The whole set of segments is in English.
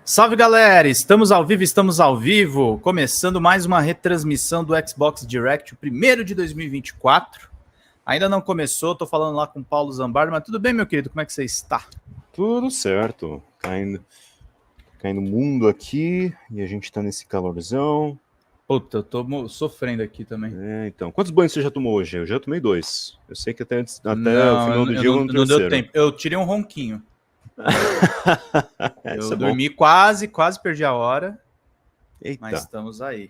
Salve galera, estamos ao vivo, começando mais uma retransmissão do Xbox Direct, o primeiro de 2024. Ainda não começou, tô falando lá com o Paulo Zambarda, mas tudo bem, meu querido, como é que você está? Tudo certo, caindo mundo aqui e a gente tá nesse calorzão. Puta, eu tô sofrendo aqui também. Então, quantos banhos você já tomou hoje? Eu já tomei 2. Eu sei que até o final do dia eu vou no não deu terceiro. tempo, eu tirei um ronquinho. Eu é dormi quase perdi a hora. Eita. Mas estamos aí.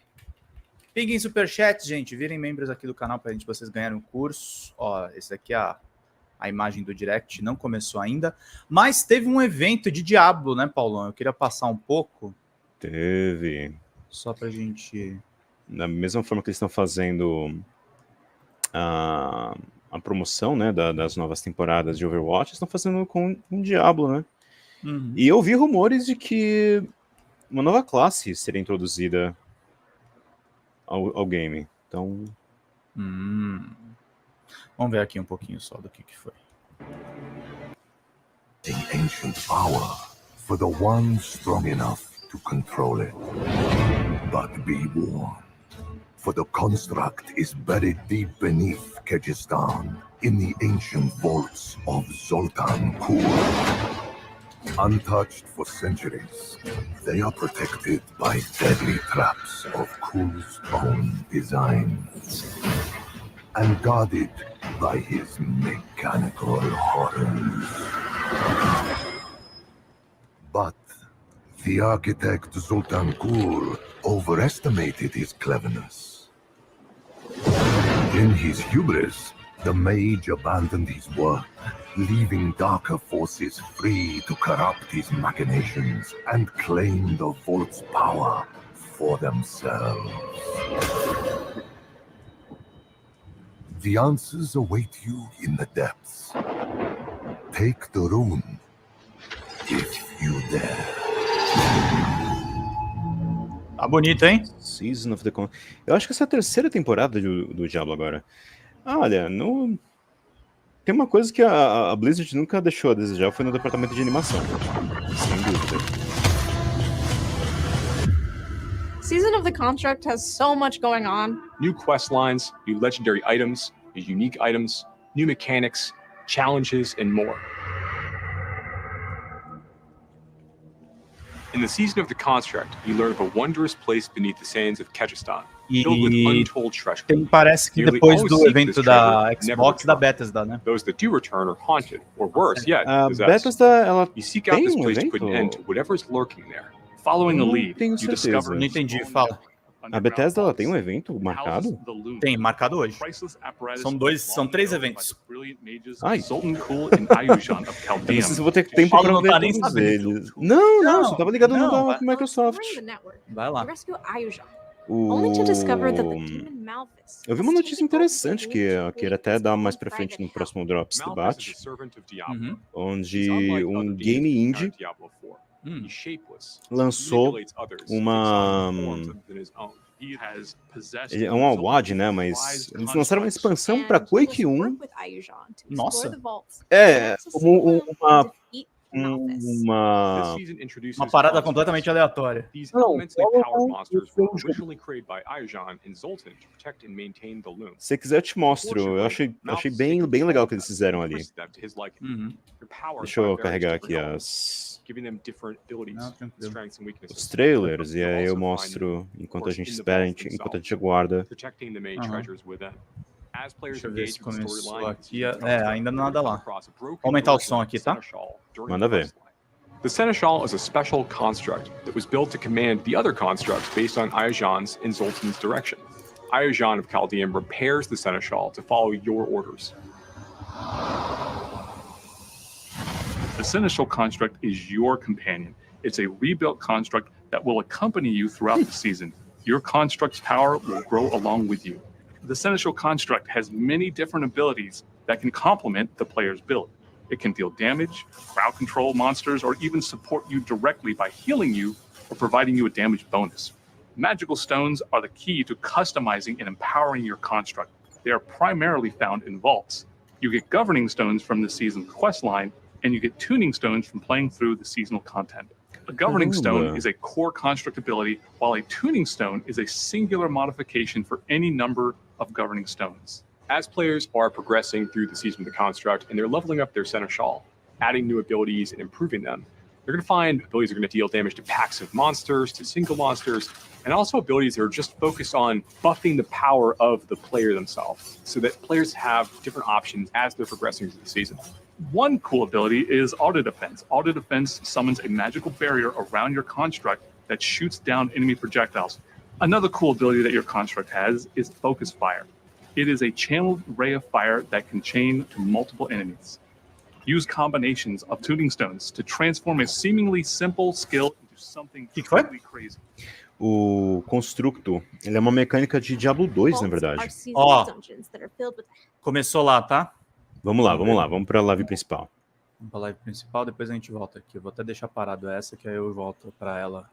Pinguem superchat, gente. Virem membros aqui do canal para vocês ganharem um curso. Ó, esse aqui é a imagem do Direct. Não começou ainda. Mas teve um evento de Diablo, né, Paulão? Eu queria passar um pouco. Teve. Só pra gente... Da mesma forma que eles estão fazendo a promoção, né, das novas temporadas de Overwatch, estão fazendo com Diablo, né? Uhum. E eu ouvi rumores de que uma nova classe seria introduzida ao game. Então... Vamos ver aqui um pouquinho só do que foi. The ancient power for the one strong enough to control it. But be warned, for the construct is buried deep beneath Kyrgyzstan, in the ancient vaults of Zoltan Kur. Untouched for centuries, they are protected by deadly traps of Kur's own design, and guarded by his mechanical horrors. But the architect Zoltan Kur overestimated his cleverness. In his hubris, the mage abandoned his work, leaving darker forces free to corrupt his machinations and claim the vault's power for themselves. The answers await you in the depths. Take the rune, if you dare. Tá bonito, hein? Season of the Con... Eu acho que essa é a terceira temporada do Diablo agora. Olha, tem uma coisa que a Blizzard nunca deixou a desejar, foi no departamento de animação. Sem dúvida. Season of the Construct has so much going on. New quest lines, new legendary items, new unique items, new mechanics, challenges, and more. In the Season of the Construct, you learn of a wondrous place beneath the sands of Kyrgyzstan, filled with untold treasure. Parece que depois do evento da Xbox, da Bethesda, né? Those that do return are haunted, or worse yet, A possessed. Bethesda, ela You seek out tem this place to evento? put an end to whatever is lurking there. Following a lead, tenho you discover... certeza. Não entendi, fala. A Bethesda, ela tem um evento marcado? Tem, marcado hoje. São 3 eventos. Ai. Eu Eu vou ter tempo Paulo pra não ver tá nem todos sabendo. eles. Não, Não, você tava ligado não, no vai. da Microsoft. During the network, Vai lá. you rescue Ayuja, only to discover that the demon Malphus Eu vi uma is notícia taking over the interessante que eu ancient queria até fleet dar mais in pra frente no private próximo Drops debate, Uhum. onde um game indie Hum. lançou uma... É uma WAD, né? Mas eles lançaram uma expansão hell. pra And you must Quake 1. work with Ayuja to explore Nossa. the vaults, É, access como the land, uma... and defeat Malphus. Uma parada completamente aleatória. These Não, elementally Paulo, powered monsters eu were sei. originally created by Ayujan in Zoltan to protect and maintain the loom. Se quiser eu te mostro. Eu achei bem legal o que eles fizeram ali. Uhum. Deixa eu carregar aqui os Não, tranquilo. trailers e aí eu mostro enquanto a gente espera, enquanto a gente aguarda. Deixa eu ver se começou aqui. Ainda nada lá. Vou aumentar o som aqui, tá? Manda ver. The Seneschal is a special construct that was built to command the other constructs based on Ayujan's and Zoltan's direction. Ayujan of Chaldean repairs the Seneschal to follow your orders. The Seneschal construct is your companion. It's a rebuilt construct that will accompany you throughout the season. Your construct's power will grow along with you. The Seneschal construct has many different abilities that can complement the player's build. It can deal damage, crowd control monsters, or even support you directly by healing you or providing you a damage bonus. Magical stones are the key to customizing and empowering your construct. They are primarily found in vaults. You get governing stones from the season's quest line, and you get tuning stones from playing through the seasonal content. A governing stone is a core construct ability, while a tuning stone is a singular modification for any number of governing stones. As players are progressing through the season of the construct and they're leveling up their seneschal, adding new abilities and improving them, they're going to find abilities that are going to deal damage to packs of monsters, to single monsters, and also abilities that are just focused on buffing the power of the player themselves, so that players have different options as they're progressing through the season. One cool ability is Auto Defense. Auto Defense summons a magical barrier around your construct that shoots down enemy projectiles. Another cool ability that your construct has is Focus Fire. It is a channeled ray of fire that can chain to multiple enemies. Use combinations of tuning stones to transform a seemingly simple skill into something truly crazy. O Constructo, ele é uma mecânica de Diablo 2, na verdade. Ó, começou lá, tá? Vamos lá, vamos para a live principal. Vamos para a live principal, depois a gente volta aqui. Eu vou até deixar parado essa, que aí eu volto para ela.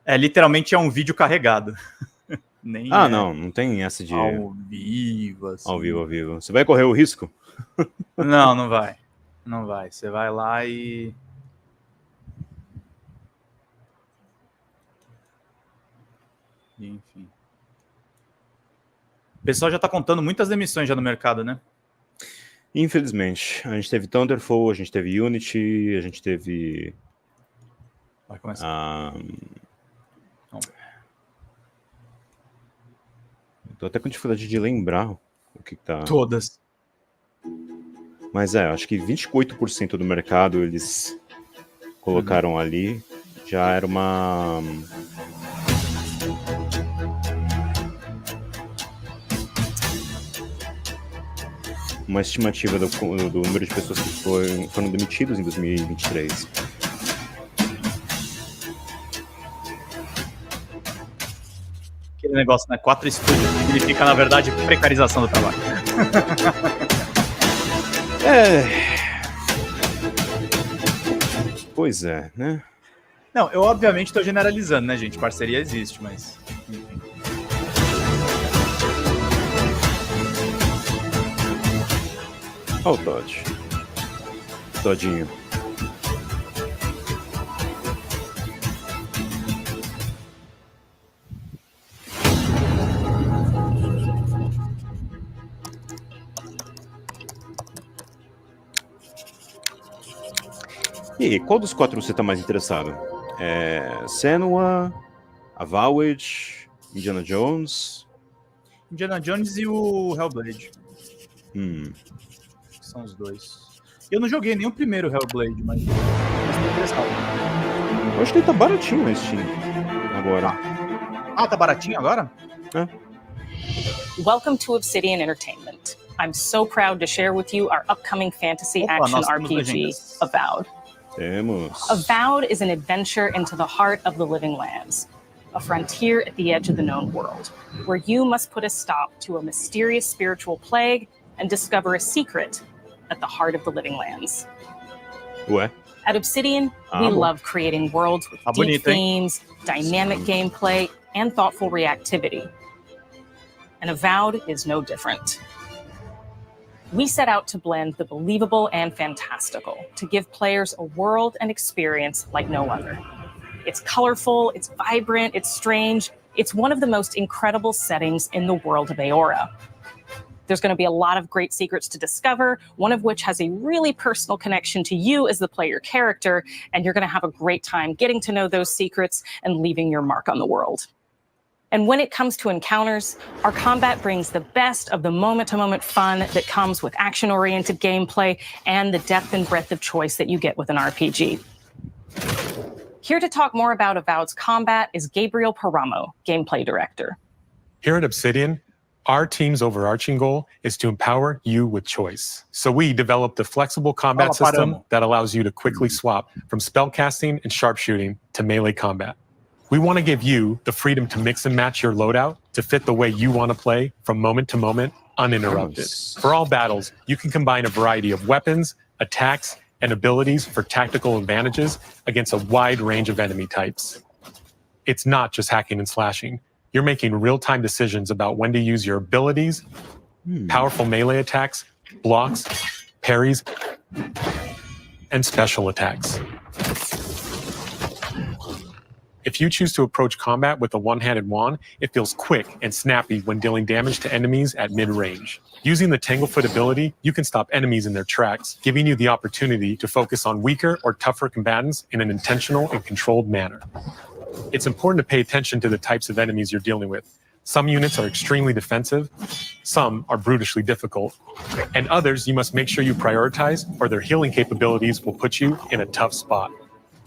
Literalmente é um vídeo carregado. Nem não tem essa de... Ao vivo, assim. Ao vivo. Você vai correr o risco? Não vai. Não vai. Você vai lá e... Enfim. O pessoal já está contando muitas demissões já no mercado, né? Infelizmente. A gente teve Thunderfall, a gente teve Unity, a gente teve... Vai começar. Tô até com dificuldade de lembrar o que tá... Todas. Mas acho que 28% do mercado eles colocaram ali. Já era uma estimativa do número de pessoas que foram demitidos em 2023. Aquele negócio, né? 4 estúdios significa, na verdade, precarização do trabalho. Pois é, né? Não, eu obviamente estou generalizando, né, gente? Parceria existe, mas... Enfim. Olha o Todd. Todinho. E aí, qual dos 4 você tá mais interessado? Senua, Avowed, Indiana Jones? Indiana Jones e o Hellblade. São os dois. Eu não joguei nem o primeiro Hellblade, mas tô interessado. Eu acho que ele tá baratinho na Steam agora. Tá baratinho agora? Welcome to Obsidian Entertainment. I'm so proud to share with you our upcoming fantasy action RPG, Avowed. Avowed is an adventure into the heart of the living lands, a frontier at the edge of the known world, where you must put a stop to a mysterious spiritual plague and discover a secret at the heart of the living lands. Ué? At Obsidian, we love creating worlds with deep themes, dynamic gameplay, and thoughtful reactivity. And Avowed is no different. We set out to blend the believable and fantastical to give players a world and experience like no other. It's colorful, it's vibrant, it's strange. It's one of the most incredible settings in the world of Aora. There's going to be a lot of great secrets to discover, one of which has a really personal connection to you as the player character, and you're going to have a great time getting to know those secrets and leaving your mark on the world. And when it comes to encounters, our combat brings the best of the moment-to-moment fun that comes with action-oriented gameplay and the depth and breadth of choice that you get with an RPG. Here to talk more about Avowed's combat is Gabriel Paramo, Gameplay Director. Here at Obsidian, our team's overarching goal is to empower you with choice. So we developed a flexible combat system that allows you to quickly swap from spellcasting and sharpshooting to melee combat. We want to give you the freedom to mix and match your loadout to fit the way you want to play from moment to moment, uninterrupted. For all battles, you can combine a variety of weapons, attacks, and abilities for tactical advantages against a wide range of enemy types. It's not just hacking and slashing. You're making real-time decisions about when to use your abilities, powerful melee attacks, blocks, parries, and special attacks. If you choose to approach combat with a one-handed wand, it feels quick and snappy when dealing damage to enemies at mid-range. Using the Tanglefoot ability, you can stop enemies in their tracks, giving you the opportunity to focus on weaker or tougher combatants in an intentional and controlled manner. It's important to pay attention to the types of enemies you're dealing with. Some units are extremely defensive, some are brutishly difficult, and others you must make sure you prioritize or their healing capabilities will put you in a tough spot.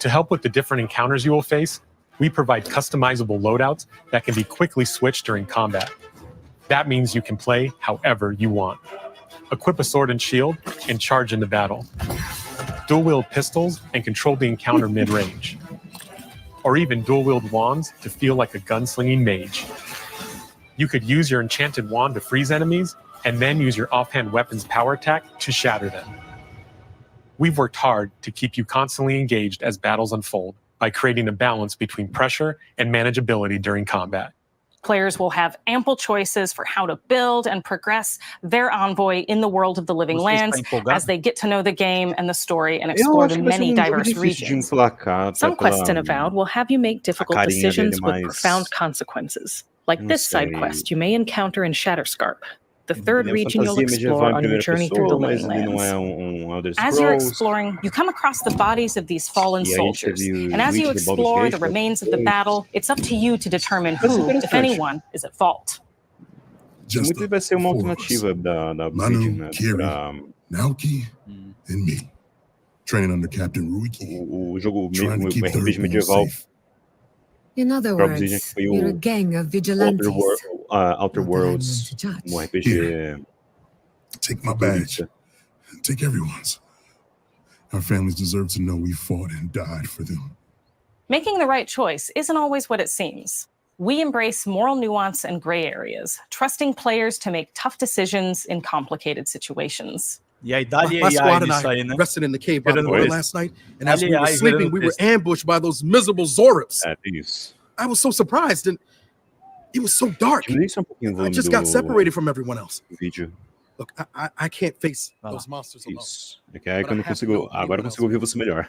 To help with the different encounters you will face, we provide customizable loadouts that can be quickly switched during combat. That means you can play however you want. Equip a sword and shield and charge into battle. Dual-wield pistols and control the encounter mid-range. Or even dual-wield wands to feel like a gunslinging mage. You could use your enchanted wand to freeze enemies and then use your offhand weapon's power attack to shatter them. We've worked hard to keep you constantly engaged as battles unfold by creating a balance between pressure and manageability during combat. Players will have ample choices for how to build and progress their envoy in the world of the living lands as they get to know the game and the story and explore the many diverse regions. Some quests in Avowed will have you make difficult decisions with profound consequences, like this side quest you may encounter in Shatterscarp, the third region you'll explore on your journey through the living lands. As you're exploring, you come across the bodies of these fallen soldiers, and as you explore the remains of the battle, it's up to you to determine who, if anyone, is at fault. Muito vai ser uma alternativa da Obsidian, né, pra... Naoki and me, training under Captain Ruiki. O jogo RPG medieval. In other words, you're a gang of vigilantes. Outer Worlds, RPG. Take my badge. Take everyone's. Our families deserve to know we fought and died for them. Making the right choice isn't always what it seems. We embrace moral nuance and gray areas, trusting players to make tough decisions in complicated situations. E aí, dá-lhe My squad AI and nisso I aí, né? rested in the cave by the water last night, and as we were Aliás, sleeping, we were ambushed by those miserable Zorips. Isso. I was so surprised, and it was so dark. I just got separated from everyone else. Vídeo. Look, I can't face those monsters alone. Isso. É que aí que eu não consigo. Agora eu consigo ouvir você melhor.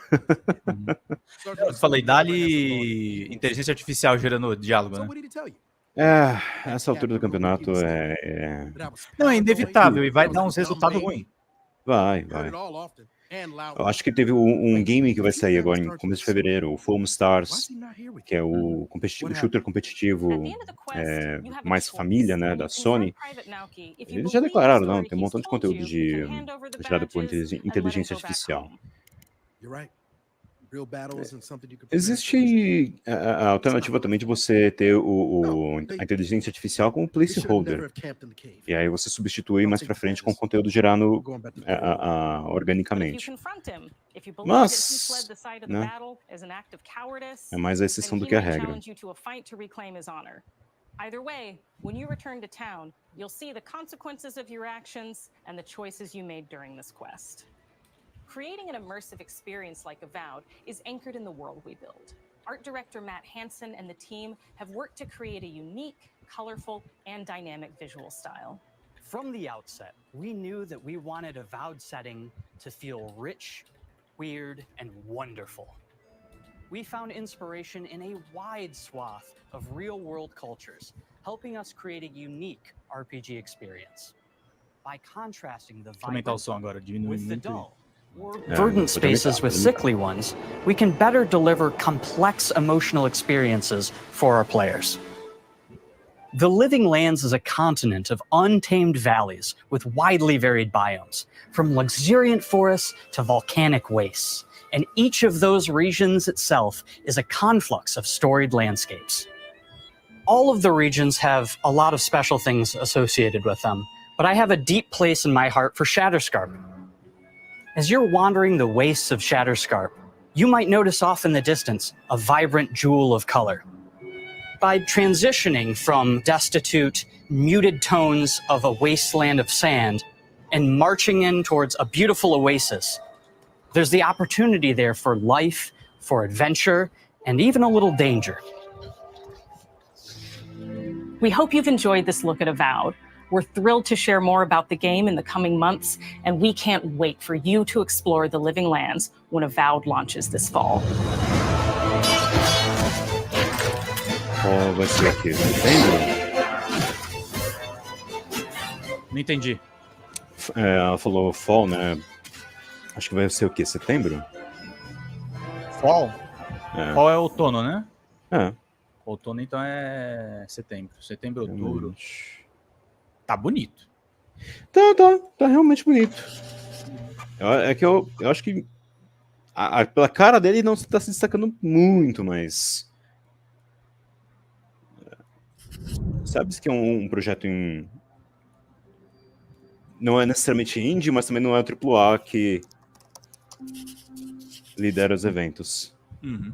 Eu falei, dá-lhe inteligência artificial gerando diálogo, né? Essa altura do campeonato é... Não, é inevitável e vai dar uns resultados ruins. Vai. Eu acho que teve um game que vai sair agora em começo de fevereiro, o Foam Stars, que é o shooter competitivo mais família, né, da Sony. Eles já declararam, não, tem um montão de conteúdo gerado por inteligência artificial. Existe a alternativa também de você ter a inteligência artificial como placeholder. E aí você substitui mais pra frente com conteúdo gerado organicamente. Mas, né, é mais a exceção do que a regra. Either way, when you return to town, you'll see the consequences of your actions and the choices you made during this quest. Creating an immersive experience like Avowed is anchored in the world we build. Art director Matt Hansen and the team have worked to create a unique, colorful, and dynamic visual style. From the outset, we knew that we wanted Avowed setting to feel rich, weird, and wonderful. We found inspiration in a wide swath of real-world cultures, helping us create a unique RPG experience. By contrasting the vibrant with the dull, verdant spaces with sickly ones, we can better deliver complex emotional experiences for our players. The Living Lands is a continent of untamed valleys with widely varied biomes, from luxuriant forests to volcanic wastes, and each of those regions itself is a conflux of storied landscapes. All of the regions have a lot of special things associated with them, but I have a deep place in my heart for Shatterscarp. As you're wandering the wastes of Shatterscarp, you might notice off in the distance a vibrant jewel of color. By transitioning from destitute, muted tones of a wasteland of sand and marching in towards a beautiful oasis, there's the opportunity there for life, for adventure, and even a little danger. We hope you've enjoyed this look at Avowed. We're thrilled to share more about the game in the coming months, and we can't wait for you to explore the Living Lands when Avowed launches this fall. Qual vai ser aqui? Setembro? Não entendi. Ela falou fall, né? Acho que vai ser o quê? Setembro? Fall? Fall é outono, né? É. Outono, então, é setembro. Setembro, outubro. Tá bonito. Tá realmente bonito. É que eu acho que pela cara dele não está se destacando muito, mas... Sabe que é um projeto em... Não é necessariamente indie, mas também não é o AAA que lidera os eventos. Uhum.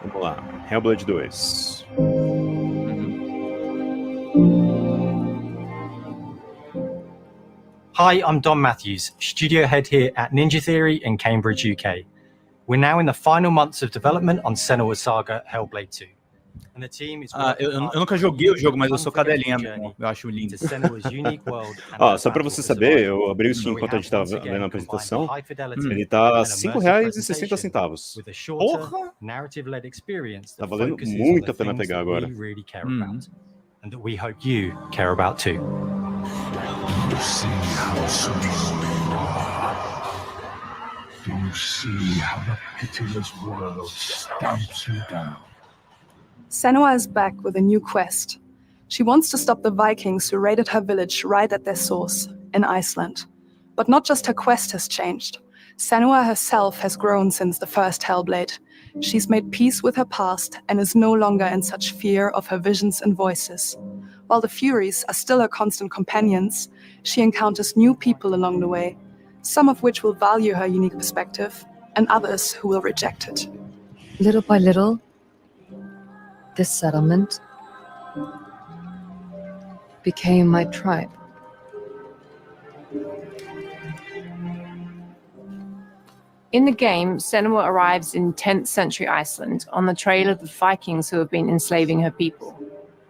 Vamos lá. Hellblade 2. Hi, I'm Don Matthews, studio head here at Ninja Theory in Cambridge, UK. We're now in the final months of development on Senua's Saga Hellblade 2. And the team is eu nunca joguei o jogo, mas eu sou cadelinha mesmo. Eu acho lindo. Só pra você saber, eu abri o Steam enquanto a gente tava vendo a apresentação. Ele tá R$5,60. Porra! Tá valendo muito a pena pegar agora. And that we hope you care about too. You see how strong you are. Do you see how the pitiless world stamps you down? Senua is back with a new quest. She wants to stop the Vikings who raided her village right at their source, in Iceland. But not just her quest has changed. Senua herself has grown since the first Hellblade. She's made peace with her past and is no longer in such fear of her visions and voices. While the Furies are still her constant companions, she encounters new people along the way, some of which will value her unique perspective, and others who will reject it. Little by little, this settlement became my tribe. In the game, Senua arrives in 10th century Iceland on the trail of the Vikings who have been enslaving her people.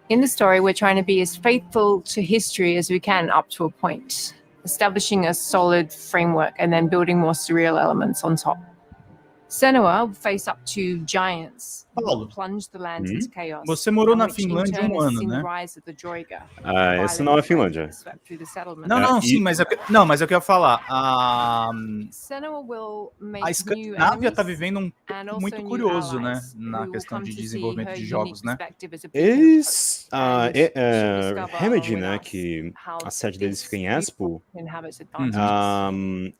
In the story, we're trying to be as faithful to history as we can up to a point, establishing a solid framework and then building more surreal elements on top. Senua will face up to giants Paulo, plunge the land into chaos. Você morou na Finlândia um ano, né? Esse não é Finlândia. Não, sim, mas eu quero falar. A Escandinávia tá vivendo um muito curioso, né? Na questão de desenvolvimento de jogos, né? Eles... Remedy, né? Que a sede deles fica em Espoo.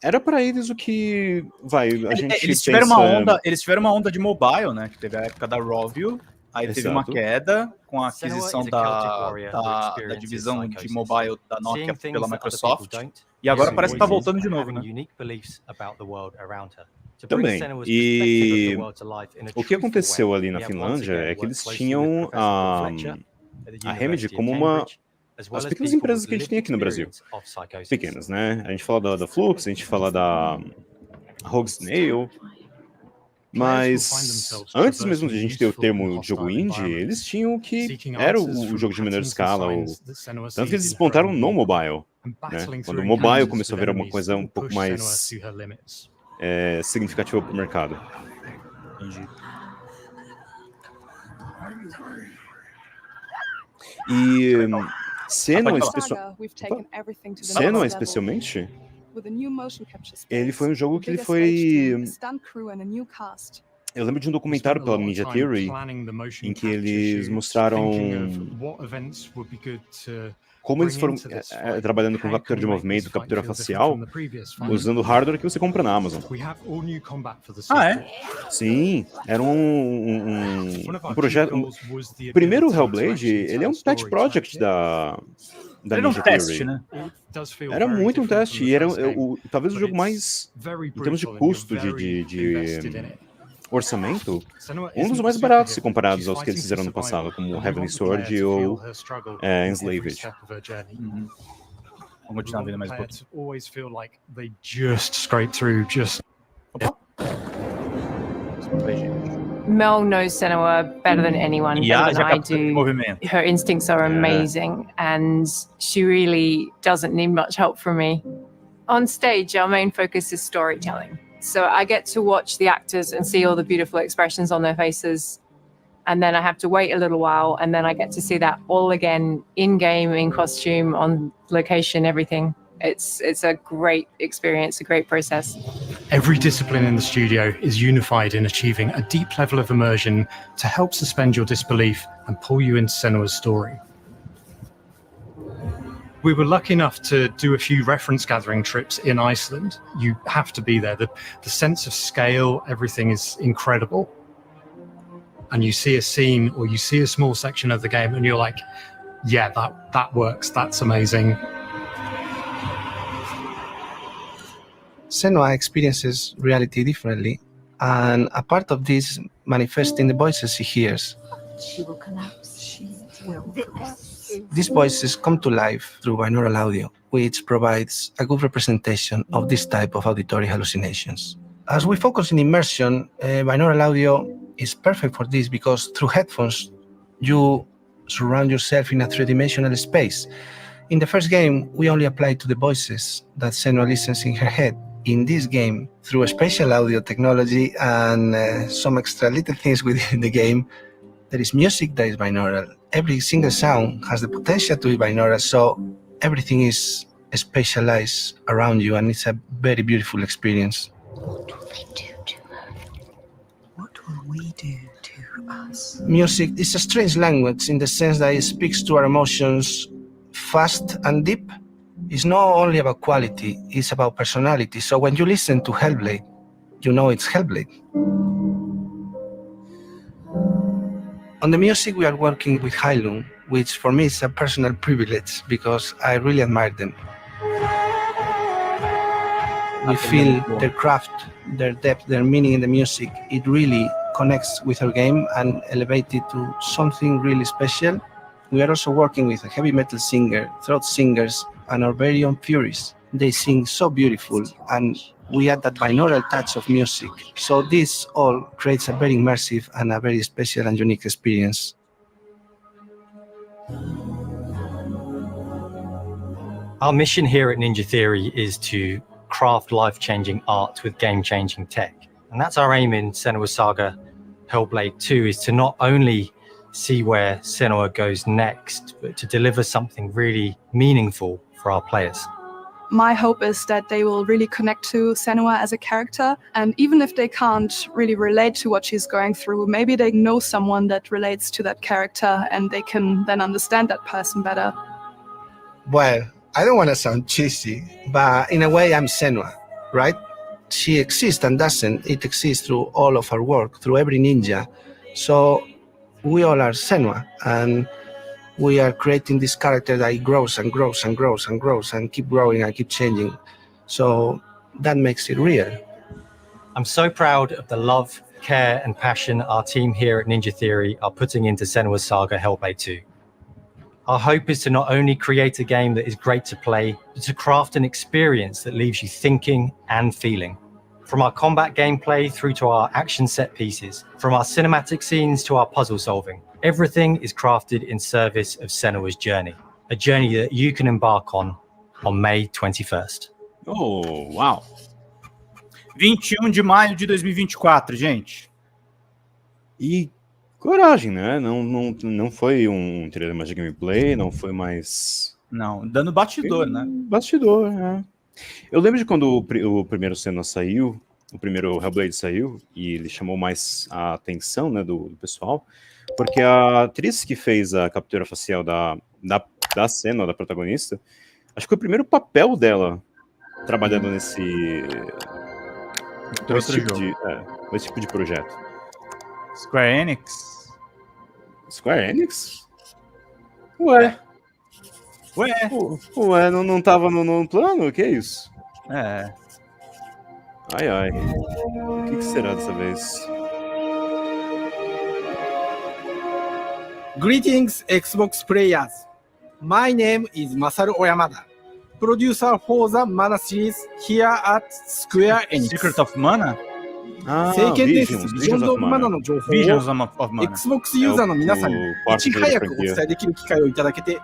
Era pra eles o que... a gente eles tiveram uma onda de mobile, né? Que teve a época da Rovio, aí teve uma queda com a aquisição da divisão de mobile da Nokia pela Microsoft, e agora parece que tá voltando de novo, né? Também. E o que aconteceu ali na Finlândia é que eles tinham a Remedy como as pequenas empresas que a gente tem aqui no Brasil. Pequenas, né? A gente fala da Flux, a gente fala da Rogue Snail. Mas antes mesmo de a gente ter o termo de jogo indie, eles tinham que era o jogo de menor escala. Tanto que eles despontaram no mobile. Né? Quando o mobile começou a ver uma coisa um pouco mais significativa para o mercado. Entendi. E Senua especialmente, ele foi um jogo que ele foi... Eu lembro de um documentário pela Ninja Theory em que eles mostraram como eles foram trabalhando com captura de movimento, captura facial, usando o hardware que você compra na Amazon. Ah, é? Sim, era um projeto... O primeiro Hellblade, ele é um pet project da Ninja Theory. Né? Era muito um teste, e era talvez o jogo mais, em termos de custo, de orçamento, um dos mais baratos se comparados aos que eles fizeram no passado, como Heavenly Sword ou Enslaved. Vamos continuar vendo mais um pouquinho. Always feel like they just scrape through. Mel knows Senua better than anyone, better than I do. Her instincts are amazing, and she really doesn't need much help from me. On stage, our main focus is storytelling. So I get to watch the actors and see all the beautiful expressions on their faces. And then I have to wait a little while, and then I get to see that all again in-game, in costume, on location, everything. It's a great experience, a great process. Every discipline in the studio is unified in achieving a deep level of immersion to help suspend your disbelief and pull you into Senua's story. We were lucky enough to do a few reference gathering trips in Iceland. You have to be there. The sense of scale, everything is incredible. And you see a scene or you see a small section of the game and you're like, yeah, that works. That's amazing. Senua experiences reality differently, and a part of this manifests in the voices she hears. She will collapse. These voices come to life through binaural audio, which provides a good representation of this type of auditory hallucinations. As we focus in immersion, binaural audio is perfect for this because through headphones, you surround yourself in a three-dimensional space. In the first game, we only applied to the voices that Senua listens in her head. In this game, through a spatial audio technology and some extra little things within the game, there is music that is binaural. Every single sound has the potential to be binaural, so everything is spatialized around you, and it's a very beautiful experience. What will they do to her? What will we do to us? Music is a strange language in the sense that it speaks to our emotions fast and deep. It's not only about quality, it's about personality. So when you listen to Hellblade, you know it's Hellblade. On the music, we are working with Heilung, which for me is a personal privilege because I really admire them. We feel their craft, their depth, their meaning in the music. It really connects with our game and elevates it to something really special. We are also working with a heavy metal singer, throat singers, and our very own Furies. They sing so beautiful, and we add that binaural touch of music. So this all creates a very immersive and a very special and unique experience. Our mission here at Ninja Theory is to craft life-changing art with game-changing tech. And that's our aim in Senua Saga Hellblade 2, is to not only see where Senua goes next, but to deliver something really meaningful for our players. My hope is that they will really connect to Senua as a character, and even if they can't really relate to what she's going through, maybe they know someone that relates to that character and they can then understand that person better. Well, I don't want to sound cheesy, but in a way I'm Senua, right? She exists and doesn't. It exists through all of our work, through every ninja. So we all are Senua, and we are creating this character that grows and grows and grows and grows and keep growing and keep changing. So that makes it real. I'm so proud of the love, care, and passion our team here at Ninja Theory are putting into Senua Saga Hellblade 2. Our hope is to not only create a game that is great to play, but to craft an experience that leaves you thinking and feeling. From our combat gameplay through to our action set pieces, from our cinematic scenes to our puzzle solving, everything is crafted in service of Senua's journey, a journey that you can embark on May 21st. Oh, wow. 21 de maio de 2024, gente. E coragem, né? Não foi um trailer mais de gameplay, não foi mais... Não, dando bastidor, né? Bastidor, né? Eu lembro de quando o primeiro Senua saiu, o primeiro Hellblade saiu, e ele chamou mais a atenção, né, do pessoal, porque a atriz que fez a captura facial da Senua, da protagonista, acho que foi o primeiro papel dela trabalhando nesse tipo de projeto. Square Enix? Square Enix? Ué, não tava no plano? O que é isso? É. Ai. O que será dessa vez? Greetings, Xbox players. My name is Masaru Oyamada. producer for the Mana series here at Square Enix. Secret of Mana? 聖剣伝説ビジョンズ・オブ・マナの情報を Xbox ユーザーの皆さんにいち早くお伝えできる機会をいただけて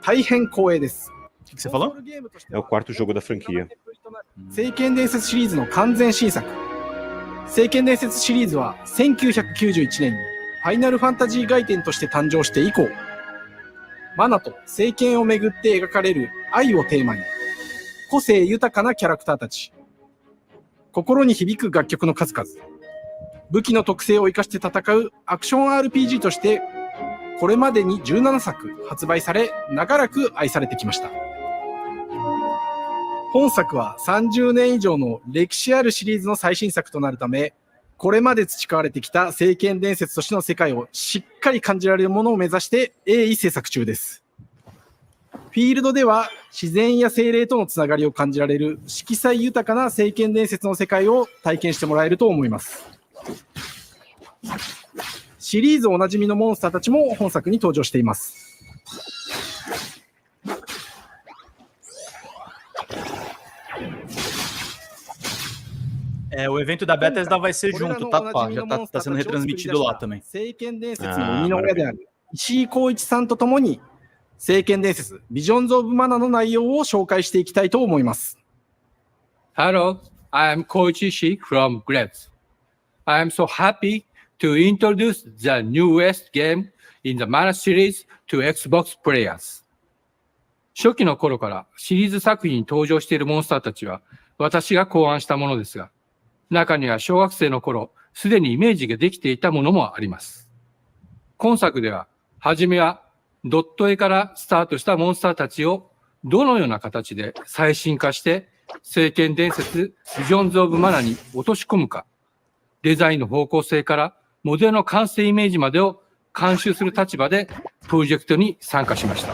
大変光栄です。O que você falou? É o quarto jogo da franquia. 聖剣伝説シリーズの完全新作。聖剣伝説シリーズは1991年にファイナルファンタジー外伝として誕生して以降、マナと聖剣をめぐって描かれる愛をテーマに、個性豊かなキャラクターたち、心に響く楽曲の数々、武器の特性を生かして戦うアクション RPG として、これまでに17作発売され、長らく愛されてきました。本作は30年以上の歴史あるシリーズの最新作となるため、これまで培われてきた聖剣伝説としての世界をしっかり感じられるものを目指して鋭意制作中です。フィールドでは自然や精霊とのつながりを感じられる色彩豊かな聖剣伝説の世界を体験してもらえると思います。シリーズおなじみのモンスターたちも本作に登場しています。O evento da Bethesda vai ser junto, tá? Já tá sendo retransmitido lá também. 聖剣伝説の生みの親である石井浩一さんとともに聖剣伝説ビジョンズ・オブ・マナの内容を紹介していきたいと思います。Hello, I am Koichi Ishii from Grabs. I am so happy to introduce the newest game in the Mana series to Xbox players. 初期の頃からシリーズ作品に登場しているモンスターたちは私が考案したものですが、中には小学生の頃、すでにイメージができていたものもあります。今作では、はじめはドット絵からスタートしたモンスターたちをどのような形で最新化して、聖剣伝説ビジョンズ・オブ・マナに落とし込むか、デザインの方向性からモデルの完成イメージまでを監修する立場でプロジェクトに参加しました。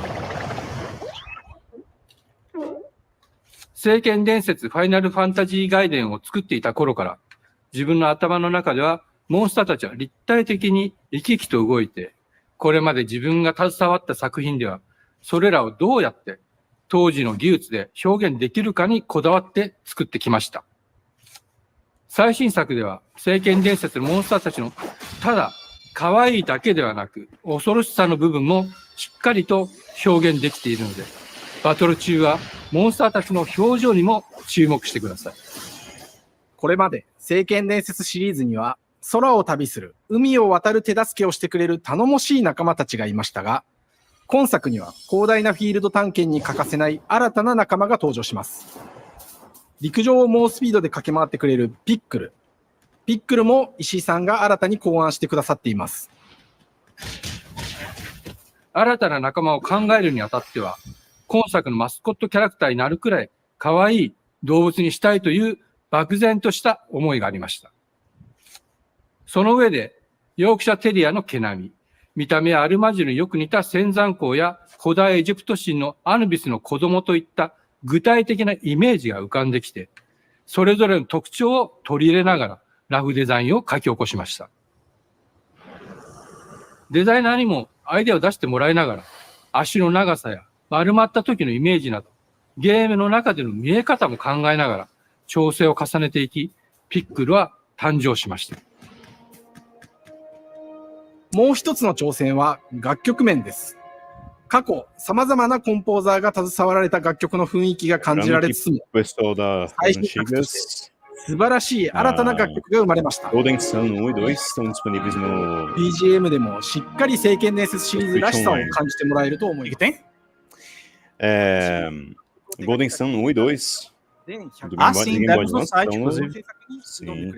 聖剣伝説ファイナルファンタジー外伝を作っていた頃から、自分の頭の中ではモンスターたちは立体的に生き生きと動いて、これまで自分が携わった作品では、それらをどうやって当時の技術で表現できるかにこだわって作ってきました。最新作では、聖剣伝説のモンスターたちのただ可愛いだけではなく、恐ろしさの部分もしっかりと表現できているので、バトル中はモンスターたちの表情にも注目してください。これまで聖剣伝説シリーズには空を旅する、海を渡る手助けをしてくれる頼もしい仲間たちがいましたが、今作には広大なフィールド探検に欠かせない新たな仲間が登場します。陸上を猛スピードで駆け回ってくれるピックル。ピックルも石井さんが新たに考案してくださっています。新たな仲間を考えるにあたっては、今作のマスコットキャラクターになるくらい可愛い動物にしたいという漠然とした思いがありました。その上で、ヨークシャテリアの毛並み、見た目やアルマジルによく似た仙山港や古代エジプト神のアヌビスの子供といった具体的なイメージが浮かんできて、それぞれの特徴を取り入れながらラフデザインを書き起こしました。デザイナーにもアイデアを出してもらいながら、足の長さや丸まった時のイメージなど、ゲームの中での見え方も考えながら調整を重ねていき、ピックルは誕生しました。もう一つの挑戦は楽曲面です。過去、様々なコンポーザーが携わられた楽曲の雰囲気が感じられつつも、最新作として素晴らしい新たな楽曲が生まれました。BGM でもしっかり聖剣伝説シリーズらしさを感じてもらえると思います。Golden Sun 1 e 2. Sim, demos no site, inclusive. Sim.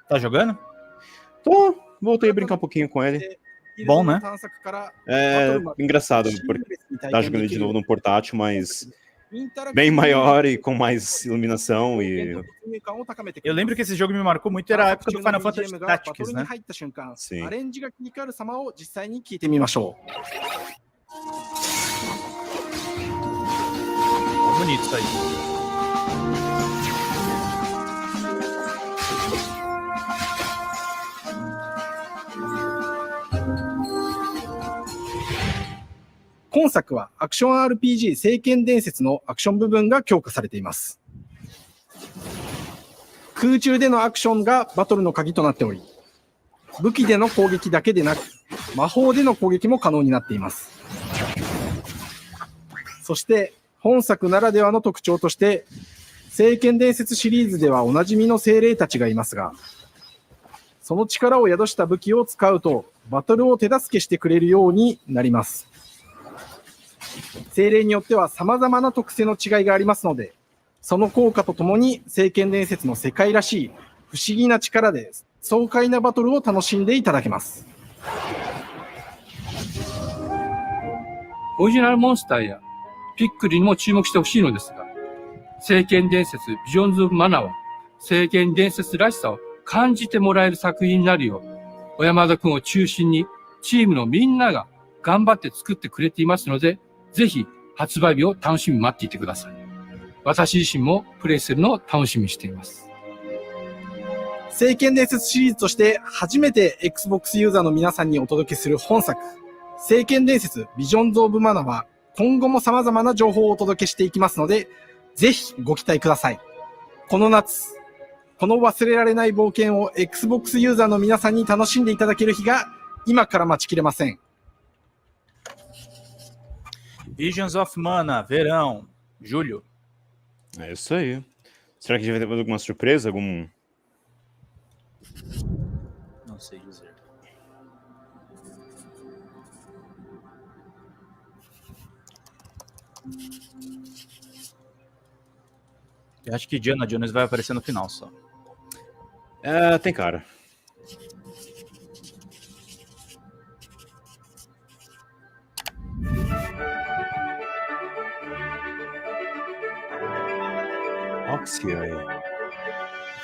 Tá jogando? Tô. Voltei a brincar um pouquinho com ele. Bom, né? É engraçado, porque tá jogando ele de novo no portátil, mas bem maior e com mais iluminação e... Eu lembro que esse jogo me marcou muito, era a época do Final Fantasy Tactics, né? Sim. Bonito isso aí. 今作はアクション RPG 聖剣伝説のアクション部分が強化されています。空中でのアクションがバトルの鍵となっており、武器での攻撃だけでなく、魔法での攻撃も可能になっています。そして、本作ならではの特徴として、聖剣伝説シリーズではおなじみの精霊たちがいますが、その力を宿した武器を使うと、バトルを手助けしてくれるようになります。精霊によっては様々な特性の違いがありますので、その効果とともに聖剣伝説の世界らしい不思議な力で爽快なバトルを楽しんでいただけます。オリジナルモンスターやピックリにも注目してほしいのですが、聖剣伝説ビジョンズ・オブ・マナーは聖剣伝説らしさを感じてもらえる作品になるよう、小山田くんを中心にチームのみんなが頑張って作ってくれていますので、ぜひ発売日を楽しみに待っていてください。私自身もプレイするのを楽しみにしています。聖剣伝説シリーズとして初めて Xbox ユーザーの皆さんにお届けする本作、聖剣伝説ビジョンズ・オブ・マナは今後も様々な情報をお届けしていきますので、ぜひご期待ください。この夏、この忘れられない冒険を Xbox ユーザーの皆さんに楽しんでいただける日が今から待ちきれません。Visions of Mana, verão, julho. É isso aí. Será que a gente vai ter alguma surpresa? Algum... Não sei dizer. Eu acho que Diana Jones vai aparecer no final só. É, tem cara.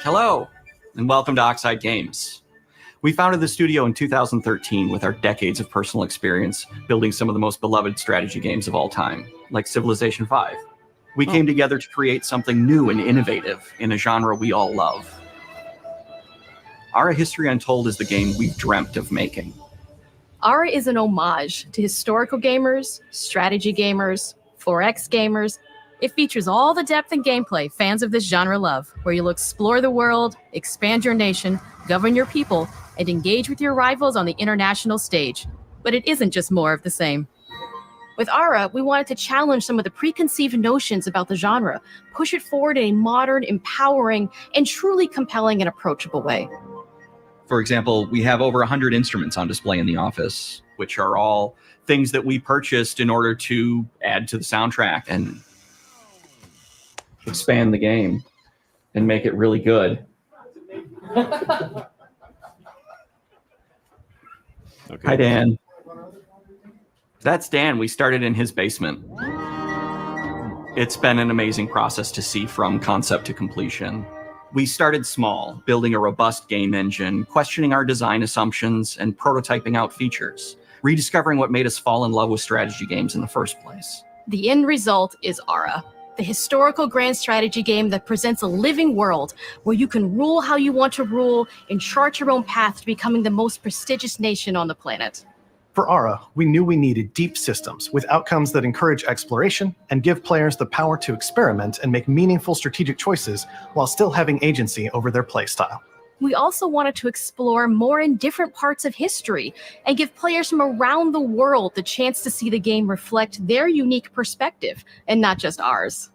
Hello, and welcome to Oxide Games. We founded the studio in 2013 with our decades of personal experience building some of the most beloved strategy games of all time, like Civilization V. We came together to create something new and innovative in a genre we all love. Ara History Untold is the game we've dreamt of making. Ara is an homage to historical gamers, strategy gamers, 4X gamers. It features all the depth and gameplay fans of this genre love, where you'll explore the world, expand your nation, govern your people, and engage with your rivals on the international stage. But it isn't just more of the same. With Ara, we wanted to challenge some of the preconceived notions about the genre, push it forward in a modern, empowering, and truly compelling and approachable way. For example, we have over 100 instruments on display in the office, which are all things that we purchased in order to add to the soundtrack and expand the game and make it really good. Okay. Hi, Dan. That's Dan. We started in his basement. It's been an amazing process to see from concept to completion. We started small, building a robust game engine, questioning our design assumptions, and prototyping out features, rediscovering what made us fall in love with strategy games in the first place. The end result is Ara, the historical grand strategy game that presents a living world where you can rule how you want to rule and chart your own path to becoming the most prestigious nation on the planet. For Ara, we knew we needed deep systems with outcomes that encourage exploration and give players the power to experiment and make meaningful strategic choices while still having agency over their playstyle. We also wanted to explore more in different parts of history and give players from around the world the chance to see the game reflect their unique perspective and not just ours.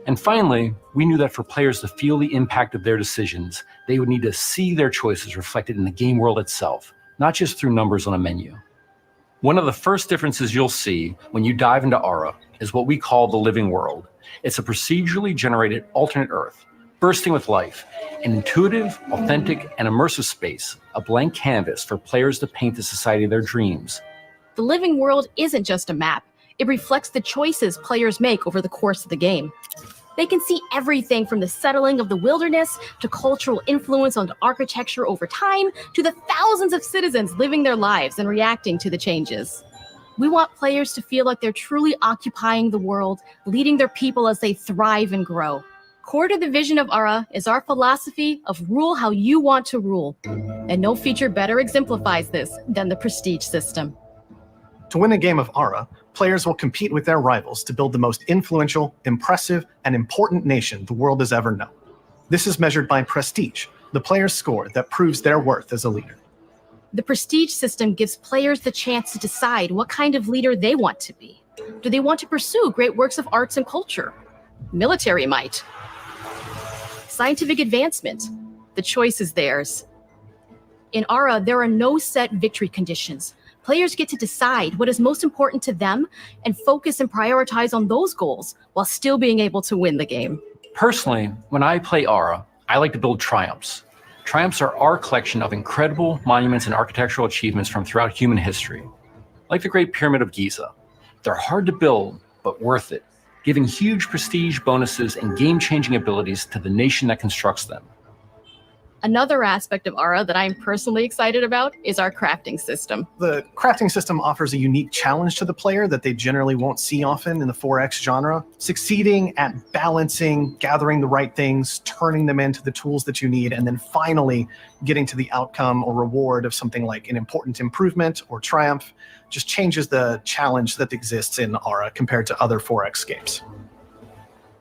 And finally, we knew that for players to feel the impact of their decisions, they would need to see their choices reflected in the game world itself, not just through numbers on a menu. One of the first differences you'll see when you dive into Ara is what we call the living world. It's a procedurally generated alternate Earth, bursting with life, an intuitive, authentic, and immersive space, a blank canvas for players to paint the society of their dreams. The living world isn't just a map. It reflects the choices players make over the course of the game. They can see everything from the settling of the wilderness to cultural influence on architecture over time to the thousands of citizens living their lives and reacting to the changes. We want players to feel like they're truly occupying the world, leading their people as they thrive and grow. Core to the vision of Ara is our philosophy of rule how you want to rule. And no feature better exemplifies this than the prestige system. To win a game of Ara, players will compete with their rivals to build the most influential, impressive, and important nation the world has ever known. This is measured by prestige, the player's score that proves their worth as a leader. The prestige system gives players the chance to decide what kind of leader they want to be. Do they want to pursue great works of arts and culture? Military might? Scientific advancement? The choice is theirs. In Ara, there are no set victory conditions. Players get to decide what is most important to them and focus and prioritize on those goals while still being able to win the game. Personally, when I play Ara, I like to build triumphs. Triumphs are our collection of incredible monuments and architectural achievements from throughout human history, like the Great Pyramid of Giza. They're hard to build, but worth it, giving huge prestige bonuses and game-changing abilities to the nation that constructs them. Another aspect of Ara that I'm personally excited about is our crafting system. The crafting system offers a unique challenge to the player that they generally won't see often in the 4X genre. Succeeding at balancing, gathering the right things, turning them into the tools that you need, and then finally getting to the outcome or reward of something like an important improvement or triumph just changes the challenge that exists in Ara compared to other 4X games.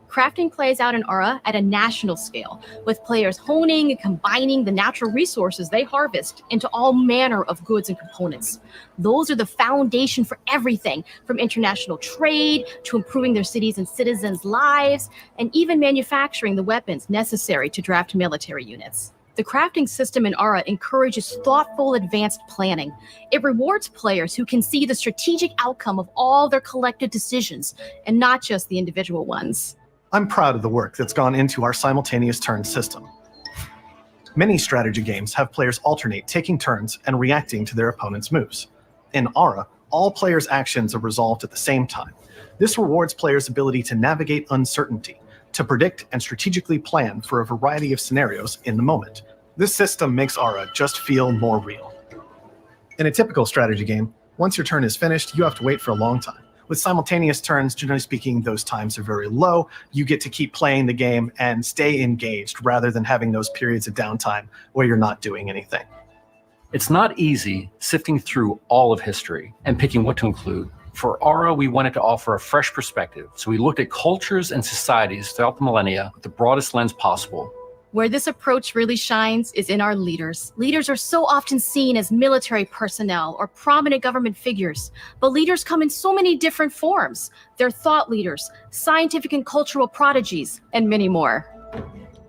Crafting plays out in Ara at a national scale, with players honing and combining the natural resources they harvest into all manner of goods and components. Those are the foundation for everything, from international trade to improving their cities and citizens' lives, and even manufacturing the weapons necessary to draft military units. The crafting system in Ara encourages thoughtful, advanced planning. It rewards players who can see the strategic outcome of all their collective decisions, and not just the individual ones. I'm proud of the work that's gone into our simultaneous turn system. Many strategy games have players alternate taking turns and reacting to their opponent's moves. In Ara, all players' actions are resolved at the same time. This rewards players' ability to navigate uncertainty, to predict and strategically plan for a variety of scenarios in the moment. This system makes Ara just feel more real. In a typical strategy game, once your turn is finished, you have to wait for a long time. With simultaneous turns, generally speaking, those times are very low. You get to keep playing the game and stay engaged rather than having those periods of downtime where you're not doing anything. It's not easy sifting through all of history and picking what to include. For Ara, we wanted to offer a fresh perspective, so we looked at cultures and societies throughout the millennia with the broadest lens possible. Where this approach really shines is in our leaders. Leaders are so often seen as military personnel or prominent government figures, but leaders come in so many different forms. They're thought leaders, scientific and cultural prodigies, and many more.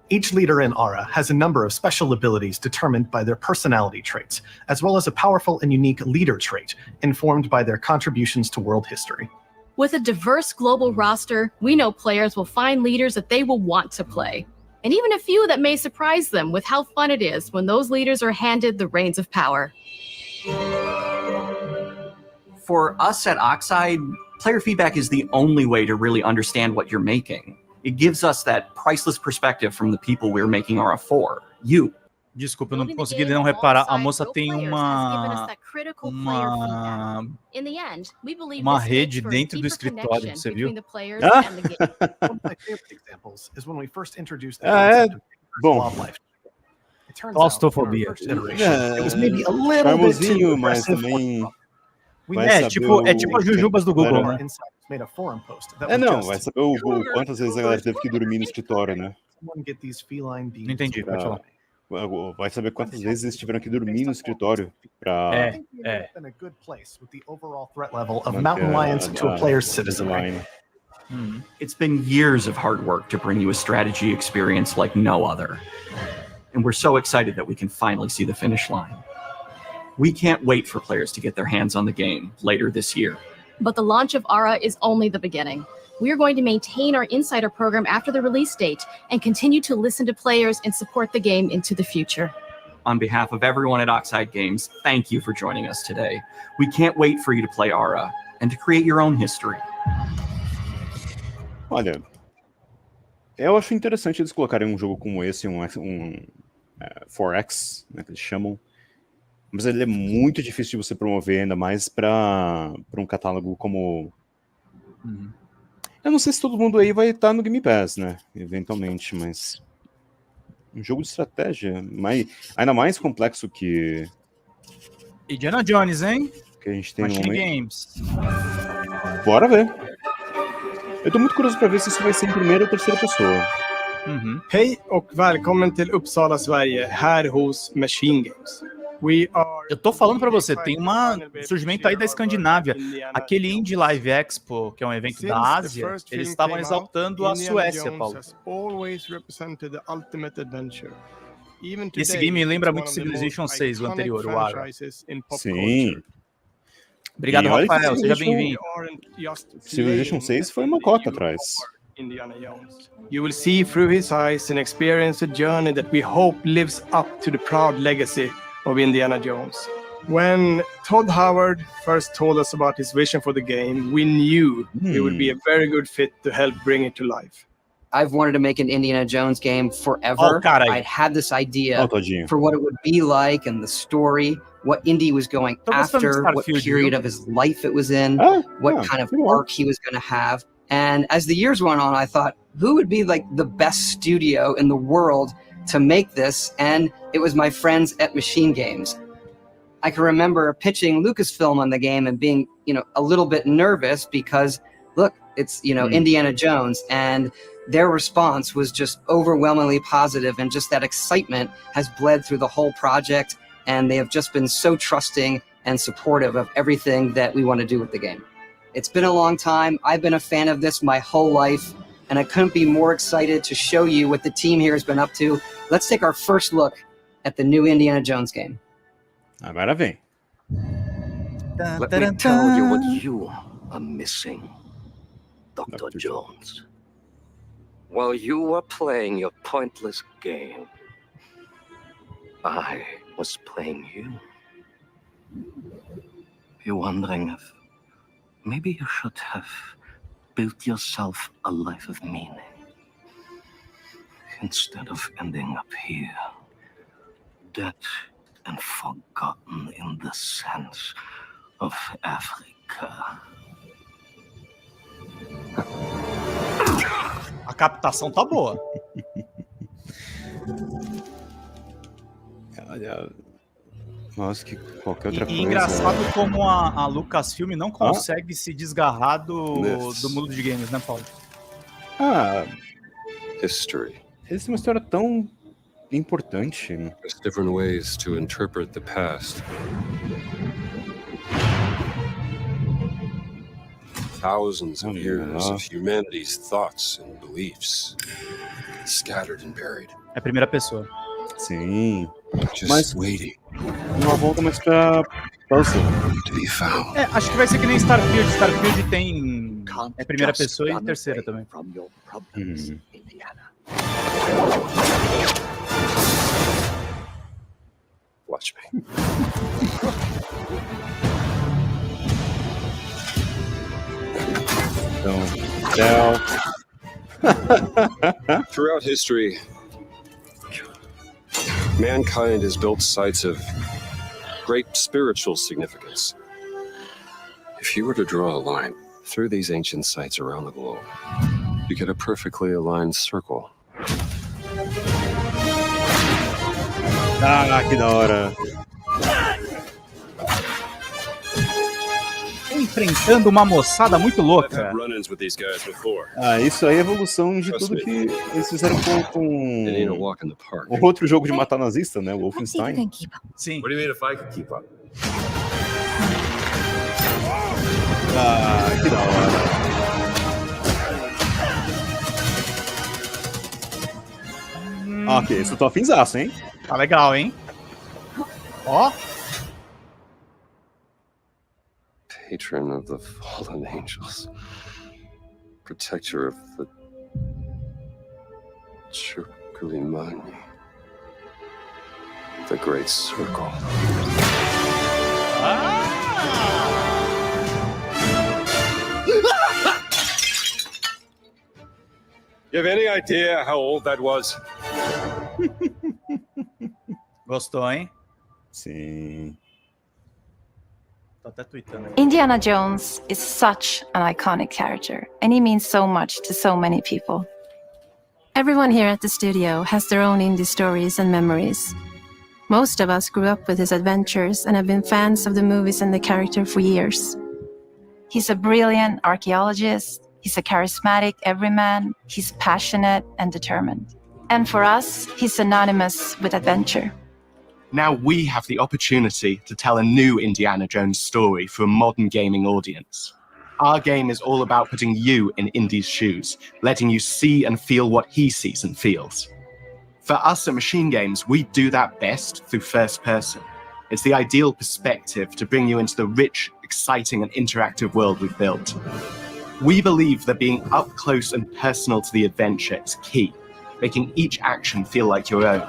Each leader in Ara has a number of special abilities determined by their personality traits, as well as a powerful and unique leader trait informed by their contributions to world history. With a diverse global roster, we know players will find leaders that they will want to play, and even a few that may surprise them with how fun it is when those leaders are handed the reins of power. For us at Oxide, player feedback is the only way to really understand what you're making. It gives us that priceless perspective from the people we're making Ara for, you. Desculpa, eu não consegui não reparar. A moça tem uma rede dentro do escritório, você viu? Bom. Claustrofobia. Charmosinho, mas também... É tipo as jujubas do Google, né? Não, vai saber quantas vezes a galera teve que dormir no escritório, né? Não entendi, pode falar. Vai saber quantas vezes eles tiveram que dormir no escritório para... It's been years of hard work to bring you a strategy experience like no other. And we're so excited that we can finally see the finish line. We can't wait for players to get their hands on the game later this year. But the launch of Ara is only the beginning. We are going to maintain our insider program after the release date and continue to listen to players and support the game into the future. On behalf of everyone at Oxide Games, thank you for joining us today. We can't wait for you to play Ara and to create your own history. Olha, eu acho interessante eles colocarem um jogo como esse, 4X, né, que eles chamam. Mas ele é muito difícil de você promover, ainda mais para um catálogo como... Eu não sei se todo mundo aí vai estar no Game Pass, né? Eventualmente, mas... Um jogo de estratégia, ainda mais complexo que... Indiana Jones, hein? que a gente tem no Machine momento. Games. Bora ver. Eu tô muito curioso pra ver se isso vai ser em primeira ou terceira pessoa. Hej och välkommen till Uppsala, Sverige, här hos Machine Games. Eu tô falando pra você, tem um surgimento aí da Escandinávia. Aquele Indie Live Expo, que é um evento da Ásia, eles estavam exaltando a Suécia, Paulo. Esse game lembra muito Civilization 6, o anterior, o Ara. Sim. Obrigado, E olha que Rafael, seja bem-vindo. Civilization 6 foi uma cota atrás. You will see through his eyes and experience a journey that we hope lives up to the proud legacy of Indiana Jones. When Todd Howard first told us about his vision for the game, we knew he would be a very good fit to help bring it to life. I've wanted to make an Indiana Jones game forever. I had this idea for what it would be like and the story, what Indy was going after, what period of his life it was in, what kind of arc he was going to have. And as the years went on, I thought, who would be like the best studio in the world to make this? And it was my friends at Machine Games. I can remember pitching Lucasfilm on the game and being, a little bit nervous because, look, it's, Indiana Jones. And their response was just overwhelmingly positive, and just that excitement has bled through the whole project. And they have just been so trusting and supportive of everything that we want to do with the game. It's been a long time. I've been a fan of this my whole life, and I couldn't be more excited to show you what the team here has been up to. Let's take our first look at the new Indiana Jones game. Agora vem. Let me tell you what you are missing, Dr. Jones. While you were playing your pointless game, I was playing you. You're wondering if maybe you should have built yourself a life of meaning instead of ending up here, dead and forgotten in the sense of Africa. A captação tá boa. Olha, nossa, que qualquer outra coisa. Engraçado como a Lucasfilm não consegue se desgarrar do mundo de games, né, Paulo? History. Essa é uma história tão importante. There's different ways to interpret the past. Thousands of years of humanity's thoughts and beliefs scattered and buried. É a primeira pessoa. Sim. Just waiting. Não volta mais pra você. To be found. Acho que vai ser que nem Starfield. Starfield tem primeira pessoa e terceira também. Watch me. Throughout history, mankind has built sites of great spiritual significance. If you were to draw a line through these ancient sites around the globe, you get a perfectly aligned circle. Ah, que da hora. Enfrentando uma moçada muito louca. Isso aí é evolução de tudo que eles fizeram com o outro jogo de matar nazista, né? O Wolfenstein. Sim. What do you mean if I can keep up? Ah, que da hora. Ok, esse eu tô afinzaço, hein? Tá legal, hein? Ó. Patron of the fallen angels, protector of the Chukulimani, the Great Circle. You have any idea how old that was? Gostou, hein? Sim. Tô até tweetando. Indiana Jones is such an iconic character, and he means so much to so many people. Everyone here at the studio has their own indie stories and memories. Most of us grew up with his adventures and have been fans of the movies and the character for years. He's a brilliant archaeologist, he's a charismatic everyman, he's passionate and determined. And for us, he's synonymous with adventure. Now we have the opportunity to tell a new Indiana Jones story for a modern gaming audience. Our game is all about putting you in Indy's shoes, letting you see and feel what he sees and feels. For us at Machine Games, we do that best through first person. It's the ideal perspective to bring you into the rich, exciting and interactive world we've built. We believe that being up close and personal to the adventure is key, making each action feel like your own.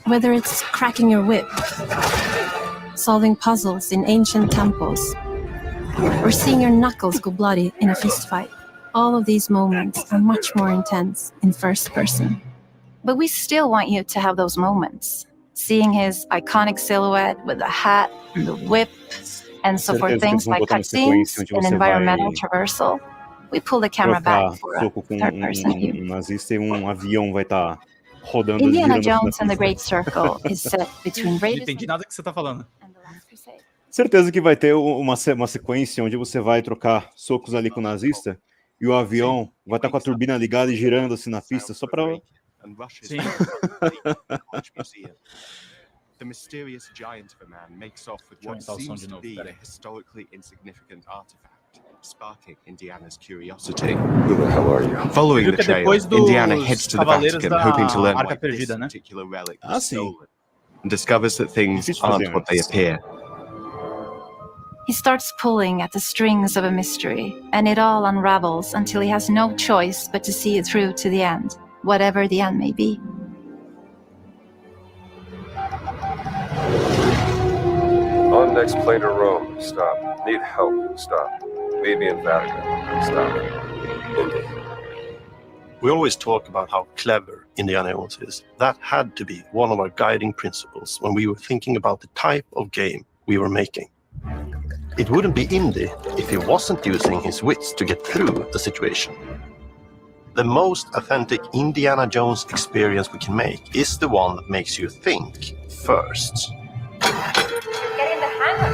Whether it's cracking your whip, solving puzzles in ancient temples, or seeing your knuckles go bloody in a fistfight, all of these moments are much more intense in first person. But we still want you to have those moments. Seeing his iconic silhouette with the hat and the whip, and so for things like cutscenes and environmental traversal, we pull the camera back for a third-person view. Indiana Jones and the Great Circle is set between Raiders. Não entendi nada que você tá falando. Certeza que vai ter uma sequência onde você vai trocar socos ali com o nazista e o avião vai estar com a turbina ligada e girando assim na pista só para. Sim. The mysterious giant of a man makes off with what seems to be a historically insignificant artifact, sparking Indiana's curiosity. Who the hell are you? Following the trail, Indiana heads to the Vatican, hoping to learn why this Perdida, né? particular relic was stolen, and discovers that things aren't what they appear. He starts pulling at the strings of a mystery, and it all unravels until he has no choice but to see it through to the end, whatever the end may be. On next plane to Rome. Stop. Need help. Stop. Meet me in Vatican. Stop. Indy. We always talk about how clever Indiana Jones is. That had to be one of our guiding principles when we were thinking about the type of game we were making. It wouldn't be Indy if he wasn't using his wits to get through the situation. The most authentic Indiana Jones experience we can make is the one that makes you think first. Getting the hang of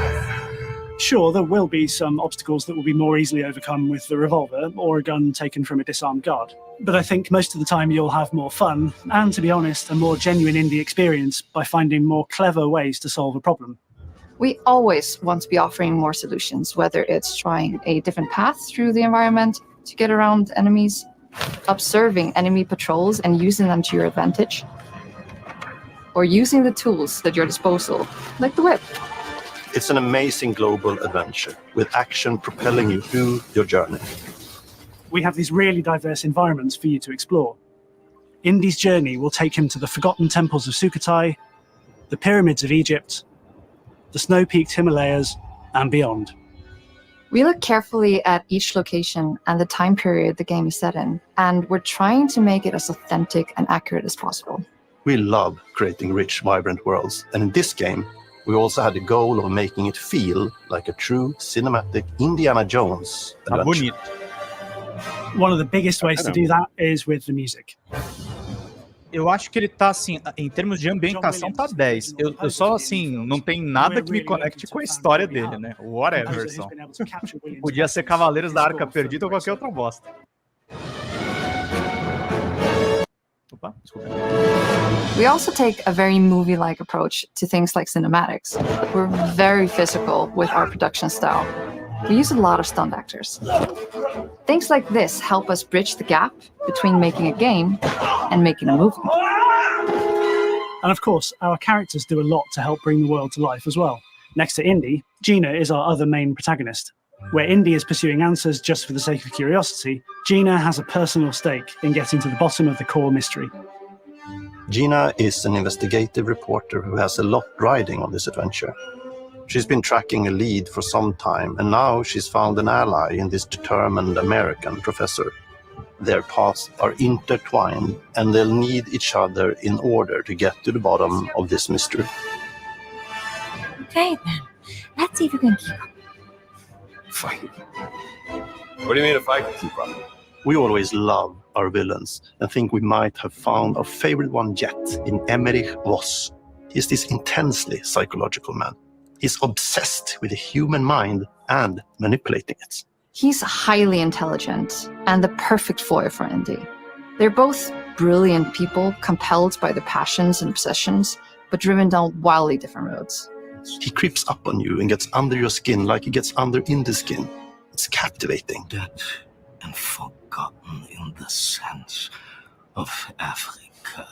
this. Sure, there will be some obstacles that will be more easily overcome with the revolver or a gun taken from a disarmed guard. But I think most of the time you'll have more fun and, to be honest, a more genuine indie experience by finding more clever ways to solve a problem. We always want to be offering more solutions, whether it's trying a different path through the environment to get around enemies, observing enemy patrols and using them to your advantage, or using the tools at your disposal, like the whip. It's an amazing global adventure with action propelling you through your journey. We have these really diverse environments for you to explore. Indy's journey will take him to the forgotten temples of Sukhothai, the pyramids of Egypt, the snow-peaked Himalayas, and beyond. We look carefully at each location and the time period the game is set in, and we're trying to make it as authentic and accurate as possible. We love creating rich, vibrant worlds, and in this game, we also had the goal of making it feel like a true cinematic Indiana Jones adventure. One of the biggest ways to do that is with the music. Eu acho que ele tá, assim, em termos de ambientação, tá 10. Eu só, assim, não tem nada que me conecte com a história dele, né? Whatever, só. Podia ser Cavaleiros da Arca Perdida ou qualquer outra bosta. Opa, desculpa. We also take a very movie-like approach to things like cinematics. We're very physical with our production style. We use a lot of stunt actors. Things like this help us bridge the gap between making a game and making a movie. And of course, our characters do a lot to help bring the world to life as well. Next to Indy, Gina is our other main protagonist. Where Indy is pursuing answers just for the sake of curiosity, Gina has a personal stake in getting to the bottom of the core mystery. Gina is an investigative reporter who has a lot riding on this adventure. She's been tracking a lead for some time, and now she's found an ally in this determined American professor. Their paths are intertwined, and they'll need each other in order to get to the bottom of this mystery. Okay, then. Let's see if we can keep up. Fight. What do you mean if I can keep up? We always love our villains and think we might have found our favorite one yet in Emmerich Voss. He's this intensely psychological man. He's obsessed with the human mind and manipulating it. He's highly intelligent and the perfect foil for Indy. They're both brilliant people, compelled by their passions and obsessions, but driven down wildly different roads. He creeps up on you and gets under your skin like he gets under in the skin. It's captivating. Dead and forgotten in the sense of Africa.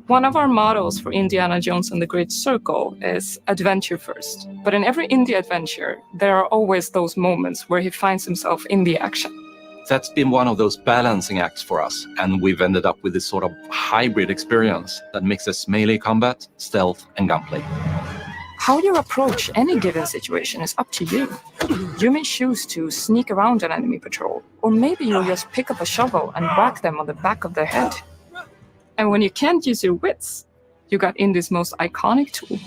One of our mottos for Indiana Jones and the Great Circle is adventure first. But in every indie adventure, there are always those moments where he finds himself in the action. That's been one of those balancing acts for us, and we've ended up with this sort of hybrid experience that mixes melee combat, stealth, and gunplay. How you approach any given situation is up to you. You may choose to sneak around an enemy patrol, or maybe you'll just pick up a shovel and whack them on the back of their head. And when you can't use your wits, you got Indy's most iconic tool.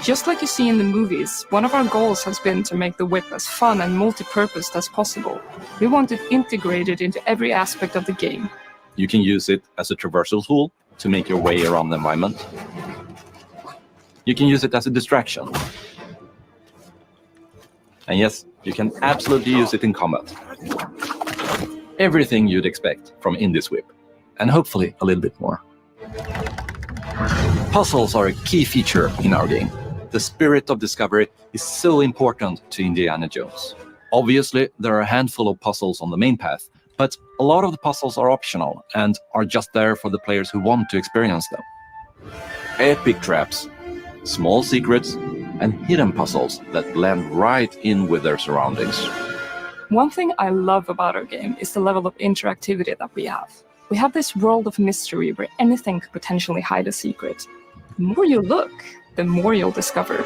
Just like you see in the movies, one of our goals has been to make the whip as fun and multi-purposed as possible. We want it integrated into every aspect of the game. You can use it as a traversal tool to make your way around the environment. You can use it as a distraction. And yes, you can absolutely use it in combat. Everything you'd expect from Indy's whip, and hopefully a little bit more. Puzzles are a key feature in our game. The spirit of discovery is so important to Indiana Jones. Obviously, there are a handful of puzzles on the main path, but a lot of the puzzles are optional and are just there for the players who want to experience them. Epic traps, small secrets, and hidden puzzles that blend right in with their surroundings. One thing I love about our game is the level of interactivity that we have. We have this world of mystery where anything could potentially hide a secret. The more you look, the more you'll discover.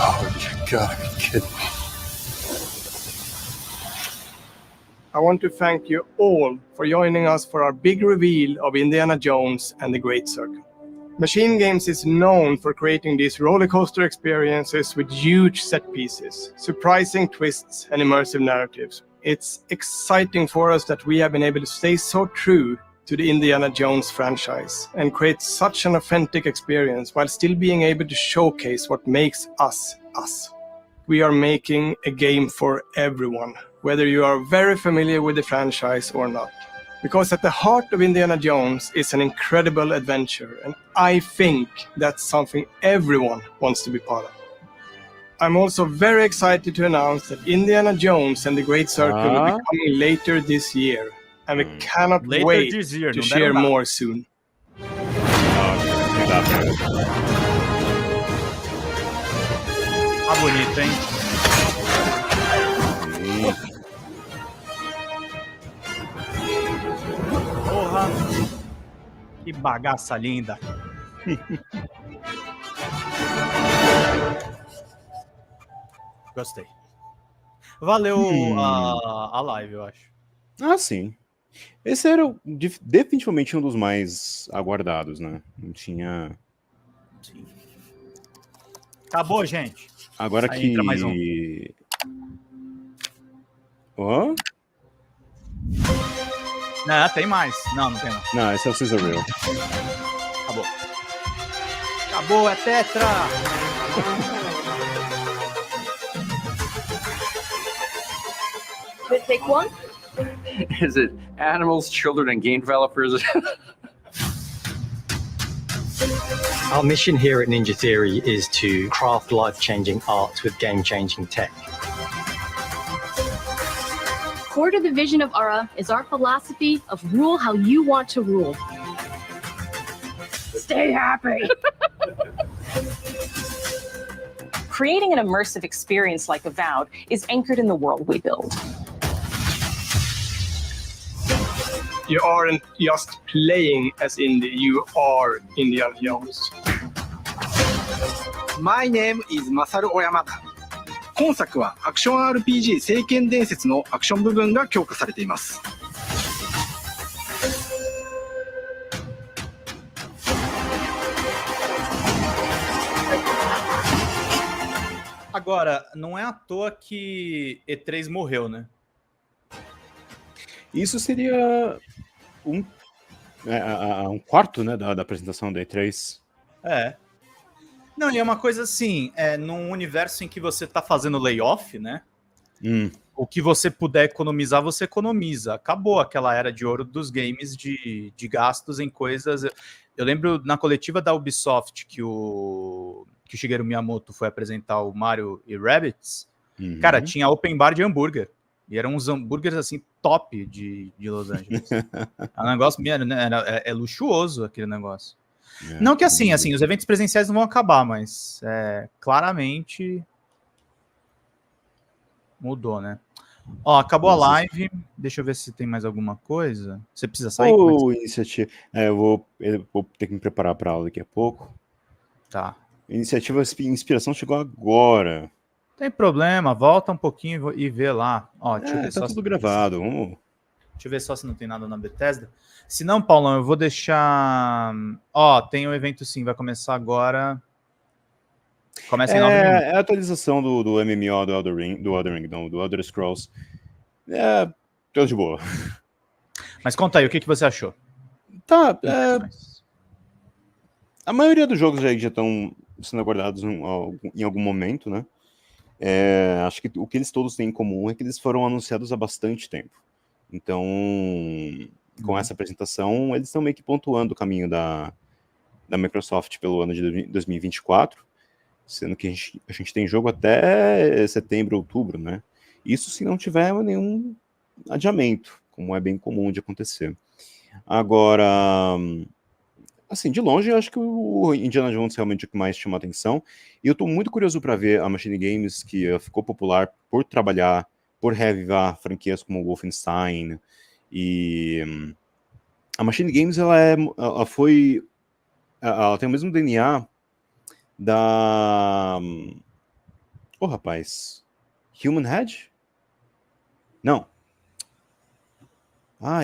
Oh, you gotta be kidding me. I want to thank you all for joining us for our big reveal of Indiana Jones and the Great Circle. Machine Games is known for creating these rollercoaster experiences with huge set pieces, surprising twists, and immersive narratives. It's exciting for us that we have been able to stay so true to the Indiana Jones franchise and create such an authentic experience while still being able to showcase what makes us, us. We are making a game for everyone, whether you are very familiar with the franchise or not. Because at the heart of Indiana Jones is an incredible adventure, and I think that's something everyone wants to be part of. I'm also very excited to announce that Indiana Jones and the Great Circle will be coming later this year, and we cannot wait to share more soon. Tá bonito, hein? Porra! Que bagaça linda! Gostei. Valeu a live, eu acho. Ah, sim. Esse era definitivamente um dos mais aguardados, né? Não tinha... Sim. Acabou, gente. Agora aí que... entra mais um. Ó? Não, tem mais. Não, não tem não. Não, esse é o Scissor Reel. Acabou. Acabou, é tetra! Should I take one? Is it animals, children, and game developers? Our mission here at Ninja Theory is to craft life-changing art with game-changing tech. Core to the vision of ARA is our philosophy of rule how you want to rule. Stay happy! Creating an immersive experience like Avowed is anchored in the world we build. You aren't just playing as Indy, you are Indiana Jones. My name is Masaru Oyamata. 今作はアクション RPG 聖剣伝説のアクション部分が強化されています。Agora, não é à toa que E3 morreu, né? Isso seria um quarto, né, da apresentação da E3. É. Não, e é uma coisa assim, num universo em que você tá fazendo layoff, né? O que você puder economizar, você economiza. Acabou aquela era de ouro dos games de gastos em coisas... Eu lembro na coletiva da Ubisoft que o Shigeru Miyamoto foi apresentar o Mario e Rabbids. Cara, tinha open bar de hambúrguer. E eram uns hambúrgueres, assim, top de Los Angeles. É um negócio, é luxuoso aquele negócio. Não que assim, os eventos presenciais não vão acabar, mas claramente mudou, né? Ó, acabou a live. Deixa eu ver se tem mais alguma coisa. Você precisa sair? Iniciativa. Eu vou ter que me preparar para aula daqui a pouco. Tá. Iniciativa Inspiração chegou agora. Tem problema, volta um pouquinho e vê lá. Ó, deixa eu ver tá tudo gravado. Vamos. Deixa eu ver só se não tem nada na Bethesda. Se não, Paulão, eu vou deixar... Ó, tem um evento sim, vai começar agora. Começa em 9 minutos. É a atualização do MMO do Elder Scrolls. Tudo de boa. Mas conta aí, o que você achou? Tá, a maioria dos jogos já estão sendo aguardados em algum momento, né? Acho que o que eles todos têm em comum é que eles foram anunciados há bastante tempo. Então, com essa apresentação, eles estão meio que pontuando o caminho da Microsoft pelo ano de 2024, sendo que a gente tem jogo até setembro, outubro, né? Isso se não tiver nenhum adiamento, como é bem comum de acontecer. Agora, assim, de longe, eu acho que o Indiana Jones realmente é o que mais chama atenção. E eu tô muito curioso para ver a Machine Games, que ficou popular por reavivar franquias como Wolfenstein. E a Machine Games, ela tem o mesmo DNA da... rapaz. Human Head? Não.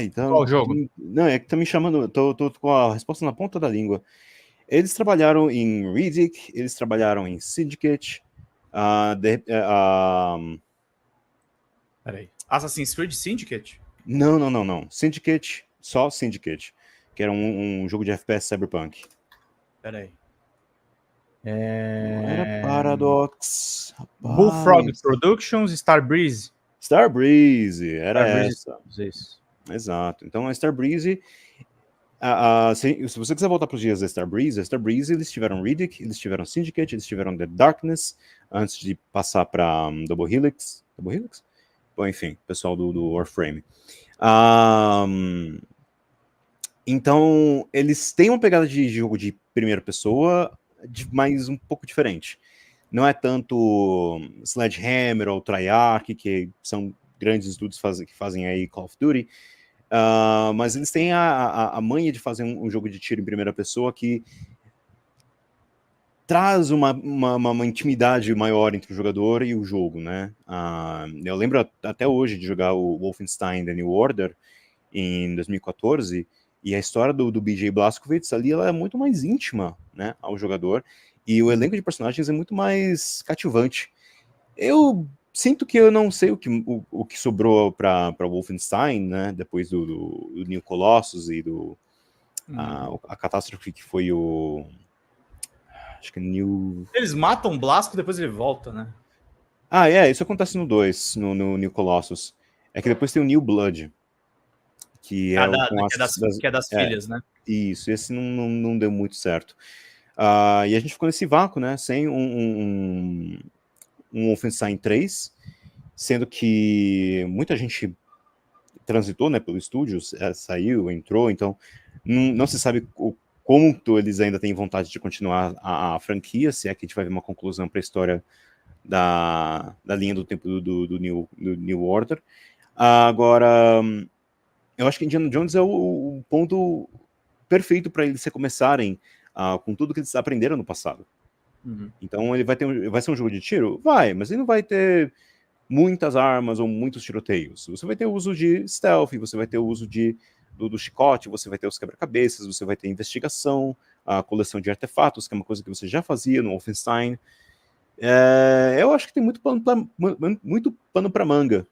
Então... Qual jogo? Não, é que tá me chamando... Tô com a resposta na ponta da língua. Eles trabalharam em Riddick, eles trabalharam em Syndicate. Peraí. Assassin's Creed Syndicate? Não. Syndicate, só Syndicate. Que era um jogo de FPS cyberpunk. Peraí. Era Paradox. Bullfrog Productions, Starbreeze. Starbreeze, era essa. Isso. Exato. Então, a Starbreeze... se você quiser voltar para os dias da Starbreeze, eles tiveram Riddick, eles tiveram Syndicate, eles tiveram The Darkness, antes de passar para Double Helix? Bom, enfim, pessoal do Warframe. Então, eles têm uma pegada de jogo de primeira pessoa, mas um pouco diferente. Não é tanto Sledgehammer ou Treyarch, que são grandes estúdios que fazem aí Call of Duty, mas eles têm a manha de fazer um jogo de tiro em primeira pessoa que traz uma intimidade maior entre o jogador e o jogo, né? Eu lembro até hoje de jogar o Wolfenstein The New Order em 2014, e a história do BJ Blazkowicz ali, ela é muito mais íntima, né, ao jogador, e o elenco de personagens é muito mais cativante. Eu sinto que eu não sei o que sobrou para Wolfenstein, né, depois do New Colossus e a catástrofe que foi o... Acho que New... Eles matam o Blasco e depois ele volta, né? Isso acontece no 2, no New Colossus. É que depois tem o New Blood, que é das filhas, né? Isso, esse não deu muito certo. E a gente ficou nesse vácuo, né, sem um Wolfenstein 3, sendo que muita gente transitou, né, pelo estúdio, saiu, entrou, então não se sabe como eles ainda têm vontade de continuar a franquia, se é que a gente vai ver uma conclusão para a história da linha do tempo do New Order. Agora, eu acho que Indiana Jones é o ponto perfeito para eles recomeçarem com tudo que eles aprenderam no passado. Então ele vai ser um jogo de tiro? Vai, mas ele não vai ter muitas armas ou muitos tiroteios. Você vai ter o uso de stealth, você vai ter o uso do chicote, você vai ter os quebra-cabeças, você vai ter investigação, a coleção de artefatos, que é uma coisa que você já fazia no Wolfenstein. Eu acho que tem muito pano para manga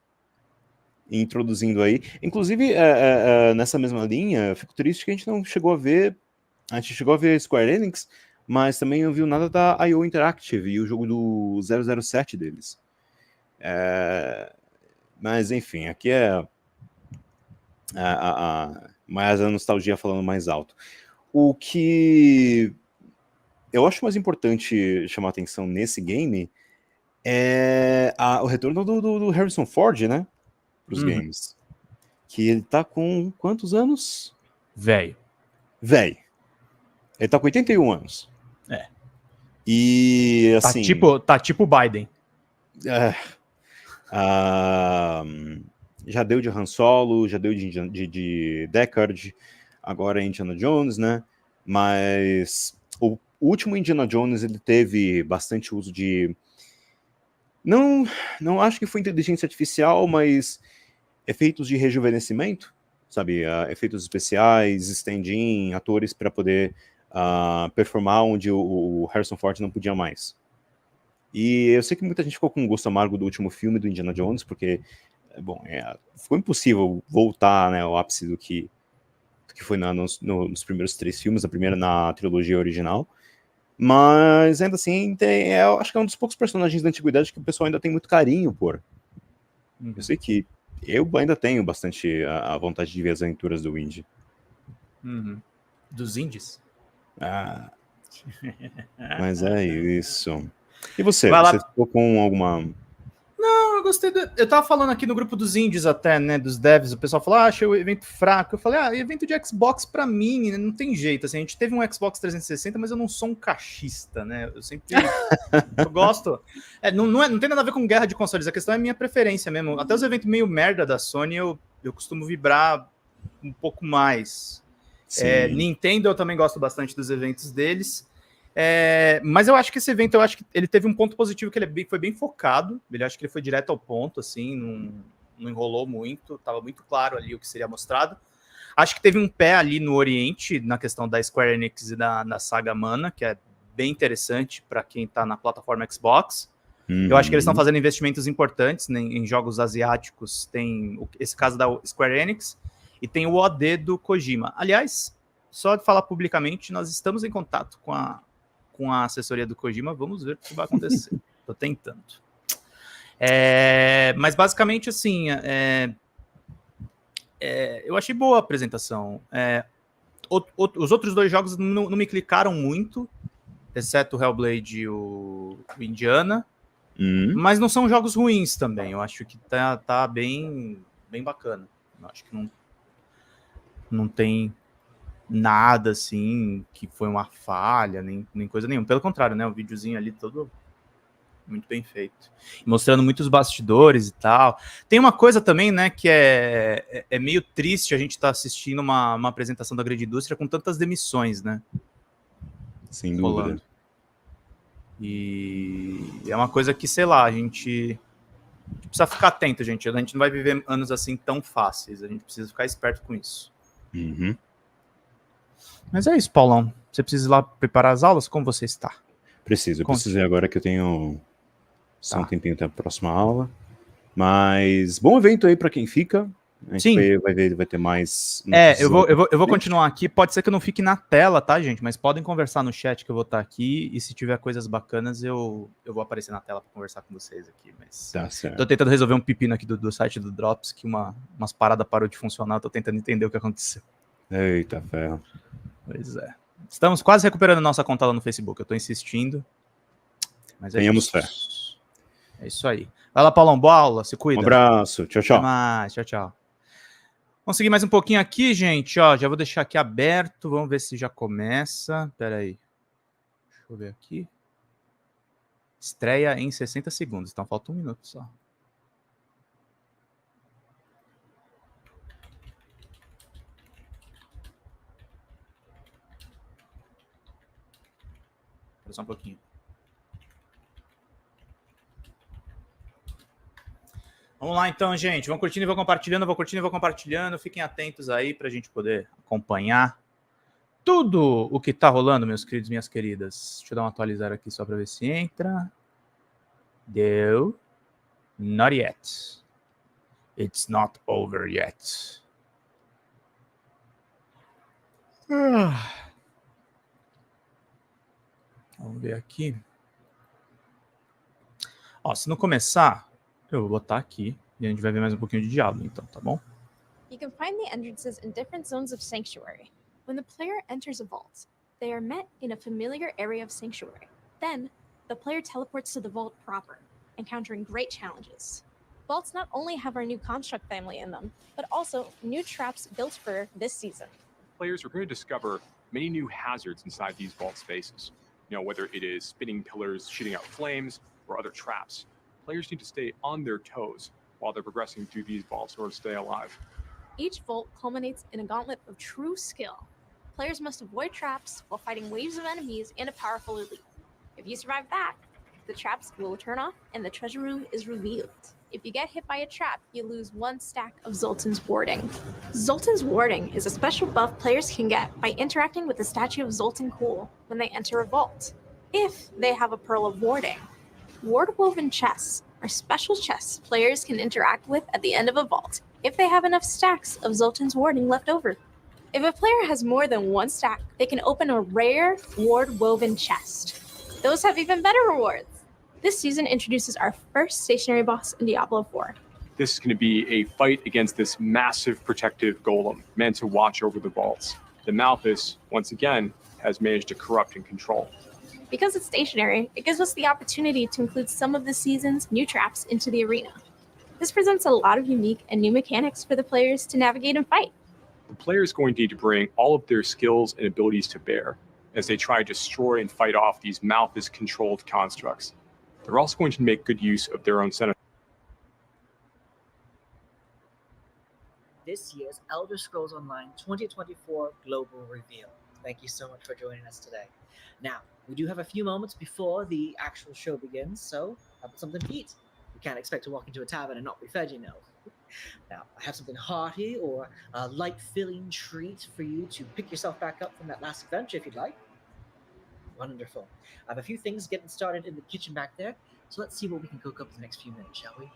introduzindo aí. Inclusive, nessa mesma linha, eu fico triste que a gente não chegou a ver. A gente chegou a ver Square Enix, mas também não viu nada da IO Interactive e o jogo do 007 deles. Mas, enfim, aqui é mais a nostalgia falando mais alto. O que eu acho mais importante chamar atenção nesse game é o retorno do Harrison Ford, né? Para os games. Que ele tá com quantos anos? Velho. Ele tá com 81 anos. E, assim... Tá tipo Biden. Já deu de Han Solo, já deu de Deckard, agora é Indiana Jones, né? Mas o último Indiana Jones, ele teve bastante uso de... Não acho que foi inteligência artificial, mas efeitos de rejuvenescimento, sabe? Efeitos especiais, stand-in, atores para poder performar onde o Harrison Ford não podia mais. E eu sei que muita gente ficou com um gosto amargo do último filme do Indiana Jones, porque, ficou impossível voltar, né, ao ápice do que foi nos primeiros 3 filmes, na trilogia original. Mas, ainda assim, acho que é um dos poucos personagens da antiguidade que o pessoal ainda tem muito carinho por. Eu sei que eu ainda tenho bastante a vontade de ver as aventuras do Indy. Dos indies? Mas é isso. E você? Você ficou com alguma... Não, eu gostei. Eu tava falando aqui no grupo dos indies até, né, dos devs, o pessoal falou, achei o evento fraco. Eu falei, evento de Xbox pra mim, né, não tem jeito, assim, a gente teve um Xbox 360, mas eu não sou um cachista, né, eu sempre, eu gosto, não tem nada a ver com guerra de consoles, a questão é minha preferência mesmo, até os eventos meio merda da Sony, eu costumo vibrar um pouco mais. Nintendo eu também gosto bastante dos eventos deles. Mas eu acho que esse evento, ele teve um ponto positivo, que ele foi bem focado, acho que ele foi direto ao ponto, assim, não enrolou muito, estava muito claro ali o que seria mostrado. Acho que teve um pé ali no Oriente, na questão da Square Enix e da saga Mana, que é bem interessante para quem está na plataforma Xbox. Eu acho que eles estão fazendo investimentos importantes, né, em jogos asiáticos, tem esse caso da Square Enix, e tem o OD do Kojima. Aliás, só de falar publicamente, nós estamos em contato com a assessoria do Kojima, vamos ver o que vai acontecer. Tô tentando. Mas basicamente, assim, eu achei boa a apresentação. Os outros 2 jogos não me clicaram muito, exceto o Hellblade e o Indiana, mas não são jogos ruins também. Eu acho que tá bem bacana. Eu acho que não tem nada assim que foi uma falha, nem coisa nenhuma. Pelo contrário, né? O videozinho ali todo muito bem feito. Mostrando muitos bastidores e tal. Tem uma coisa também, né, que é meio triste a gente estar assistindo uma apresentação da grande indústria com tantas demissões, né? Sem dúvida. Rolando. E é uma coisa que, sei lá, a gente precisa ficar atento, gente. A gente não vai viver anos assim tão fáceis. A gente precisa ficar esperto com isso. Mas é isso, Paulão. Você precisa ir lá preparar as aulas? Como você está? Preciso ir agora que eu tenho só um tempinho até a próxima aula. Mas bom evento aí para quem fica. A gente vai ter mais... eu vou continuar aqui. Pode ser que eu não fique na tela, tá, gente? Mas podem conversar no chat que eu vou estar aqui. E se tiver coisas bacanas, eu vou aparecer na tela para conversar com vocês aqui. Mas tá certo. Tô tentando resolver um pepino aqui do site do Drops, que umas paradas parou de funcionar. Tô tentando entender o que aconteceu. Eita, ferro. Pois é. Estamos quase recuperando nossa conta lá no Facebook. Eu tô insistindo. Mas tenhamos fé. É isso aí. Vai lá, Paulão. Boa aula. Se cuida. Um abraço. Tchau, tchau. Até mais. Tchau, tchau. Vamos seguir mais um pouquinho aqui, gente. Ó, já vou deixar aqui aberto. Vamos ver se já começa. Espera aí. Deixa eu ver aqui. Estreia em 60 segundos. Então falta 1 minuto só. Só um pouquinho. Vamos lá então, gente. Vão curtindo e vão compartilhando. Fiquem atentos aí para a gente poder acompanhar tudo o que está rolando, meus queridos e minhas queridas. Deixa eu dar uma atualizar aqui só para ver se entra. No, not yet. It's not over yet. Vamos ver aqui. Ó, se não começar, eu vou botar aqui e a gente vai ver mais um pouquinho de Diablo, então, tá bom? You can find the entrances in different zones of Sanctuary. When the player enters a vault, they are met in a familiar area of Sanctuary. Then, the player teleports to the vault proper, encountering great challenges. Vaults not only have our new construct family in them, but also new traps built for this season. Players are going to discover many new hazards inside these vault spaces. You know, whether it is spinning pillars shooting out flames or other traps. Players need to stay on their toes while they're progressing through these vaults in order to stay alive. Each vault culminates in a gauntlet of true skill. Players must avoid traps while fighting waves of enemies and a powerful elite. If you survive that, the traps will turn off and the treasure room is revealed. If you get hit by a trap, you lose 1 stack of Zoltan's Warding. Zoltan's Warding is a special buff players can get by interacting with the statue of Zoltan Cool when they enter a vault, if they have a Pearl of Warding. Ward-woven chests are special chests players can interact with at the end of a vault if they have enough stacks of Zoltan's Warding left over. If a player has more than 1 stack, they can open a rare ward-woven chest. Those have even better rewards. This season introduces our first stationary boss in Diablo 4. This is going to be a fight against this massive protective golem meant to watch over the vaults. The Malthus, once again, has managed to corrupt and control. Because it's stationary, it gives us the opportunity to include some of the season's new traps into the arena. This presents a lot of unique and new mechanics for the players to navigate and fight. The player is going to need to bring all of their skills and abilities to bear as they try to destroy and fight off these Malthus-controlled constructs. They're also going to make good use of their own center. This year's Elder Scrolls Online 2024 Global Reveal. Thank you so much for joining us today. Now, we do have a few moments before the actual show begins, so how about something to eat? You can't expect to walk into a tavern and not be fed, you know. Now, I have something hearty or a light-filling treat for you to pick yourself back up from that last adventure if you'd like. Wonderful. I have a few things getting started in the kitchen back there, so let's see what we can cook up in the next few minutes, shall we?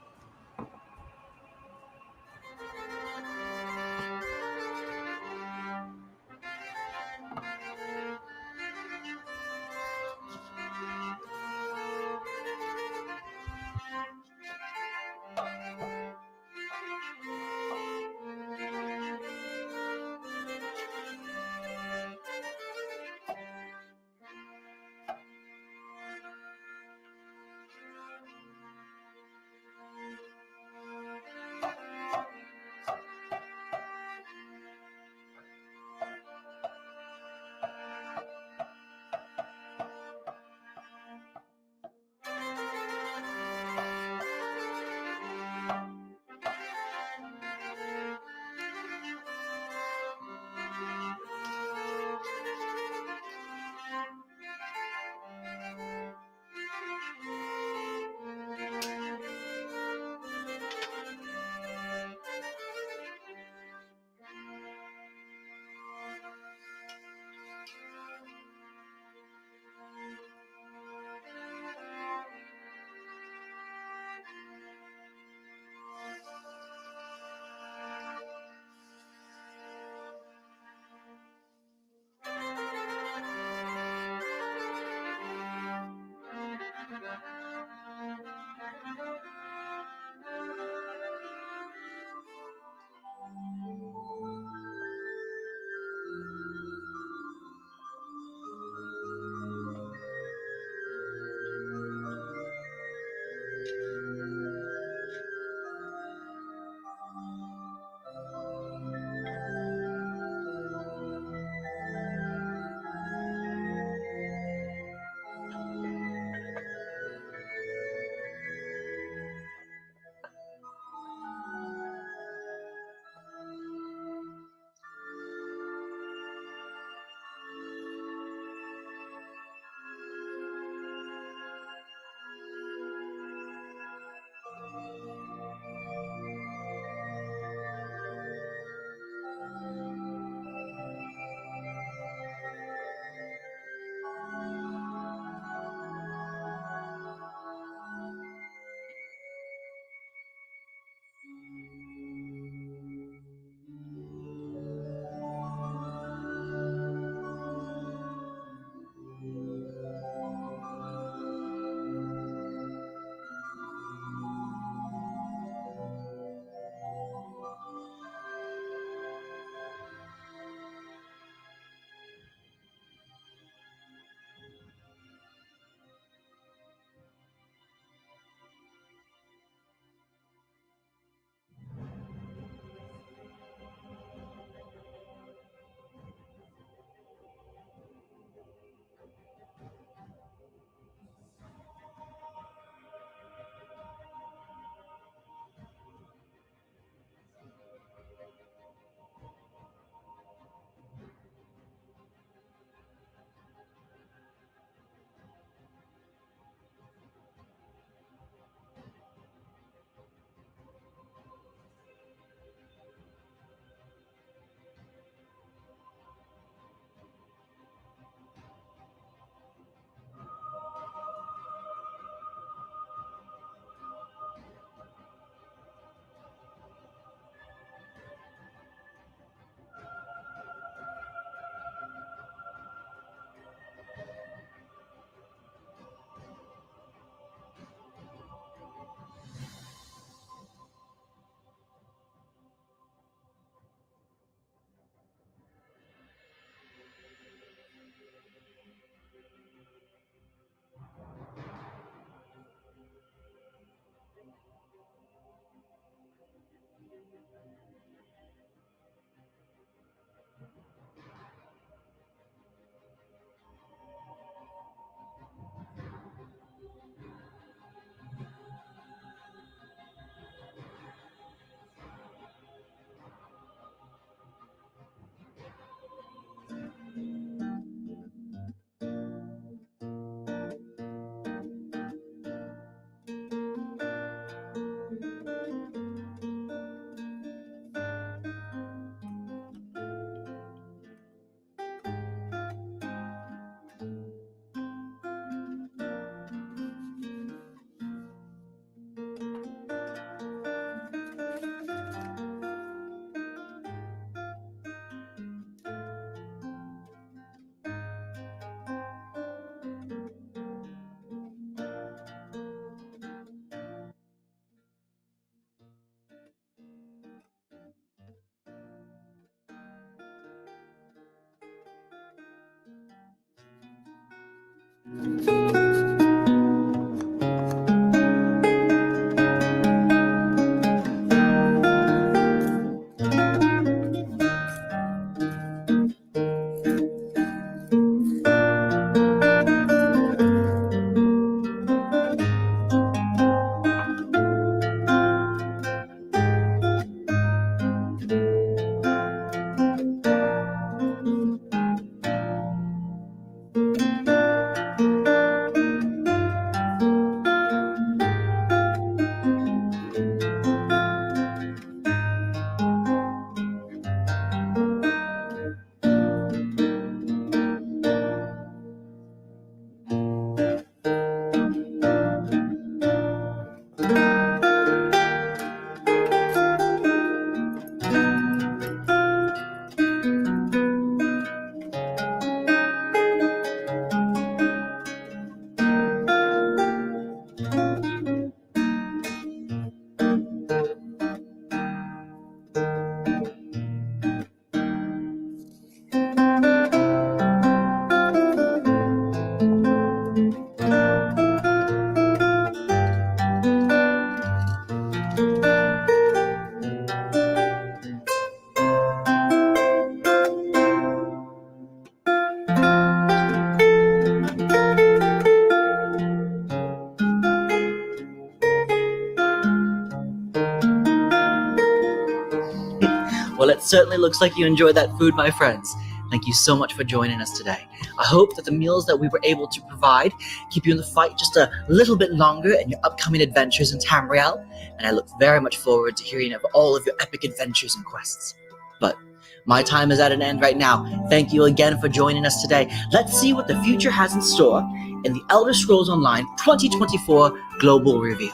Well, it certainly looks like you enjoyed that food, my friends. Thank you so much for joining us today. I hope that the meals that we were able to provide keep you in the fight just a little bit longer in your upcoming adventures in Tamriel, and I look very much forward to hearing of all of your epic adventures and quests. But my time is at an end right now. Thank you again for joining us today. Let's see what the future has in store in the Elder Scrolls Online 2024 Global Reveal.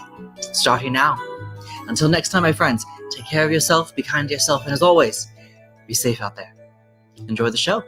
Starting now. Until next time, my friends, take care of yourself, be kind to yourself, and as always, be safe out there. Enjoy the show.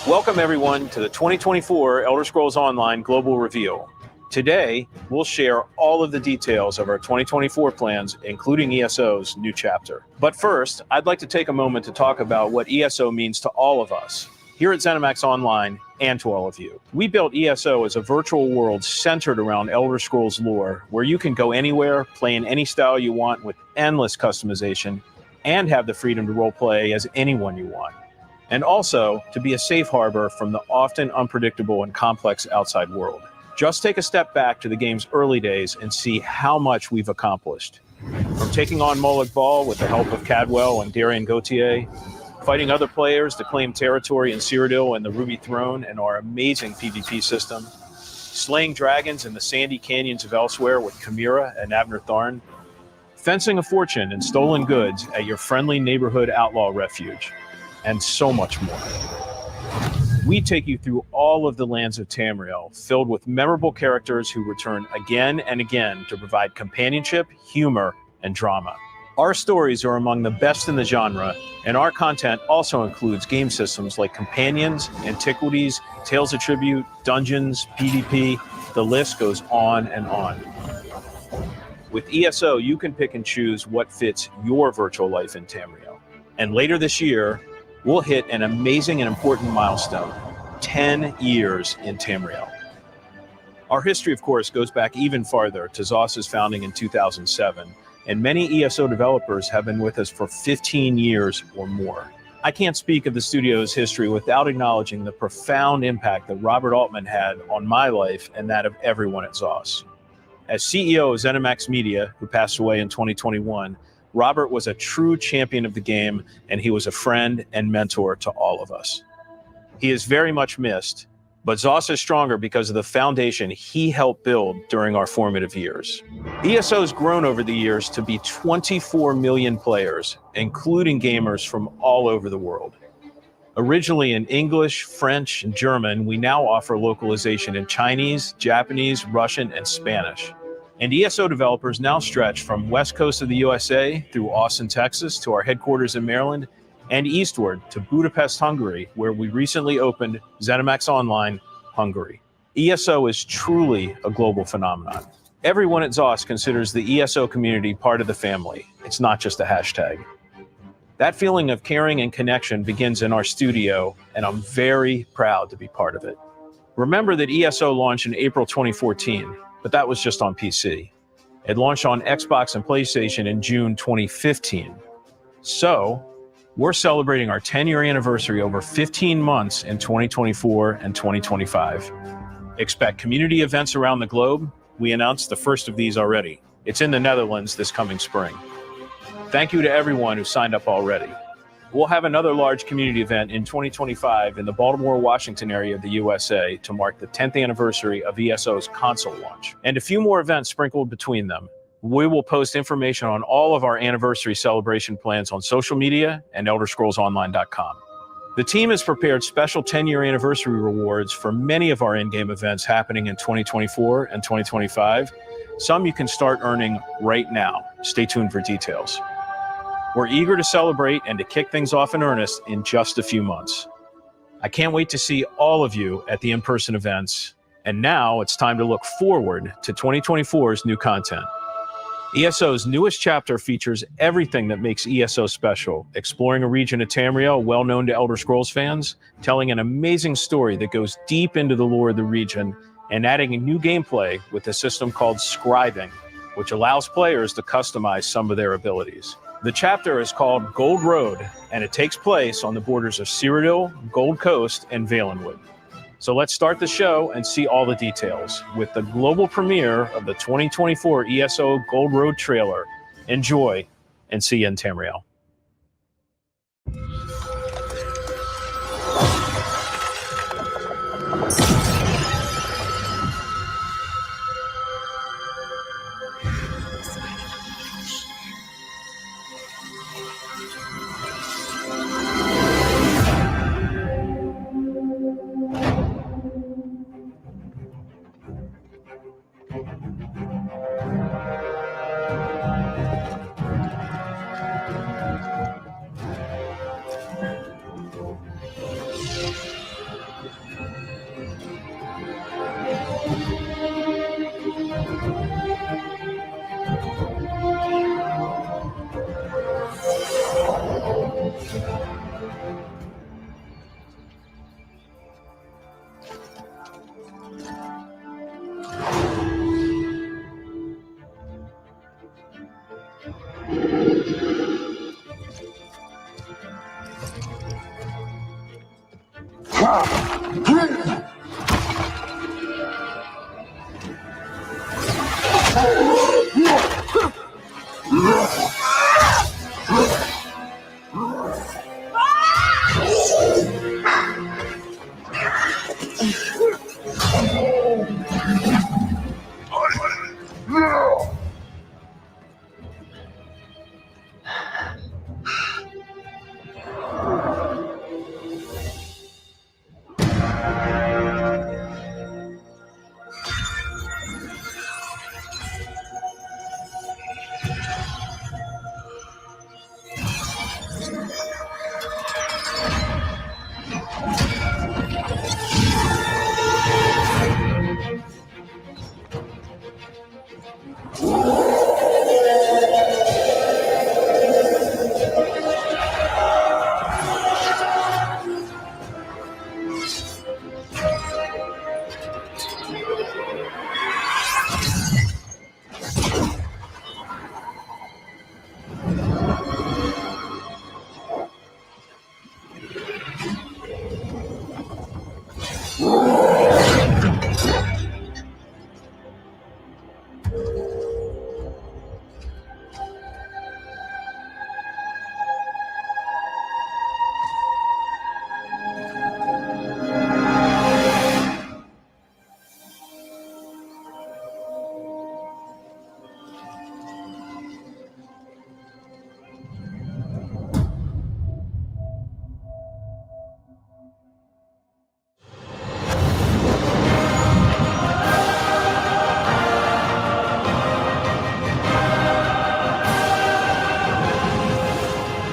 Welcome everyone to the 2024 Elder Scrolls Online Global Reveal. Today, we'll share all of the details of our 2024 plans, including ESO's new chapter. But first, I'd like to take a moment to talk about what ESO means to all of us here at ZeniMax Online and to all of you. We built ESO as a virtual world centered around Elder Scrolls lore, where you can go anywhere, play in any style you want with endless customization, and have the freedom to roleplay as anyone you want. And also to be a safe harbor from the often unpredictable and complex outside world. Just take a step back to the game's early days and see how much we've accomplished. From taking on Molag Bal with the help of Cadwell and Darian Gauthier, fighting other players to claim territory in Cyrodiil and the Ruby Throne and our amazing PvP system, slaying dragons in the sandy canyons of Elsewhere with Chimera and Abner Tharn, fencing a fortune and stolen goods at your friendly neighborhood outlaw refuge, and so much more. We take you through all of the lands of Tamriel, filled with memorable characters who return again and again to provide companionship, humor, and drama. Our stories are among the best in the genre, and our content also includes game systems like Companions, Antiquities, Tales of Tribute, Dungeons, PvP. The list goes on and on. With ESO, you can pick and choose what fits your virtual life in Tamriel. And later this year, we'll hit an amazing and important milestone, 10 years in Tamriel. Our history, of course, goes back even farther to ZOS's founding in 2007, and many ESO developers have been with us for 15 years or more. I can't speak of the studio's history without acknowledging the profound impact that Robert Altman had on my life and that of everyone at ZOS. As CEO of ZeniMax Media, who passed away in 2021, Robert was a true champion of the game, and he was a friend and mentor to all of us. He is very much missed, but ZOS is stronger because of the foundation he helped build during our formative years. ESO has grown over the years to be 24 million players, including gamers from all over the world. Originally in English, French, and German, we now offer localization in Chinese, Japanese, Russian, and Spanish. And ESO developers now stretch from west coast of the USA through Austin, Texas, to our headquarters in Maryland, and eastward to Budapest, Hungary, where we recently opened ZeniMax Online, Hungary. ESO is truly a global phenomenon. Everyone at ZOS considers the ESO community part of the family. It's not just a hashtag. That feeling of caring and connection begins in our studio, and I'm very proud to be part of it. Remember that ESO launched in April 2014. But that was just on PC. It launched on Xbox and PlayStation in June 2015. So, we're celebrating our 10-year anniversary over 15 months in 2024 and 2025. Expect community events around the globe. We announced the first of these already. It's in the Netherlands this coming spring. Thank you to everyone who signed up already. We'll have another large community event in 2025 in the Baltimore, Washington area of the USA to mark the 10th anniversary of ESO's console launch, and a few more events sprinkled between them. We will post information on all of our anniversary celebration plans on social media and ElderScrollsOnline.com. The team has prepared special 10-year anniversary rewards for many of our in-game events happening in 2024 and 2025. Some you can start earning right now. Stay tuned for details. We're eager to celebrate and to kick things off in earnest in just a few months. I can't wait to see all of you at the in-person events. And now it's time to look forward to 2024's new content. ESO's newest chapter features everything that makes ESO special, exploring a region of Tamriel well known to Elder Scrolls fans, telling an amazing story that goes deep into the lore of the region, and adding a new gameplay with a system called scribing, which allows players to customize some of their abilities. The chapter is called Gold Road, and it takes place on the borders of Cyrodiil, Gold Coast, and Valenwood. So let's start the show and see all the details with the global premiere of the 2024 ESO Gold Road trailer. Enjoy, and see you in Tamriel.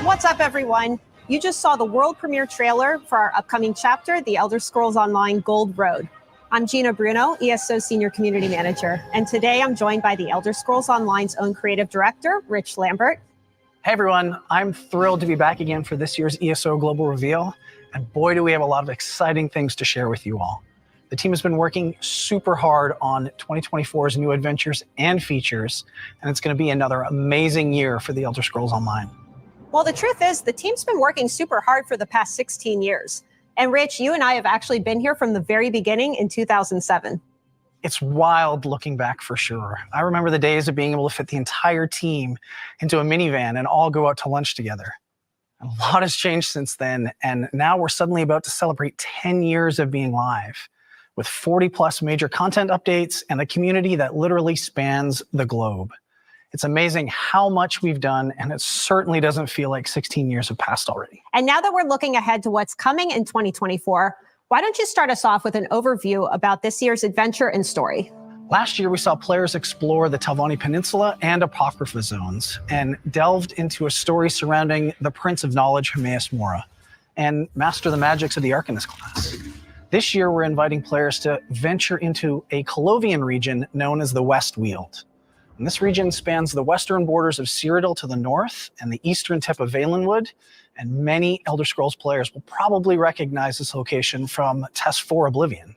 What's up, everyone? You just saw the world premiere trailer for our upcoming chapter, The Elder Scrolls Online Gold Road. I'm Gina Bruno, ESO Senior Community Manager, and today I'm joined by The Elder Scrolls Online's own creative director, Rich Lambert. Hey everyone, I'm thrilled to be back again for this year's ESO Global Reveal, and boy do we have a lot of exciting things to share with you all. The team has been working super hard on 2024's new adventures and features, and it's going to be another amazing year for The Elder Scrolls Online. Well, the truth is, the team's been working super hard for the past 16 years. And Rich, you and I have actually been here from the very beginning in 2007. It's wild looking back for sure. I remember the days of being able to fit the entire team into a minivan and all go out to lunch together. A lot has changed since then, and now we're suddenly about to celebrate 10 years of being live, with 40 plus major content updates and a community that literally spans the globe. It's amazing how much we've done, and it certainly doesn't feel like 16 years have passed already. And now that we're looking ahead to what's coming in 2024, why don't you start us off with an overview about this year's adventure and story? Last year, we saw players explore the Talvani Peninsula and Apocrypha zones, and delved into a story surrounding the Prince of Knowledge, Hermaeus Mora, and master the magics of the Arcanist class. This year, we're inviting players to venture into a Colovian region known as the West Weald. And this region spans the western borders of Cyrodiil to the north and the eastern tip of Valenwood, and many Elder Scrolls players will probably recognize this location from Test 4 Oblivion.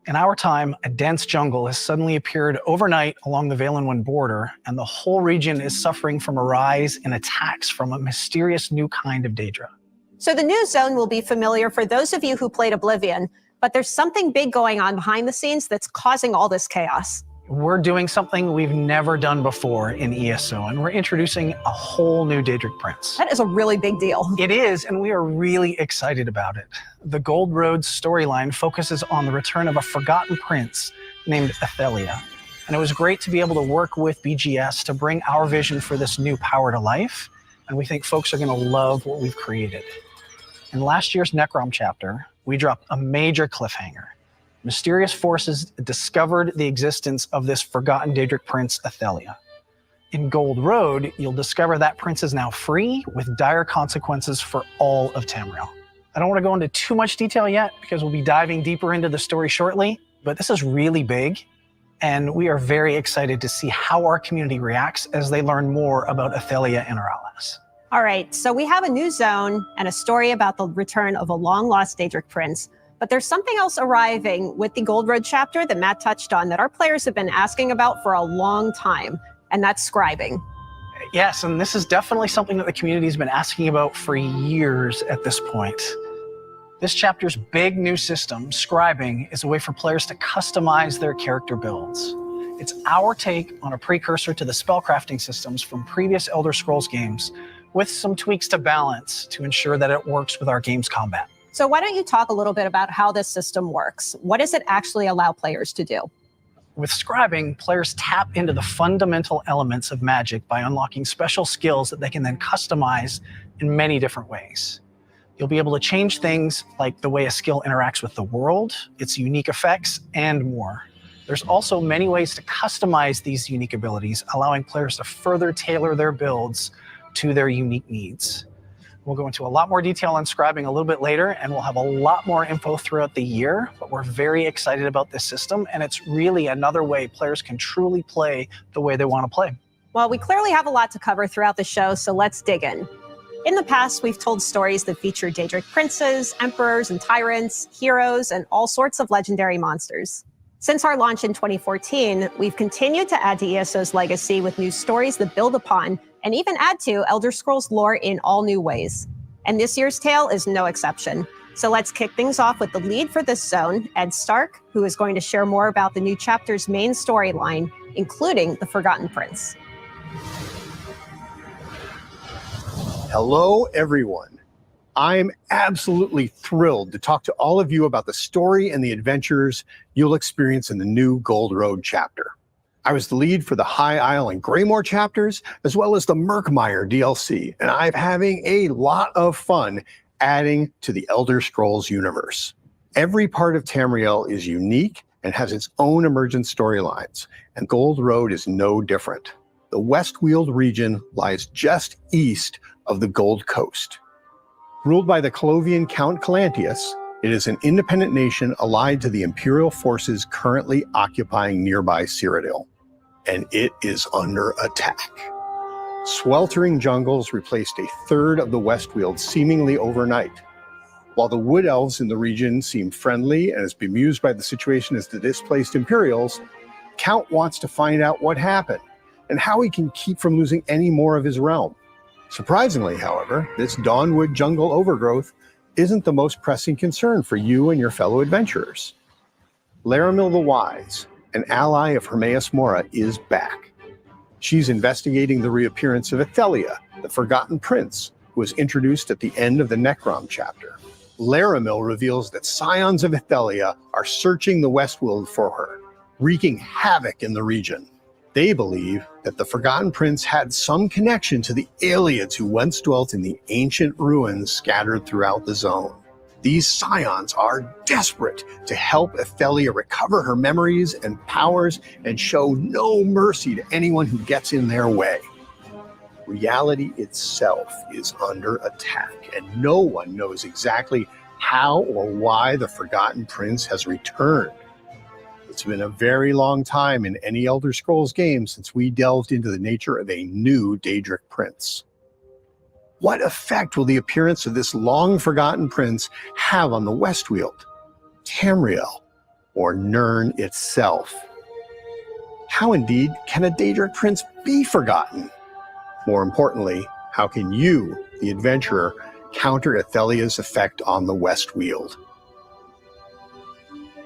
In our time, a dense jungle has suddenly appeared overnight along the Valenwood border, and the whole region is suffering from a rise in attacks from a mysterious new kind of Daedra. So the new zone will be familiar for those of you who played Oblivion, but there's something big going on behind the scenes that's causing all this chaos. We're doing something we've never done before in ESO, and we're introducing a whole new Daedric Prince. That is a really big deal. It is, and we are really excited about it. The Gold Road storyline focuses on the return of a forgotten prince named Athelia. And it was great to be able to work with BGS to bring our vision for this new power to life, and we think folks are going to love what we've created. In last year's Necrom chapter, we dropped a major cliffhanger. Mysterious forces discovered the existence of this forgotten Daedric prince, Athelia. In Gold Road, you'll discover that prince is now free, with dire consequences for all of Tamriel. I don't want to go into too much detail yet, because we'll be diving deeper into the story shortly, but this is really big, and we are very excited to see how our community reacts as they learn more about Athelia and our allies. All right, so we have a new zone and a story about the return of a long-lost Daedric prince. But there's something else arriving with the Gold Road chapter that Matt touched on that our players have been asking about for a long time, and that's scribing. Yes, and this is definitely something that the community has been asking about for years at this point. This chapter's big new system, scribing, is a way for players to customize their character builds. It's our take on a precursor to the spellcrafting systems from previous Elder Scrolls games, with some tweaks to balance to ensure that it works with our game's combat. So why don't you talk a little bit about how this system works? What does it actually allow players to do? With scribing, players tap into the fundamental elements of magic by unlocking special skills that they can then customize in many different ways. You'll be able to change things like the way a skill interacts with the world, its unique effects, and more. There's also many ways to customize these unique abilities, allowing players to further tailor their builds to their unique needs. We'll go into a lot more detail on scribing a little bit later, and we'll have a lot more info throughout the year, but we're very excited about this system, and it's really another way players can truly play the way they want to play. Well, we clearly have a lot to cover throughout the show, so let's dig in. In the past, we've told stories that feature Daedric princes, emperors and tyrants, heroes, and all sorts of legendary monsters. Since our launch in 2014, we've continued to add to ESO's legacy with new stories that build upon and even add to Elder Scrolls lore in all new ways. And this year's tale is no exception. So let's kick things off with the lead for this zone, Ed Stark, who is going to share more about the new chapter's main storyline, including the Forgotten Prince. Hello, everyone. I'm absolutely thrilled to talk to all of you about the story and the adventures you'll experience in the new Gold Road chapter. I was the lead for the High Isle and Greymore chapters, as well as the Murkmire DLC, and I'm having a lot of fun adding to the Elder Scrolls universe. Every part of Tamriel is unique and has its own emergent storylines, and Gold Road is no different. The Westweald region lies just east of the Gold Coast. Ruled by the Colovian Count Calantius, it is an independent nation allied to the Imperial forces currently occupying nearby Cyrodiil, and it is under attack. Sweltering jungles replaced a third of the Westweald seemingly overnight. While the Wood Elves in the region seem friendly and as bemused by the situation as the displaced Imperials, Count wants to find out what happened and how he can keep from losing any more of his realm. Surprisingly, however, this Dawnwood jungle overgrowth isn't the most pressing concern for you and your fellow adventurers. Laramil the Wise, an ally of Hermaeus Mora, is back. She's investigating the reappearance of Athelia, the Forgotten Prince, who was introduced at the end of the Necrom chapter. Laramil reveals that scions of Athelia are searching the Westweald for her, wreaking havoc in the region. They believe that the Forgotten Prince had some connection to the Aliads who once dwelt in the ancient ruins scattered throughout the zone. These scions are desperate to help Athelia recover her memories and powers and show no mercy to anyone who gets in their way. Reality itself is under attack, and no one knows exactly how or why the Forgotten Prince has returned. It's been a very long time in any Elder Scrolls game since we delved into the nature of a new Daedric prince. What effect will the appearance of this long-forgotten prince have on the Westweald, Tamriel, or Nirn itself? How indeed can a Daedric prince be forgotten? More importantly, how can you, the adventurer, counter Athelia's effect on the Westweald?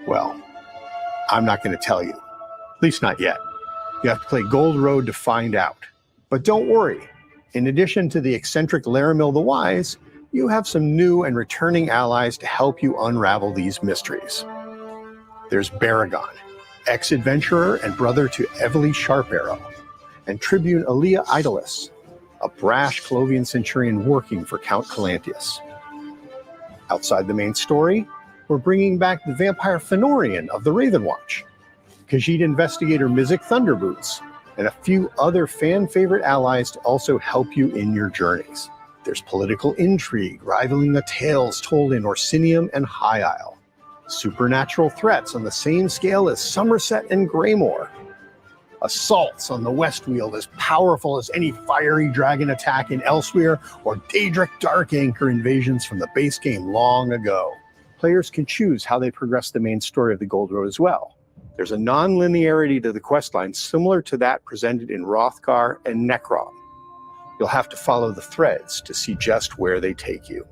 Well, I'm not going to tell you, at least not yet. You have to play Gold Road to find out. But don't worry, in addition to the eccentric Laramil the Wise, you have some new and returning allies to help you unravel these mysteries. There's Baragon, ex-adventurer and brother to Evely Sharparrow, and Tribune Alia Idolus, a brash Colovian centurion working for Count Calantius. Outside the main story, we're bringing back the vampire Fënorian of the Ravenwatch, Khajiit investigator Mizik Thunderboots, and a few other fan-favorite allies to also help you in your journeys. There's political intrigue rivaling the tales told in Orsinium and High Isle, supernatural threats on the same scale as Somerset and Greymore, assaults on the Westweald as powerful as any fiery dragon attack in Elsewhere or Daedric Dark Anchor invasions from the base game long ago. Players can choose how they progress the main story of the Gold Road as well. There's a non-linearity to the questline similar to that presented in Hrothgar and Necrom. You'll have to follow the threads to see just where they take you.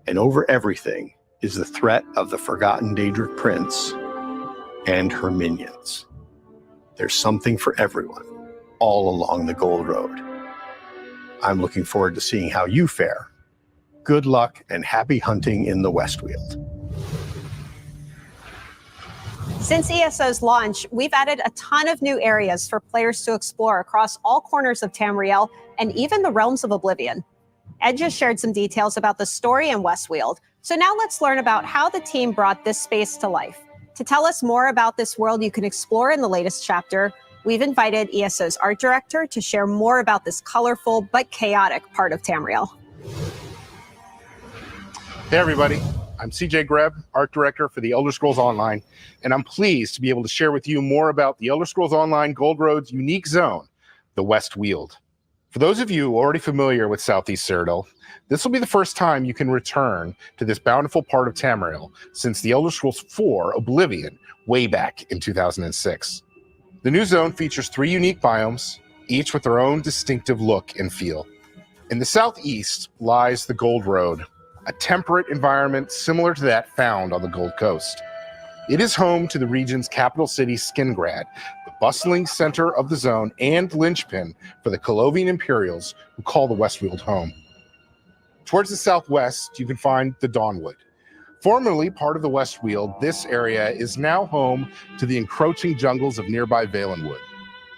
And over everything is the threat of the forgotten Daedric Prince and her minions. There's something for everyone all along the Gold Road. I'm looking forward to seeing how you fare. Good luck and happy hunting in the Westweald. Since ESO's launch, we've added a ton of new areas for players to explore across all corners of Tamriel and even the realms of Oblivion. Ed just shared some details about the story in Westweald, so now let's learn about how the team brought this space to life. To tell us more about this world you can explore in the latest chapter, we've invited ESO's art director to share more about this colorful but chaotic part of Tamriel. Hey everybody, I'm CJ Greb, art director for the Elder Scrolls Online, and I'm pleased to be able to share with you more about the Elder Scrolls Online Gold Road's unique zone, the Westweald. For those of you already familiar with Southeast Cyrodiil, this will be the first time you can return to this bountiful part of Tamriel since the Elder Scrolls IV Oblivion way back in 2006. The new zone features 3 unique biomes, each with their own distinctive look and feel. In the southeast lies the Gold Road, a temperate environment similar to that found on the Gold Coast. It is home to the region's capital city, Skingrad, the bustling center of the zone and linchpin for the Colovian Imperials who call the Westweald home. Towards the southwest, you can find the Dawnwood. Formerly part of the Westweald, this area is now home to the encroaching jungles of nearby Valenwood.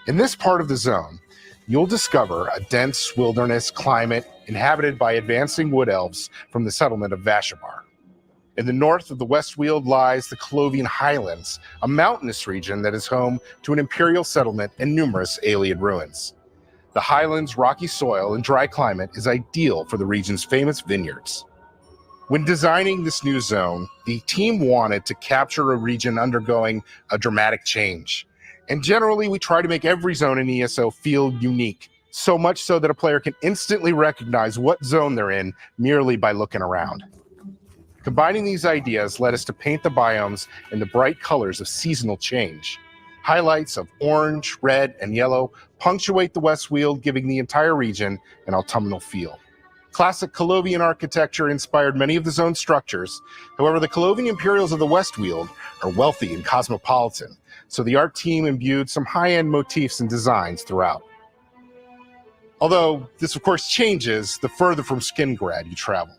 In this part of the zone, you'll discover a dense wilderness climate inhabited by advancing wood elves from the settlement of Vashamar. In the north of the Westweald lies the Colovian Highlands, a mountainous region that is home to an imperial settlement and numerous Ayleid ruins. The Highlands' rocky soil and dry climate is ideal for the region's famous vineyards. When designing this new zone, the team wanted to capture a region undergoing a dramatic change. And generally, we try to make every zone in ESO feel unique, so much so that a player can instantly recognize what zone they're in merely by looking around. Combining these ideas led us to paint the biomes in the bright colors of seasonal change. Highlights of orange, red, and yellow punctuate the Westweald, giving the entire region an autumnal feel. Classic Colovian architecture inspired many of the zone's structures. However, the Colovian Imperials of the Westweald are wealthy and cosmopolitan, so the art team imbued some high-end motifs and designs throughout. Although this of course changes the further from Skingrad you travel.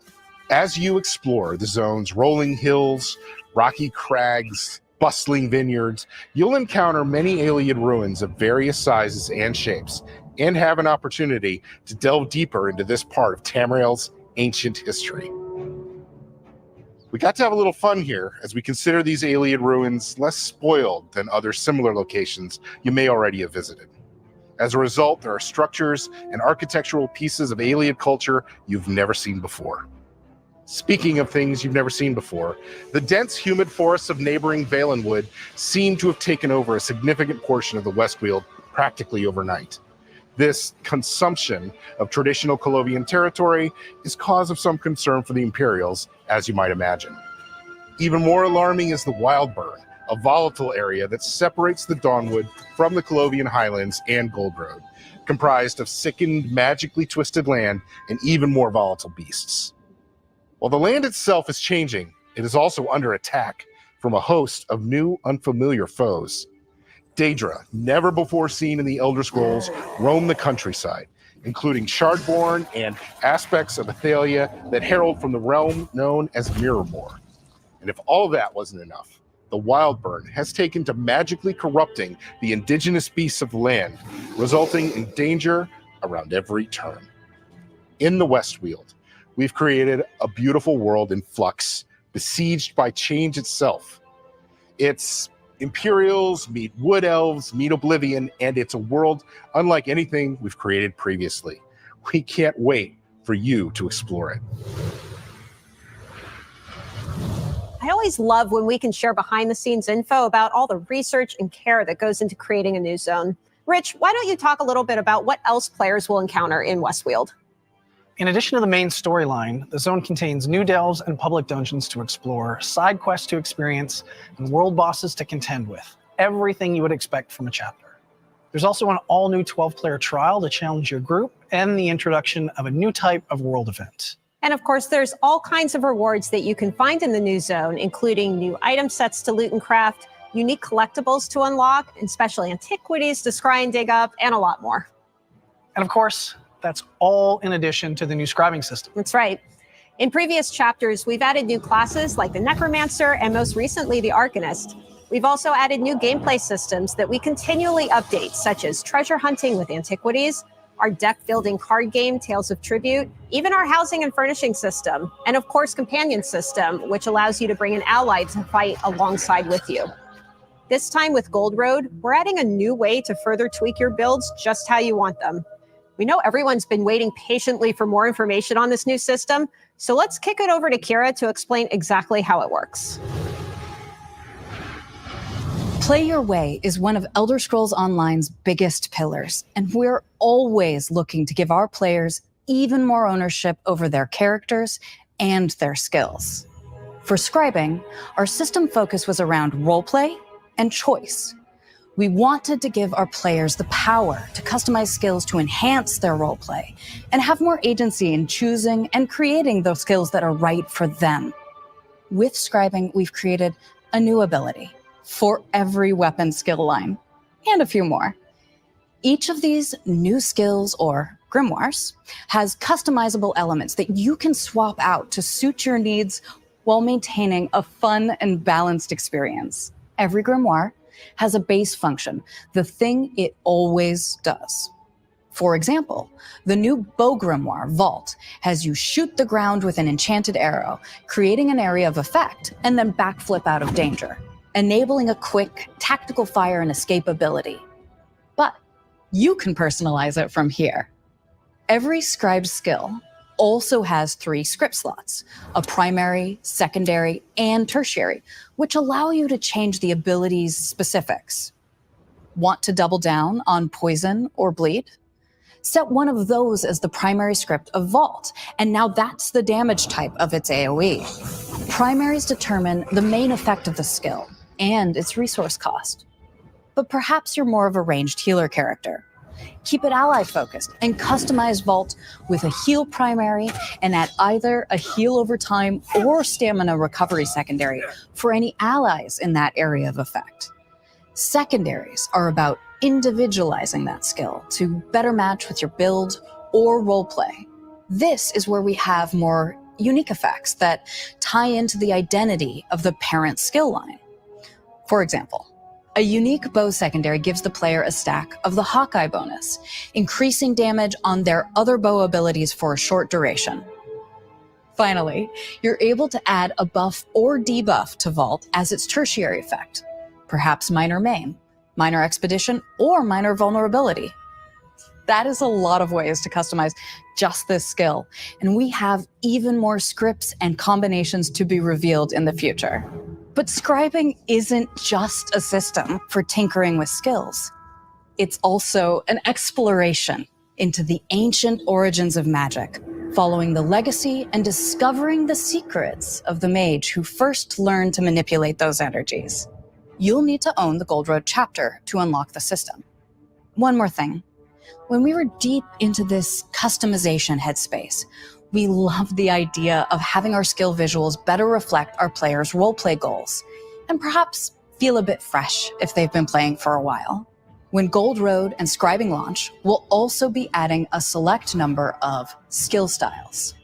As you explore the zone's rolling hills, rocky crags, bustling vineyards, you'll encounter many Ayleid ruins of various sizes and shapes, and have an opportunity to delve deeper into this part of Tamriel's ancient history. We got to have a little fun here as we consider these Ayleid ruins less spoiled than other similar locations you may already have visited. As a result, there are structures and architectural pieces of Ayleid culture you've never seen before. Speaking of things you've never seen before, the dense, humid forests of neighboring Valenwood seem to have taken over a significant portion of the Westweald practically overnight. This consumption of traditional Colovian territory is cause of some concern for the Imperials, as you might imagine. Even more alarming is the Wildburn, a volatile area that separates the Dawnwood from the Colovian Highlands and Gold Road, comprised of sickened, magically twisted land and even more volatile beasts. While the land itself is changing, it is also under attack from a host of new, unfamiliar foes. Daedra, never before seen in the Elder Scrolls, roam the countryside, including Shardborn and aspects of Athalia that herald from the realm known as Mirrormore. And if all of that wasn't enough, the Wildburn has taken to magically corrupting the indigenous beasts of the land, resulting in danger around every turn. In the Westweald, we've created a beautiful world in flux, besieged by change itself. It's Imperials meet Wood Elves, meet Oblivion, and it's a world unlike anything we've created previously. We can't wait for you to explore it. I always love when we can share behind-the-scenes info about all the research and care that goes into creating a new zone. Rich, why don't you talk a little bit about what else players will encounter in Westweald? In addition to the main storyline, the zone contains new delves and public dungeons to explore, side quests to experience, and world bosses to contend with. Everything you would expect from a chapter. There's also an all-new 12-player trial to challenge your group, and the introduction of a new type of world event. And of course, there's all kinds of rewards that you can find in the new zone, including new item sets to loot and craft, unique collectibles to unlock, and special antiquities to scry and dig up, and a lot more. And of course, that's all in addition to the new scribing system. That's right. In previous chapters, we've added new classes like the Necromancer and most recently the Arcanist. We've also added new gameplay systems that we continually update, such as treasure hunting with antiquities, our deck-building card game, Tales of Tribute, even our housing and furnishing system, and of course, companion system, which allows you to bring an ally to fight alongside with you. This time with Gold Road, we're adding a new way to further tweak your builds just how you want them. We know everyone's been waiting patiently for more information on this new system, so let's kick it over to Kira to explain exactly how it works. Play Your Way is one of Elder Scrolls Online's biggest pillars, and we're always looking to give our players even more ownership over their characters and their skills. For scribing, our system focus was around roleplay and choice. We wanted to give our players the power to customize skills to enhance their roleplay and have more agency in choosing and creating those skills that are right for them. With scribing, we've created a new ability for every weapon skill line, and a few more. Each of these new skills, or grimoires, has customizable elements that you can swap out to suit your needs while maintaining a fun and balanced experience. Every grimoire has a base function, the thing it always does. For example, the new bow grimoire, Vault, has you shoot the ground with an enchanted arrow, creating an area of effect, and then backflip out of danger, enabling a quick tactical fire and escape ability. But you can personalize it from here. Every scribe skill also has 3 script slots, a primary, secondary, and tertiary, which allow you to change the ability's specifics. Want to double down on poison or bleed? Set one of those as the primary script of Vault, and now that's the damage type of its AoE. Primaries determine the main effect of the skill and its resource cost. But perhaps you're more of a ranged healer character. Keep it ally-focused and customize Vault with a heal primary and add either a heal over time or stamina recovery secondary for any allies in that area of effect. Secondaries are about individualizing that skill to better match with your build or roleplay. This is where we have more unique effects that tie into the identity of the parent skill line. For example, a unique bow secondary gives the player a stack of the Hawkeye bonus, increasing damage on their other bow abilities for a short duration. Finally, you're able to add a buff or debuff to Vault as its tertiary effect, perhaps minor maim, minor expedition, or minor vulnerability. That is a lot of ways to customize just this skill, and we have even more scripts and combinations to be revealed in the future. But scribing isn't just a system for tinkering with skills. It's also an exploration into the ancient origins of magic, following the legacy and discovering the secrets of the mage who first learned to manipulate those energies. You'll need to own the Gold Road chapter to unlock the system. One more thing. When we were deep into this customization headspace, we loved the idea of having our skill visuals better reflect our players' roleplay goals, and perhaps feel a bit fresh if they've been playing for a while. When Gold Road and Scribing launch, we'll also be adding a select number of skill styles.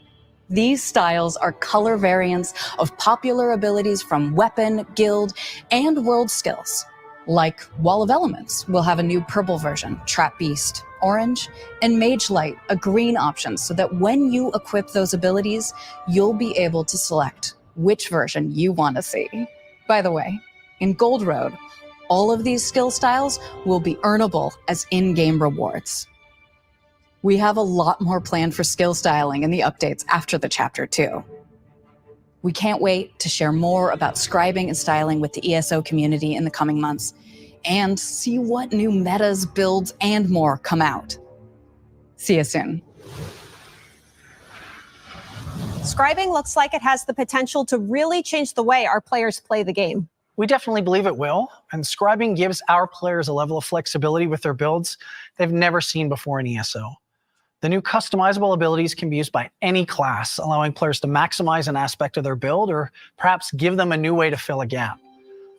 These styles are color variants of popular abilities from weapon, guild, and world skills. Like Wall of Elements will have a new purple version, Trap Beast orange, and Mage Light a green option, so that when you equip those abilities, you'll be able to select which version you want to see. By the way, in Gold Road, all of these skill styles will be earnable as in-game rewards. We have a lot more planned for skill styling in the updates after the chapter 2. We can't wait to share more about scribing and styling with the ESO community in the coming months, and see what new metas, builds, and more come out. See you soon. Scribing looks like it has the potential to really change the way our players play the game. We definitely believe it will, and scribing gives our players a level of flexibility with their builds they've never seen before in ESO. The new customizable abilities can be used by any class, allowing players to maximize an aspect of their build or perhaps give them a new way to fill a gap.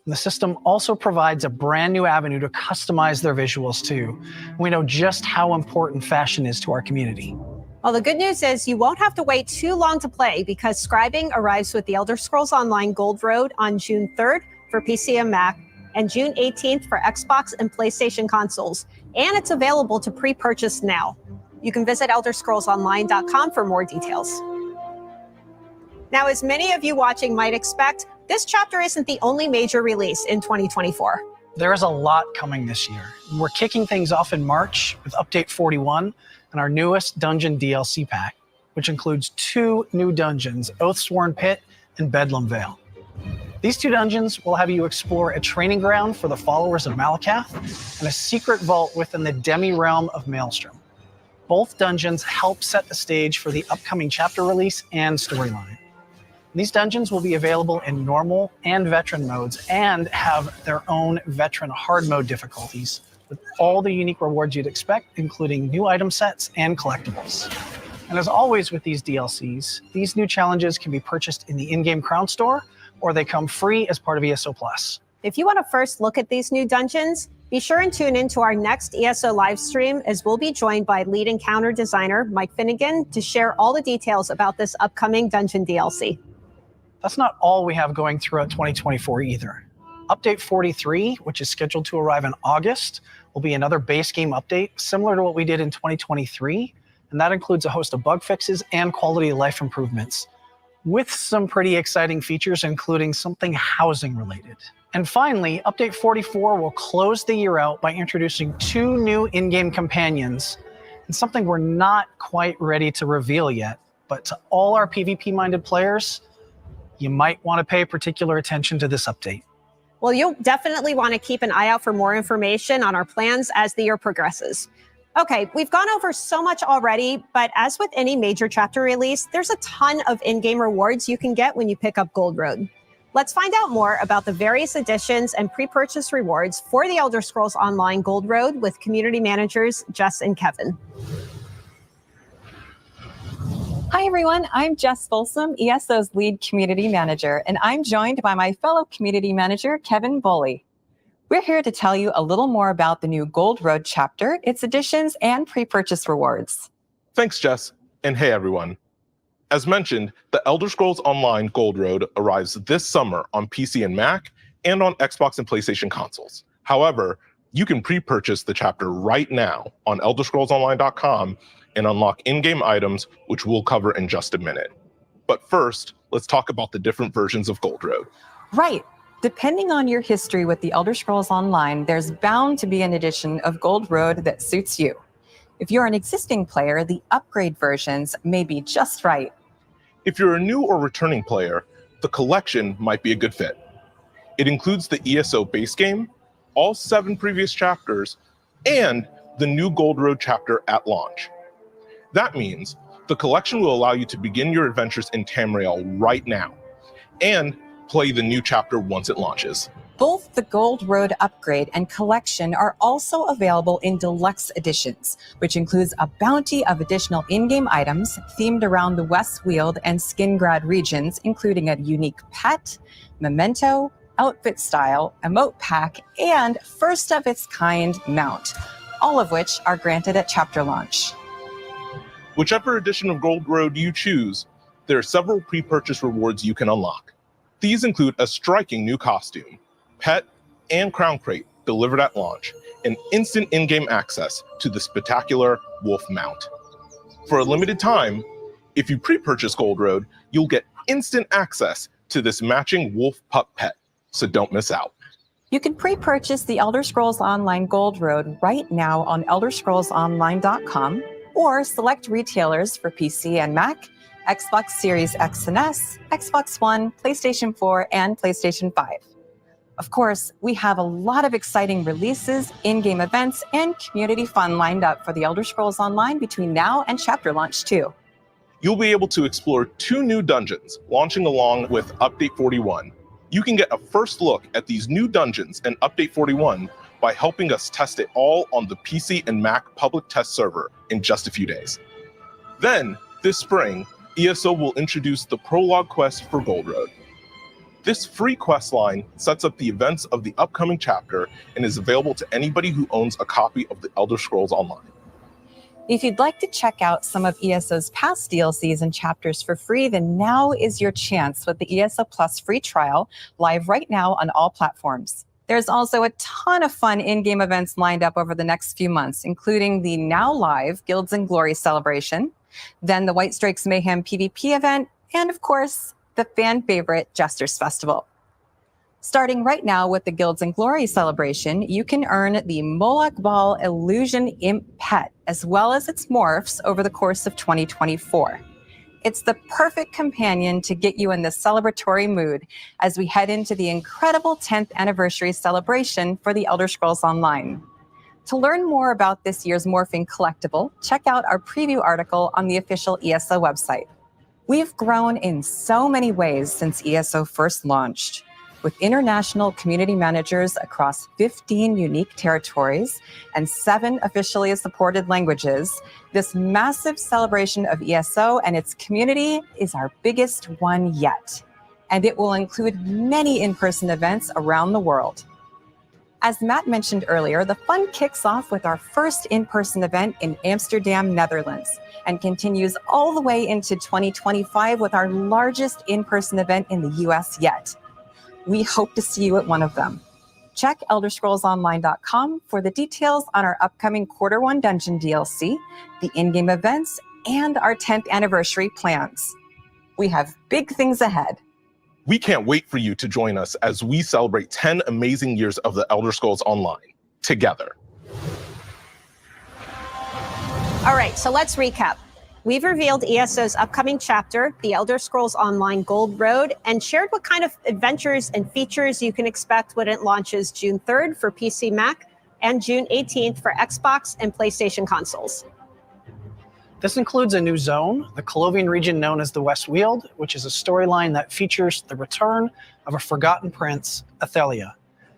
And the system also provides a brand new avenue to customize their visuals too. We know just how important fashion is to our community. Well, the good news is you won't have to wait too long to play because scribing arrives with the Elder Scrolls Online Gold Road on June 3rd for PC and Mac and June 18th for Xbox and PlayStation consoles. And it's available to pre-purchase now. You can visit elderscrollsonline.com for more details. Now, as many of you watching might expect, this chapter isn't the only major release in 2024. There is a lot coming this year. We're kicking things off in March with Update 41 and our newest Dungeon DLC pack, which includes 2 new dungeons, Oathsworn Pit and Bedlam Vale. These 2 dungeons will have you explore a training ground for the followers of Malakath and a secret vault within the demi-realm of Maelstrom. Both dungeons help set the stage for the upcoming chapter release and storyline. These dungeons will be available in normal and veteran modes and have their own veteran hard mode difficulties with all the unique rewards you'd expect, including new item sets and collectibles. And as always with these DLCs, these new challenges can be purchased in the in-game Crown Store or they come free as part of ESO Plus. If you want to first look at these new dungeons, be sure and tune in to our next ESO live stream as we'll be joined by lead encounter designer Mike Finnegan to share all the details about this upcoming dungeon DLC. That's not all we have going throughout 2024 either. Update 43, which is scheduled to arrive in August, will be another base game update similar to what we did in 2023, and that includes a host of bug fixes and quality of life improvements, with some pretty exciting features, including something housing related. And finally, Update 44 will close the year out by introducing 2 new in-game companions, and something we're not quite ready to reveal yet, but to all our PvP-minded players, you might want to pay particular attention to this update. Well, you'll definitely want to keep an eye out for more information on our plans as the year progresses. Okay, we've gone over so much already, but as with any major chapter release, there's a ton of in-game rewards you can get when you pick up Gold Road. Let's find out more about the various additions and pre-purchase rewards for the Elder Scrolls Online Gold Road with community managers Jess and Kevin. Hi, everyone. I'm Jess Folsom, ESO's lead community manager, and I'm joined by my fellow community manager, Kevin Boley. We're here to tell you a little more about the new Gold Road chapter, its additions, and pre-purchase rewards. Thanks, Jess. And hey, everyone. As mentioned, the Elder Scrolls Online Gold Road arrives this summer on PC and Mac and on Xbox and PlayStation consoles. However, you can pre-purchase the chapter right now on elderscrollsonline.com and unlock in-game items, which we'll cover in just a minute. But first, let's talk about the different versions of Gold Road. Right. Depending on your history with the Elder Scrolls Online, there's bound to be an edition of Gold Road that suits you. If you're an existing player, the upgrade versions may be just right. If you're a new or returning player, the collection might be a good fit. It includes the ESO base game, all 7 previous chapters, and the new Gold Road chapter at launch. That means the collection will allow you to begin your adventures in Tamriel right now, and play the new chapter once it launches. Both the Gold Road upgrade and collection are also available in deluxe editions, which includes a bounty of additional in-game items themed around the Westweald and Skingrad regions, including a unique pet, memento, outfit style, emote pack, and first of its kind mount, all of which are granted at chapter launch. Whichever edition of Gold Road you choose, there are several pre-purchase rewards you can unlock. These include a striking new costume, pet, and crown crate delivered at launch, and instant in-game access to the spectacular wolf mount. For a limited time, if you pre-purchase Gold Road, you'll get instant access to this matching wolf pup pet, so don't miss out. You can pre-purchase the Elder Scrolls Online Gold Road right now on elderscrollsonline.com or select retailers for PC and Mac, Xbox Series X and S, Xbox One, PlayStation 4, and PlayStation 5. Of course, we have a lot of exciting releases, in-game events, and community fun lined up for the Elder Scrolls Online between now and chapter launch too. You'll be able to explore 2 new dungeons launching along with Update 41. You can get a first look at these new dungeons and Update 41 by helping us test it all on the PC and Mac public test server in just a few days. Then, this spring, ESO will introduce the Prologue quest for Gold Road. This free quest line sets up the events of the upcoming chapter and is available to anybody who owns a copy of the Elder Scrolls Online. If you'd like to check out some of ESO's past DLCs and chapters for free, then now is your chance with the ESO Plus free trial, live right now on all platforms. There's also a ton of fun in-game events lined up over the next few months, including the now live Guilds and Glory celebration, then the White Strikes Mayhem PvP event, and of course, the fan favorite Jester's Festival. Starting right now with the Guilds and Glory celebration, you can earn the Moloch Ball Illusion Imp pet, as well as its morphs over the course of 2024. It's the perfect companion to get you in the celebratory mood as we head into the incredible 10th anniversary celebration for the Elder Scrolls Online. To learn more about this year's morphing collectible, check out our preview article on the official ESO website. We've grown in so many ways since ESO first launched. With international community managers across 15 unique territories and 7 officially supported languages, this massive celebration of ESO and its community is our biggest one yet. And it will include many in-person events around the world. As Matt mentioned earlier, the fun kicks off with our first in-person event in Amsterdam, Netherlands, and continues all the way into 2025 with our largest in-person event in the US yet. We hope to see you at one of them. Check ElderScrollsOnline.com for the details on our upcoming Q1 Dungeon DLC, the in-game events, and our 10th anniversary plans. We have big things ahead. We can't wait for you to join us as we celebrate 10 amazing years of the Elder Scrolls Online together. All right, so let's recap. We've revealed ESO's upcoming chapter, The Elder Scrolls Online Gold Road, and shared what kind of adventures and features you can expect when it launches June 3rd for PC, Mac, and June 18th for Xbox and PlayStation consoles. This includes a new zone, the Colovian region known as the West Weald, which is a storyline that features the return of a forgotten prince, Athelia.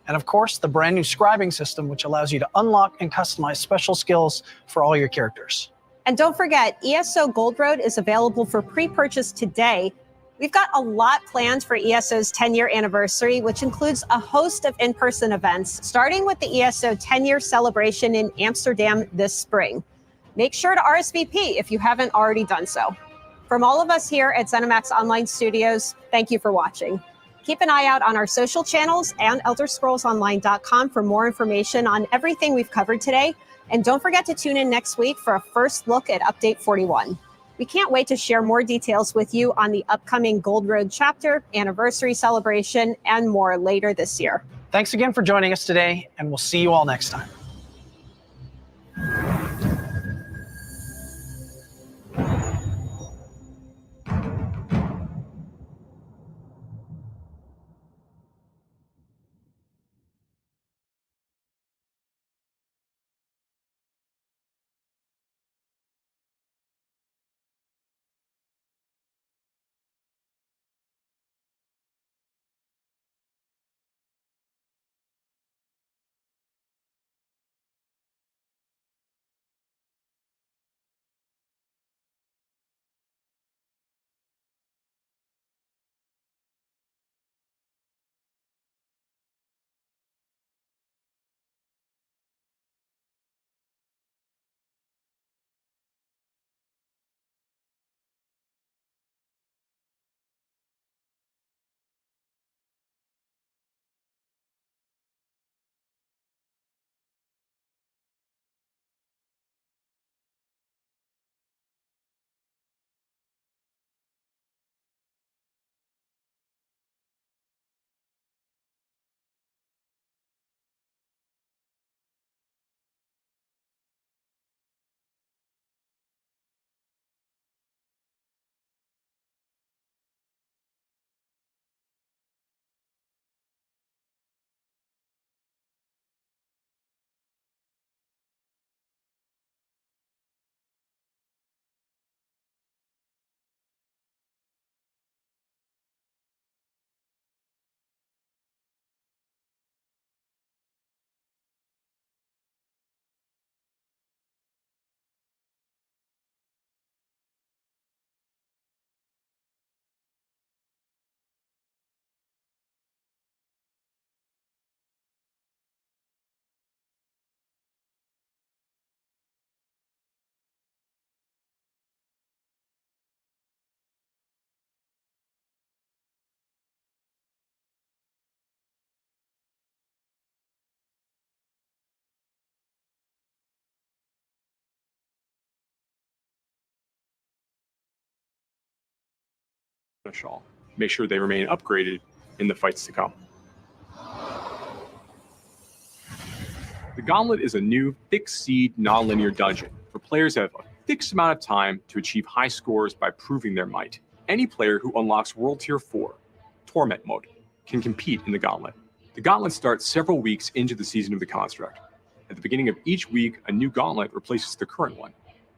And of course, the brand new scribing system, which allows you to unlock and customize special skills for all your characters. And don't forget, ESO Gold Road is available for pre-purchase today. We've got a lot planned for ESO's 10-year anniversary, which includes a host of in-person events, starting with the ESO 10-year celebration in Amsterdam this spring. Make sure to RSVP if you haven't already done so. From all of us here at ZeniMax Online Studios, thank you for watching. Keep an eye out on our social channels and ElderScrollsOnline.com for more information on everything we've covered today. And don't forget to tune in next week for a first look at Update 41. We can't wait to share more details with you on the upcoming Gold Road chapter, anniversary celebration, and more later this year. Thanks again for joining us today, and we'll see you all next time. finish all. Make sure they remain upgraded in the fights to come. The Gauntlet is a new fixed seed non-linear dungeon where players have a fixed amount of time to achieve high scores by proving their might. Any player who unlocks World Tier 4, Torment Mode, can compete in the Gauntlet. The Gauntlet starts several weeks into the season of the construct. At the beginning of each week, a new Gauntlet replaces the current one.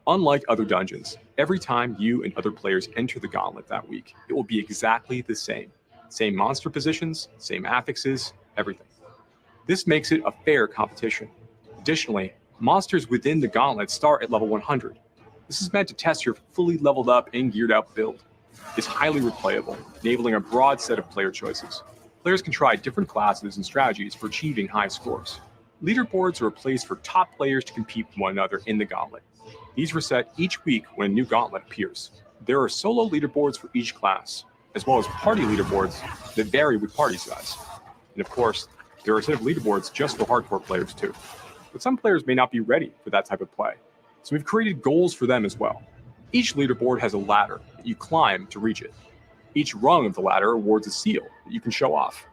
Unlike other dungeons, every time you and other players enter the Gauntlet that week, it will be exactly the same. Same monster positions, same affixes, everything. This makes it a fair competition. Additionally, monsters within the Gauntlet start at level 100. This is meant to test your fully leveled up and geared out build. It's highly replayable, enabling a broad set of player choices. Players can try different classes and strategies for achieving high scores. Leaderboards are a place for top players to compete with one another in the Gauntlet. These reset each week when a new Gauntlet appears. There are solo leaderboards for each class, as well as party leaderboards that vary with party size. And of course, there are a set of leaderboards just for hardcore players too. But some players may not be ready for that type of play, so we've created goals for them as well. Each leaderboard has a ladder that you climb to reach it. Each rung of the ladder awards a seal that you can show off.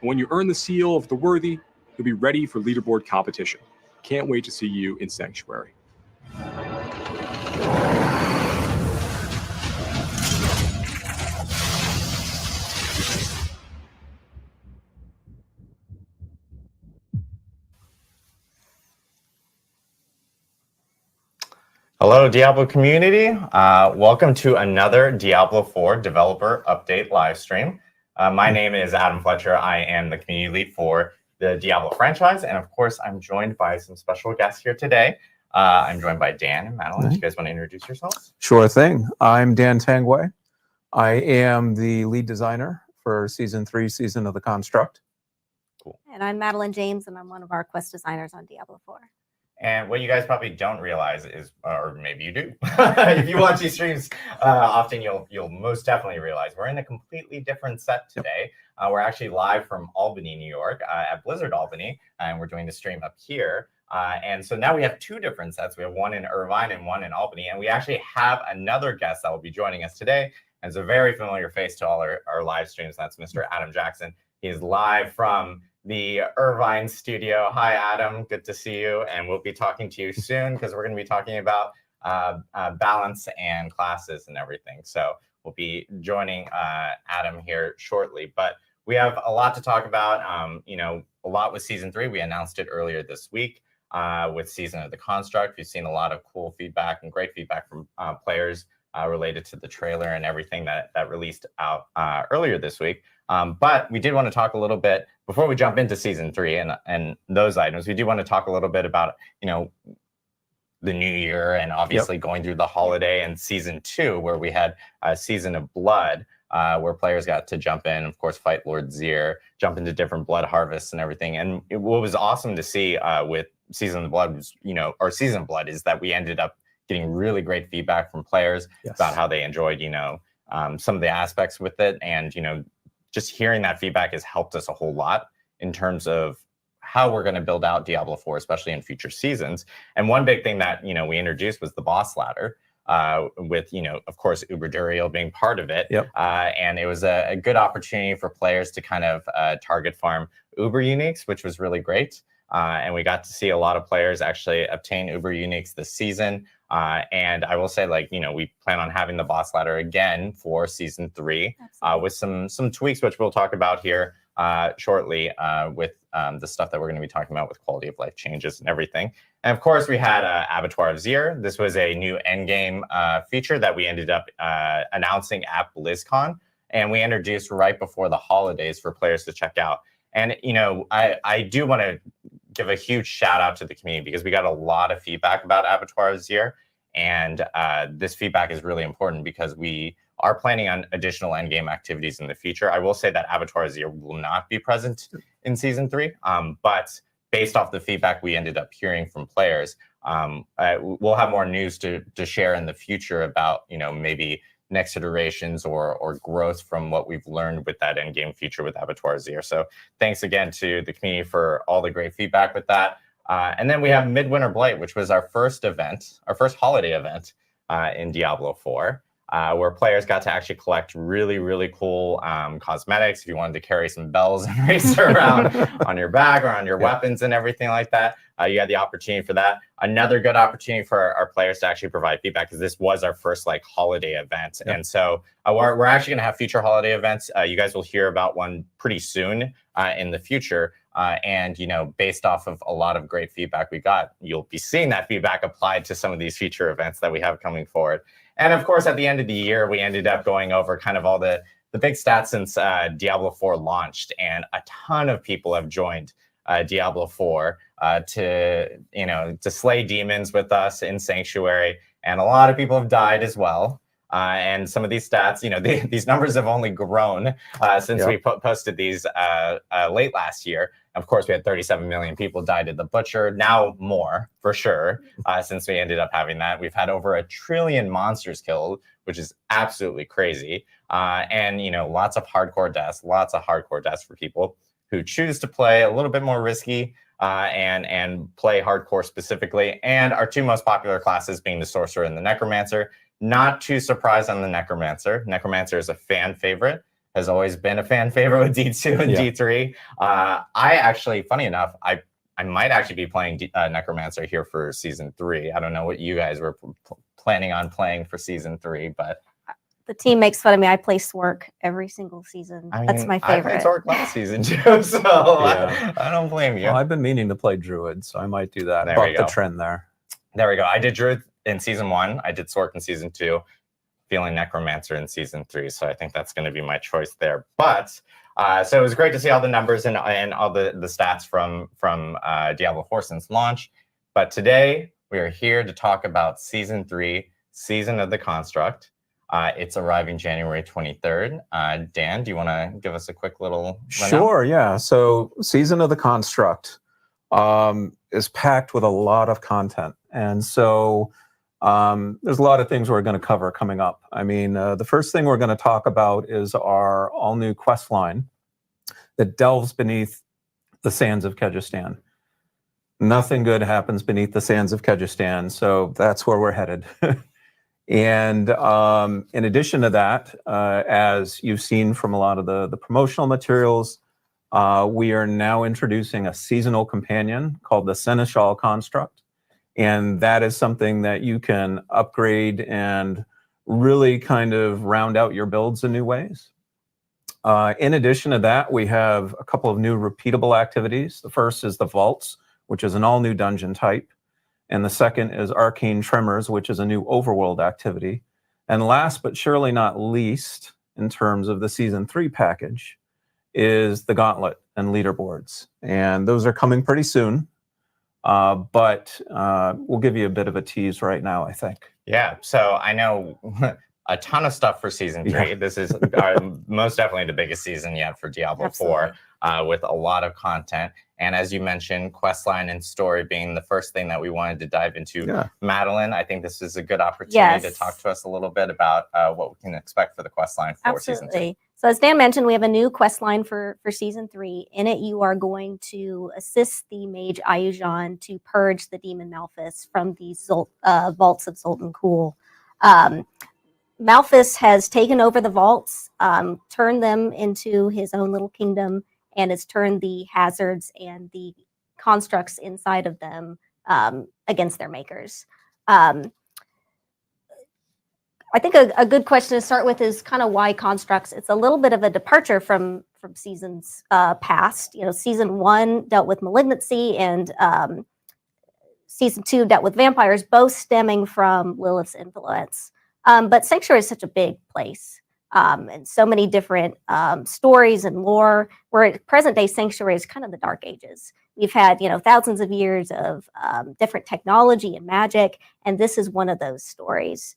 And when you earn the seal of the worthy, you'll be ready for leaderboard competition. Can't wait to see you in Sanctuary. Hello, Diablo community. Welcome to another Diablo 4 developer update live stream. My name is Adam Fletcher. I am the community lead for the Diablo franchise. And of course, I'm joined by some special guests here today. I'm joined by Dan and Madeline. Do you guys want to introduce yourselves? Sure thing. I'm Dan Tangway. I am the lead designer for Season 3, Season of the Construct. Cool. And I'm Madeline James, and I'm one of our quest designers on Diablo 4. And what you guys probably don't realize is, or maybe you do, if you watch these streams often, you'll most definitely realize we're in a completely different set today. We're actually live from Albany, New York, at Blizzard Albany, and we're doing the stream up here. And so now we have two different sets. We have one in Irvine and one in Albany, and we actually have another guest that will be joining us today. And it's a very familiar face to all our live streams. That's Mr. Adam Jackson. He's live from the Irvine studio. Hi, Adam. Good to see you. And we'll be talking to you soon because we're going to be talking about balance and classes and everything. So we'll be joining Adam here shortly. But we have a lot to talk about. A lot with Season 3. We announced it earlier this week with Season of the Construct. We've seen a lot of cool feedback and great feedback from players related to the trailer and everything that released out earlier this week. But we did want to talk a little bit before we jump into Season 3 and those items. We do want to talk a little bit about the new year and obviously going through the holiday and Season 2, where we had a Season of Blood, where players got to jump in, of course, fight Lord Zir, jump into different blood harvests and everything. And what was awesome to see with Season of Blood was, or Season of Blood, is that we ended up getting really great feedback from players about how they enjoyed, some of the aspects with it. And, just hearing that feedback has helped us a whole lot in terms of how we're going to build out Diablo 4, especially in future seasons. And one big thing that, we introduced was the boss ladder, with, of course, Uber Duriel being part of it. And it was a good opportunity for players to kind of target farm Uber uniques, which was really great. And we got to see a lot of players actually obtain Uber uniques this season. And I will say, we plan on having the boss ladder again for Season 3 with some tweaks, which we'll talk about here shortly with the stuff that we're going to be talking about with quality of life changes and everything. And of course, we had Abattoir of Zir. This was a new endgame feature that we ended up announcing at BlizzCon. And we introduced right before the holidays for players to check out. And, I do want to give a huge shout out to the community because we got a lot of feedback about Abattoir of Zir. And this feedback is really important because we are planning on additional endgame activities in the future. I will say that Abattoir of Zir will not be present in Season 3, but based off the feedback we ended up hearing from players, we'll have more news to share in the future about, maybe next iterations or growth from what we've learned with that endgame feature with Abattoir of Zir. So thanks again to the community for all the great feedback with that. And then we have Midwinter Blight, which was our first event, our first holiday event in Diablo 4. where players got to actually collect really cool cosmetics. If you wanted to carry some bells and race around on your back or on your weapons and everything like that, you had the opportunity for that. Another good opportunity for our players to actually provide feedback, because this was our first like holiday event. And so we're actually going to have future holiday events. You guys will hear about one pretty soon in the future. And, you know, based off of a lot of great feedback we got, you'll be seeing that feedback applied to some of these future events that we have coming forward. And of course, at the end of the year, we ended up going over kind of all the big stats since Diablo 4 launched, and a ton of people have joined Diablo 4 to slay demons with us in Sanctuary, and a lot of people have died as well. And some of these stats, you know, these numbers have only grown since we posted these late last year. Of course, we had 37 million people died at the Butcher. Now more, for sure, since we ended up having that. We've had over 1 trillion monsters killed, which is absolutely crazy. And, you know, lots of hardcore deaths for people who choose to play a little bit more risky and play hardcore specifically. And our two most popular classes being the Sorcerer and the Necromancer. Not too surprised on the Necromancer. Necromancer is a fan favorite, has always been a fan favorite with D2 and D3. I actually, funny enough, I might actually be playing Necromancer here for Season 3. I don't know what you guys were planning on playing for Season 3, but... The team makes fun of me. I play Swerk every single season. That's my favorite. I played Swerk last season too, so I don't blame you. Well, I've been meaning to play Druid, so I might do that. There we go. The trend there. There we go. I did Druid in Season 1. I did Swerk in Season 2. Feeling Necromancer in Season 3, so I think that's going to be my choice there. But so it was great to see all the numbers and all the stats from Diablo 4 since launch. But today we are here to talk about Season 3, Season of the Construct. It's arriving January 23rd. Dan, do you want to give us a quick little rundown? Sure, yeah. So Season of the Construct is packed with a lot of content. And so there's a lot of things we're going to cover coming up. I mean, the first thing we're going to talk about is our all-new quest line that delves beneath the sands of Kyrgyzstan. Nothing good happens beneath the sands of Kyrgyzstan, so that's where we're headed. And in addition to that, as you've seen from a lot of the promotional materials, we are now introducing a seasonal companion called the Seneschal Construct. And that is something that you can upgrade and really kind of round out your builds in new ways. In addition to that, we have a couple of new repeatable activities. The first is the Vaults, which is an all-new dungeon type. And the second is Arcane Tremors, which is a new overworld activity. And last but surely not least, in terms of the Season 3 package, is the Gauntlet and leaderboards. And those are coming pretty soon. But we'll give you a bit of a tease right now, I think. Yeah, so I know a ton of stuff for Season 3. Yeah. This is most definitely the biggest season yet for Diablo 4, with a lot of content. And as you mentioned, questline and story being the first thing that we wanted to dive into. Yeah. Madeline, I think this is a good opportunity to talk to us a little bit about what we can expect for the questline for Season 3. So as Dan mentioned, we have a new quest line for Season 3. In it, you are going to assist the mage Ayujan to purge the demon Malphus from the vaults of Zoltan Kulle. Malphus has taken over the vaults, turned them into his own little kingdom, and has turned the hazards and the constructs inside of them against their makers. I think a good question to start with is kind of why constructs. It's a little bit of a departure from seasons past. You know, Season 1 dealt with malignancy, and Season 2 dealt with vampires, both stemming from Lilith's influence. But Sanctuary is such a big place, and so many different stories and lore, where present day Sanctuary is kind of the Dark Ages. We've had, thousands of years of different technology and magic, and this is one of those stories.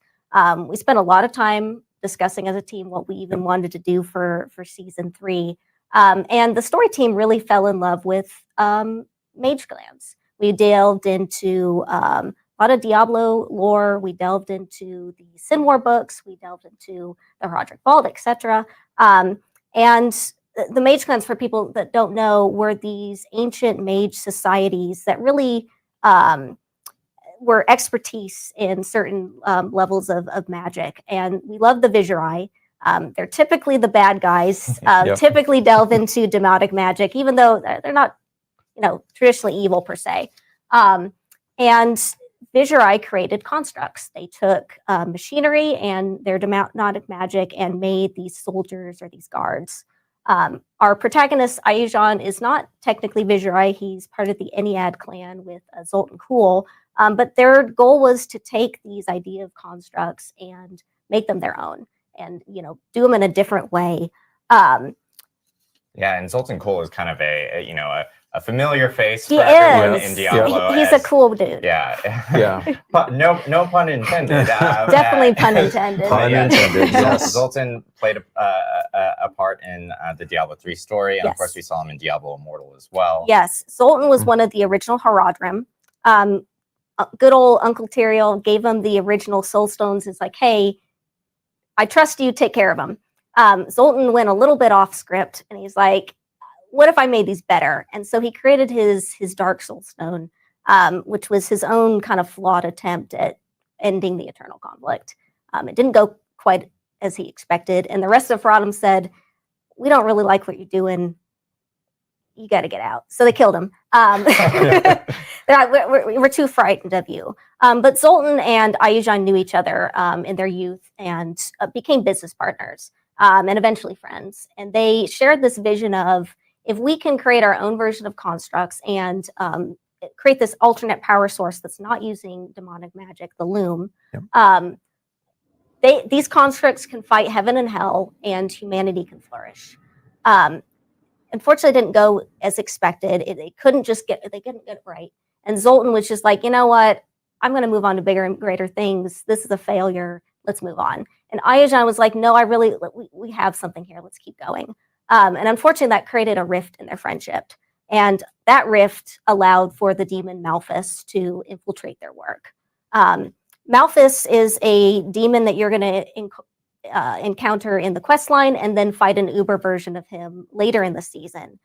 We spent a lot of time discussing as a team what we even wanted to do for Season 3. And the story team really fell in love with mage clans. We delved into a lot of Diablo lore. We delved into the Sin War books. We delved into the Roderick Vault, etc. And the mage clans, for people that don't know, were these ancient mage societies that really were expertise in certain levels of magic, and we love the Visurai. They're typically the bad guys, typically delve into demonic magic, even though they're not, traditionally evil per se. And Visurai created constructs. They took machinery and their demonic magic and made these soldiers or these guards. Our protagonist, Ayujan, is not technically Visurai. He's part of the Ennead clan with Zoltan Kuhl. But their goal was to take these idea of constructs and make them their own and, do them in a different way. Yeah, and Zoltan Kuhl is kind of a familiar face He for everyone is. in Diablo. He's a cool dude. Yeah. Yeah. No pun intended. Definitely pun intended. Pun intended, yes. Zoltan played a part in the Diablo 3 story, and of Yes. course we saw him in Diablo Immortal as well. Yes, Zoltan was one of the original Haradrim. Good old Uncle Tyrael gave him the original Soul Stones. It's like, hey, I trust you, take care of them. Zoltan went a little bit off script, and he's like, what if I made these better? And so he created his Dark Soul Stone, which was his own kind of flawed attempt at ending the eternal conflict. It didn't go quite as he expected, and the rest of Haradrim said, we don't really like what you're doing. You got to get out. So they killed him. We're too frightened of you. But Zoltan and Ayujan knew each other in their youth and became business partners and eventually friends. And they shared this vision of, if we can create our own version of constructs and create this alternate power source that's not using demonic magic, the Loom, these constructs can fight heaven and hell, and humanity can flourish. Unfortunately, it didn't go as expected. They couldn't get it right. And Zoltan was just like, you know what? I'm going to move on to bigger and greater things. This is a failure. Let's move on. And Ayujan was like, no, we have something here. Let's keep going. And unfortunately, that created a rift in their friendship. And that rift allowed for the demon Malphus to infiltrate their work. Malphus is a demon that you're going to encounter in the quest line and then fight an Uber version of him later in the season.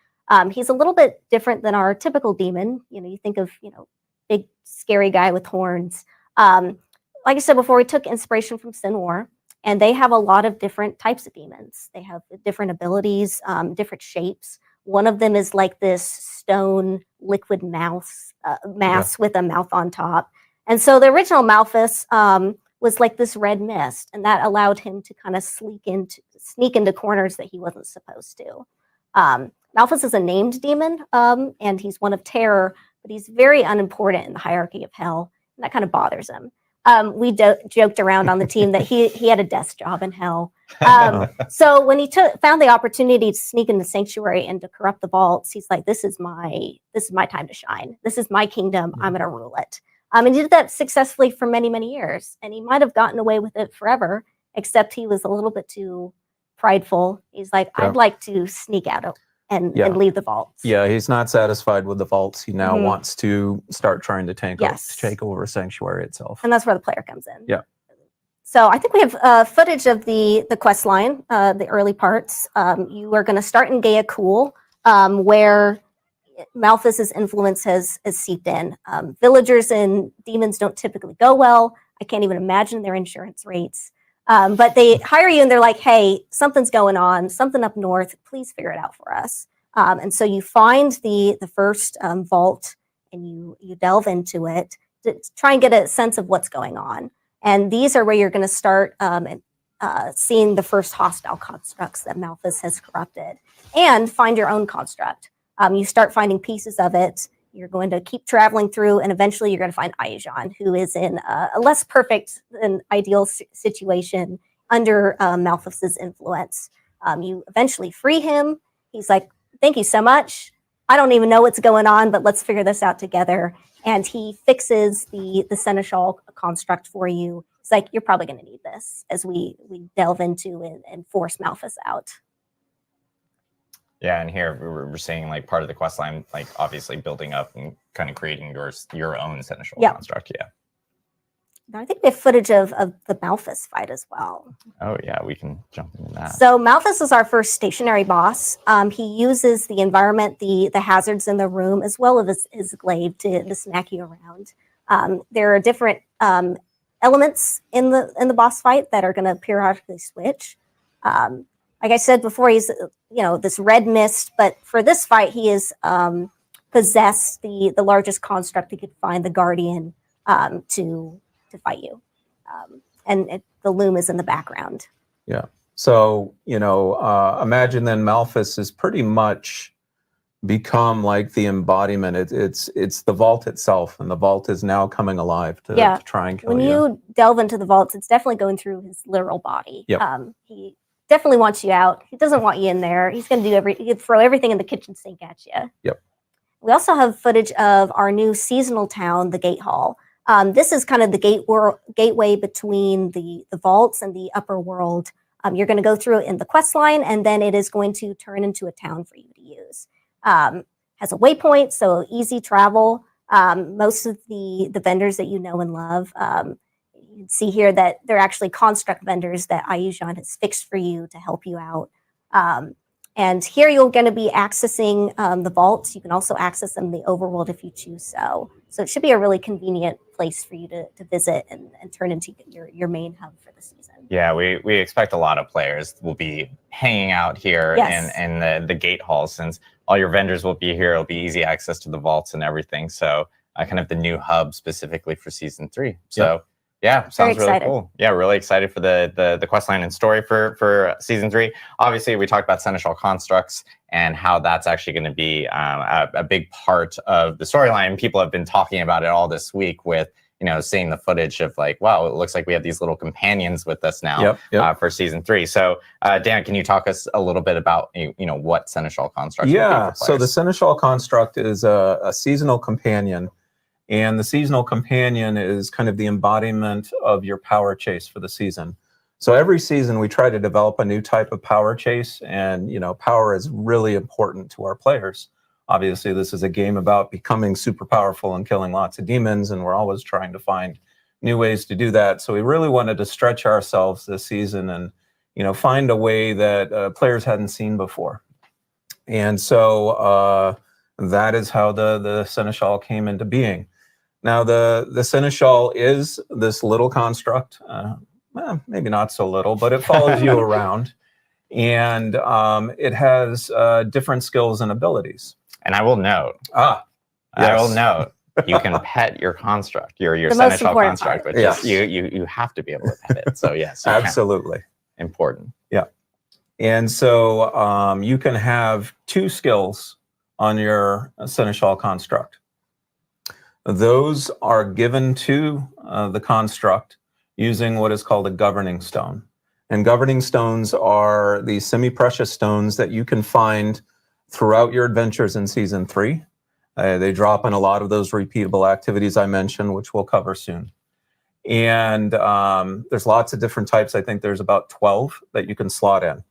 He's a little bit different than our typical demon. You think of, big scary guy with horns. Like I said before, we took inspiration from Sin War, and they have a lot of different types of demons. They have different abilities, different shapes. One of them is like this stone liquid mass with a mouth on top. And so the original Malphus was like this red mist, and that allowed him to kind of sneak into corners that he wasn't supposed to. Malphus is a named demon, and he's one of terror, but he's very unimportant in the hierarchy of hell, and that kind of bothers him. We joked around on the team that he had a desk job in hell. So when he found the opportunity to sneak in the sanctuary and to corrupt the vaults, he's like, this is my time to shine. This is my kingdom. I'm going to rule it. And he did that successfully for many, many years. And he might have gotten away with it forever, except he was a little bit too prideful. He's like, I'd like to sneak out and leave the vaults. Yeah, he's not satisfied with the vaults. He now wants to start trying to take over Sanctuary itself. And that's where the player comes in. Yeah. So I think we have footage of the quest line, the early parts. You are going to start in Gaia Cool, where Malphus's influence has seeped in. Villagers and demons don't typically go well. I can't even imagine their insurance rates. But they hire you and they're like, hey, something's going on, something up north. Please figure it out for us. And so you find the first vault and you delve into it to try and get a sense of what's going on. And these are where you're going to start seeing the first hostile constructs that Malphus has corrupted, and find your own construct. You start finding pieces of it. You're going to keep traveling through, and eventually you're going to find Ayujan, who is in a less perfect than ideal situation under Malphus's influence. You eventually free him. He's like, thank you so much. I don't even know what's going on, but let's figure this out together. And he fixes the Seneschal construct for you. It's like, you're probably going to need this as we delve into and force Malphus out. Yeah, and here we're seeing like part of the quest line, like obviously building up and kind of creating your own Seneschal construct. Yeah. Now, I think we have footage of the Malphus fight as well. Oh yeah, we can jump into that. So Malphus is our first stationary boss. He uses the environment, the hazards in the room, as well as his glaive to smack you around. There are different elements in the boss fight that are going to periodically switch. Like I said before, he's this red mist, but for this fight, he is possessed the largest construct he could find, the Guardian, to fight you, and the loom is in the background. Yeah. So imagine then Malphus has pretty much become like the embodiment. It's the vault itself, and the vault is now coming alive to try and kill when you delve into the vaults, it's definitely going through his literal body. Yep. He definitely wants you out. He doesn't want you in there. He's going to he'd throw everything in the kitchen sink at you. Yep. We also have footage of our new seasonal town, the Gate Hall. This is kind of the gateway between the vaults and the upper world. You're going to go through it in the quest line, and then it is going to turn into a town for you to use. Has a waypoint, so easy travel. Most of the vendors that you know and love, you can see here that they're actually construct vendors that Ayujan has fixed for you to help you out. And here you're going to be accessing the vaults. You can also access them in the overworld if you choose so. So it should be a really convenient place for you to visit and turn into your main hub for the season. Yeah, we expect a lot of players will be hanging out here in the Gate Hall, since all your vendors will be here. It'll be easy access to the vaults and everything. So kind of the new hub specifically for Season 3. So yeah, sounds really cool. Yeah, really excited for the quest line and story for Season 3. Obviously, we talked about Seneschal constructs and how that's actually going to be a big part of the storyline. People have been talking about it all this week with seeing the footage of like, wow, it looks like we have these little companions with us now for Season 3. So Dan, can you talk us a little bit about what Seneschal construct? Yeah, so the Seneschal construct is a seasonal companion. And the seasonal companion is kind of the embodiment of your power chase for the season. So every season we try to develop a new type of power chase, and power is really important to our players. Obviously, this is a game about becoming super powerful and killing lots of demons, and we're always trying to find new ways to do that. So we really wanted to stretch ourselves this season and find a way that players hadn't seen before. And so that is how the Seneschal came into being. Now, the Seneschal is this little construct, maybe not so little, but it follows you around, and it has different skills and abilities. And I will note, you can pet your construct, your Seneschal construct, but you have to be able to pet it. So yes, absolutely important. Yeah, and so you can have 2 skills on your Seneschal construct. Those are given to the construct using what is called a governing stone. And governing stones are the semi-precious stones that you can find throughout your adventures in Season 3. They drop in a lot of those repeatable activities I mentioned, which we'll cover soon. And there's lots of different types. I think there's about 12 that you can slot in.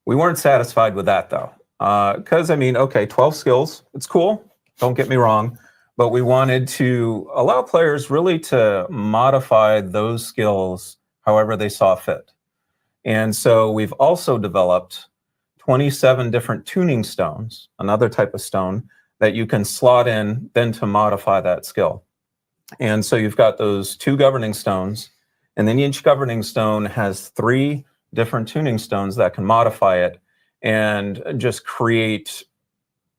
We weren't satisfied with that, though. Because, 12 skills, it's cool. Don't get me wrong, but we wanted to allow players really to modify those skills however they saw fit. And so we've also developed 27 different tuning stones, another type of stone that you can slot in then to modify that skill. And so you've got those 2 governing stones, and then each governing stone has 3 different tuning stones that can modify it and just create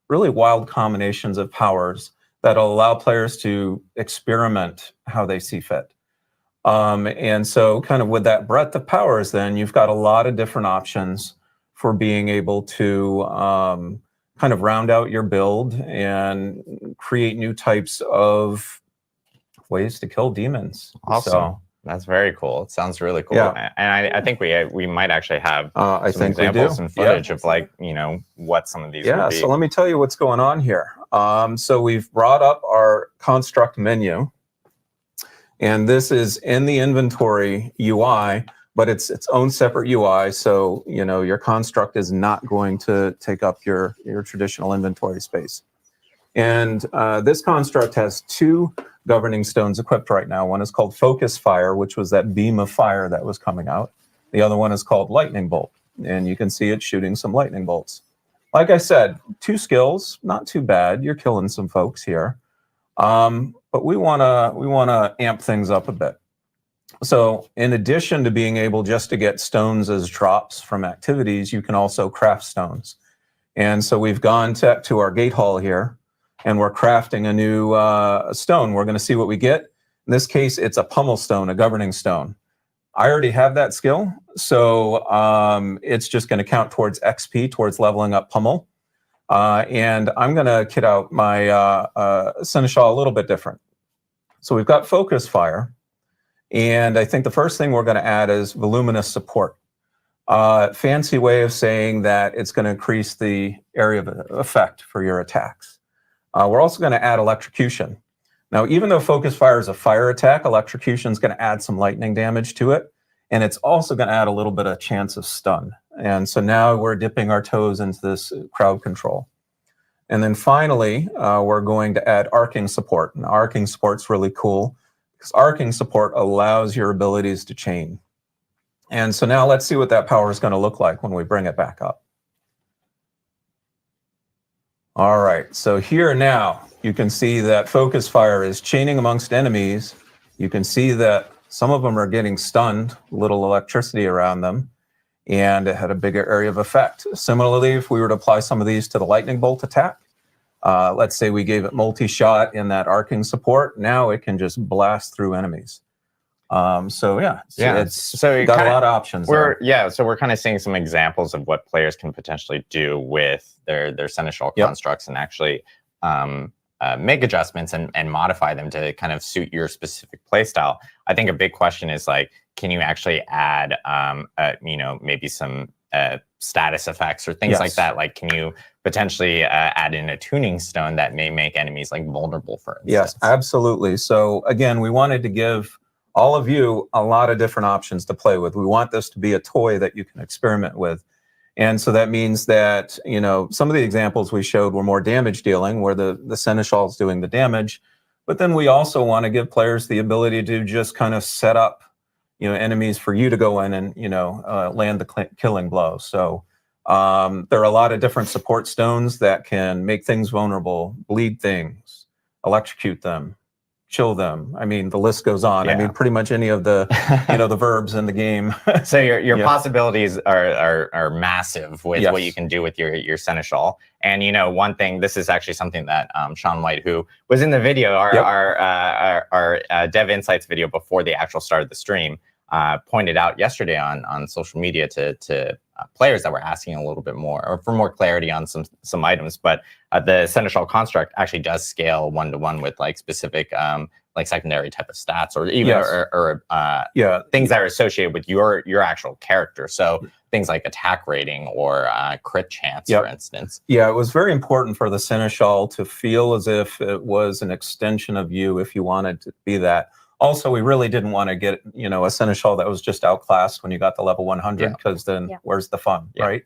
really wild combinations of powers that'll allow players to experiment how they see fit. And so kind of with that breadth of powers, then you've got a lot of different options for being able to kind of round out your build and create new types of ways to kill demons. Awesome. So, that's very cool. It sounds really cool. Yeah. And I think we might actually have some examples and footage of what some of these would be. So let me tell you what's going on here. So we've brought up our construct menu, and this is in the inventory UI, but it's its own separate UI. So, your construct is not going to take up your traditional inventory space. And this construct has 2 governing stones equipped right now. One is called Focus Fire, which was that beam of fire that was coming out. The other one is called Lightning Bolt, and you can see it shooting some lightning bolts. Like I said, 2 skills, not too bad. You're killing some folks here. But we wanna amp things up a bit. So in addition to being able just to get stones as drops from activities, you can also craft stones. And so we've gone to our gate hall here, and we're crafting a new stone. We're going to see what we get. In this case, it's a pummel stone, a governing stone. I already have that skill, so it's just going to count towards XP, towards leveling up pummel. And I'm going to kit out my seneschal a little bit different. So we've got focus fire, and I think the first thing we're going to add is voluminous support. Fancy way of saying that it's going to increase the area of effect for your attacks. We're also going to add electrocution. Now, even though focus fire is a fire attack, electrocution is going to add some lightning damage to it, and it's also going to add a little bit of chance of stun. And so now we're dipping our toes into this crowd control. And then finally, we're going to add arcing support. And arcing support's really cool because arcing support allows your abilities to chain. And so now let's see what that power is going to look like when we bring it back up. All right, so here now you can see that focus fire is chaining amongst enemies. You can see that some of them are getting stunned, little electricity around them, and it had a bigger area of effect. Similarly, if we were to apply some of these to the lightning bolt attack, let's say we gave it multi-shot in that arcing support, now it can just blast through enemies. So it's got a lot of options. So we're kind of seeing some examples of what players can potentially do with their seneschal constructs and actually make adjustments and modify them to kind of suit your specific play style. I think a big question is like, can you actually add, maybe some status effects or things like that? Like, can you potentially add in a tuning stone that may make enemies like vulnerable, for instance? Yes, absolutely. So again, we wanted to give all of you a lot of different options to play with. We want this to be a toy that you can experiment with. And so that means that, some of the examples we showed were more damage dealing, where the seneschal is doing the damage. But then we also want to give players the ability to just kind of set up, enemies for you to go in and, land the killing blow. So there are a lot of different support stones that can make things vulnerable, bleed things, electrocute them, chill them. I mean, the list goes on. I mean, pretty much any of the, the verbs in the game. So your possibilities are massive with what you can do with your seneschal. And one thing, this is actually something that Sean White, who was in the video, our Dev Insights video before the actual start of the stream, pointed out yesterday on social media to players that were asking a little bit more, or for more clarity on some items. But the seneschal construct actually does scale 1-to-1 with like specific like secondary type of stats, or even things that are associated with your actual character. So things like attack rating or crit chance, for instance. Yeah, it was very important for the seneschal to feel as if it was an extension of you, if you wanted to be that. Also, we really didn't want to get, a seneschal that was just outclassed when you got to level 100, because then where's the fun, right?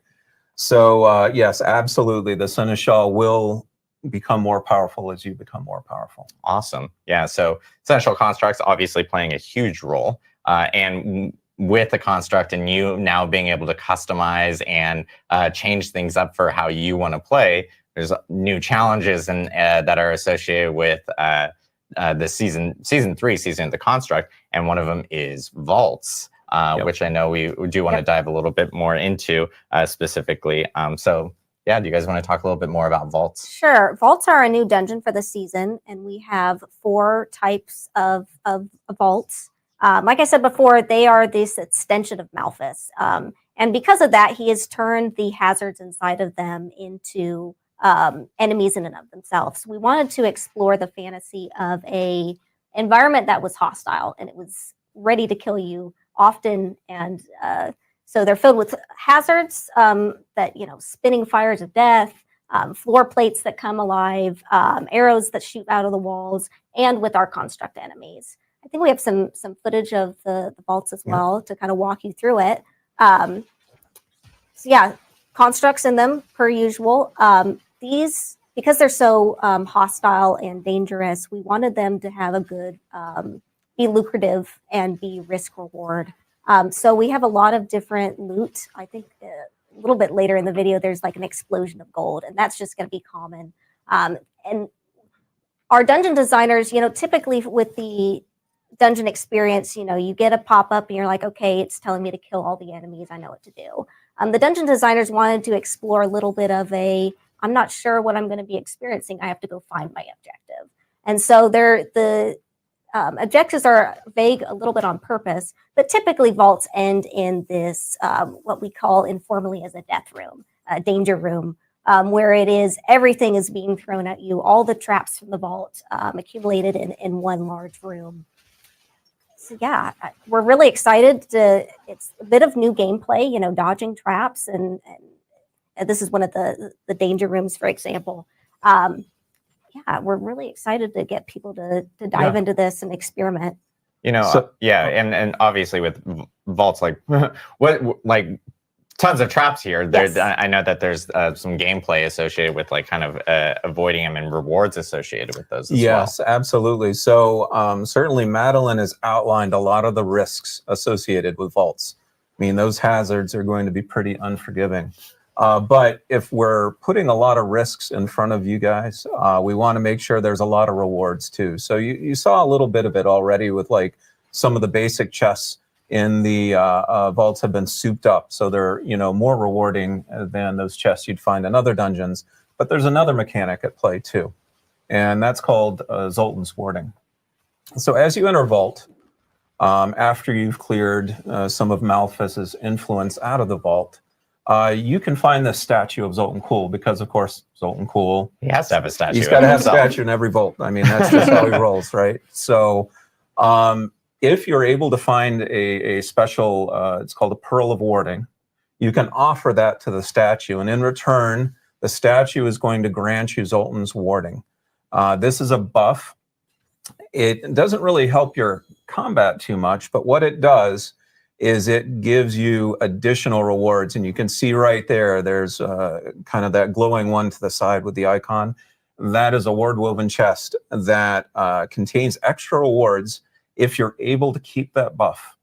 So yes, absolutely, the seneschal will become more powerful as you become more powerful. Awesome. Yeah, so seneschal constructs obviously playing a huge role, and with the construct and you now being able to customize and change things up for how you want to play, there's new challenges and that are associated with the season 3 season of the construct, and one of them is vaults, which I know we do want to dive a little bit more into specifically. So do you guys want to talk a little bit more about vaults? Sure. Vaults are a new dungeon for the season, and we have 4 types of vaults. Like I said before, they are this extension of Malphas, and because of that, he has turned the hazards inside of them into enemies in and of themselves. We wanted to explore the fantasy of a environment that was hostile and it was ready to kill you often, and so they're filled with hazards that spinning fires of death, floor plates that come alive, arrows that shoot out of the walls, and with our construct enemies. I think we have some footage of the vaults as well to kind of walk you through it. Constructs in them per usual. These, because they're so hostile and dangerous, we wanted them to have a good, be lucrative and be risk reward. So we have a lot of different loot. I think a little bit later in the video, there's like an explosion of gold, and that's just going to be common. And our dungeon designers, typically with the dungeon experience, you get a pop-up and you're like, okay, it's telling me to kill all the enemies. I know what to do. The dungeon designers wanted to explore a little bit of I'm not sure what I'm going to be experiencing. I have to go find my objective. And so the objectives are vague a little bit on purpose, but typically vaults end in this, what we call informally as a death room, a danger room, where everything is being thrown at you, all the traps from the vault accumulated in one large room. So yeah, we're really excited it's a bit of new gameplay, dodging traps, and this is one of the danger rooms, for example. Yeah, we're really excited to get people to dive into this and experiment. And obviously with vaults, like tons of traps here. Yes. I know that there's some gameplay associated with kind of avoiding them and rewards associated with those as well. Yes, absolutely. So certainly Madeline has outlined a lot of the risks associated with vaults. I mean, those hazards are going to be pretty unforgiving. But if we're putting a lot of risks in front of you guys, we want to make sure there's a lot of rewards too. So you saw a little bit of it already with some of the basic chests in the vaults have been souped up. So they're, more rewarding than those chests you'd find in other dungeons. But there's another mechanic at play too, and that's called Zoltan's Warding. So as you enter a vault, after you've cleared some of Malphas's influence out of the vault, you can find the statue of Zoltan Kuhl, because of course Zoltan Kuhl, he has to have a statue. He's got to have a statue in every vault. I mean, that's just how he rolls, right? So if you're able to find a special, it's called a Pearl of Warding, you can offer that to the statue, and in return, the statue is going to grant you Zoltan's Warding. This is a buff. It doesn't really help your combat too much, but what it does is it gives you additional rewards. And you can see right there, there's kind of that glowing one to the side with the icon. That is a ward woven chest that contains extra rewards if you're able to keep that buff.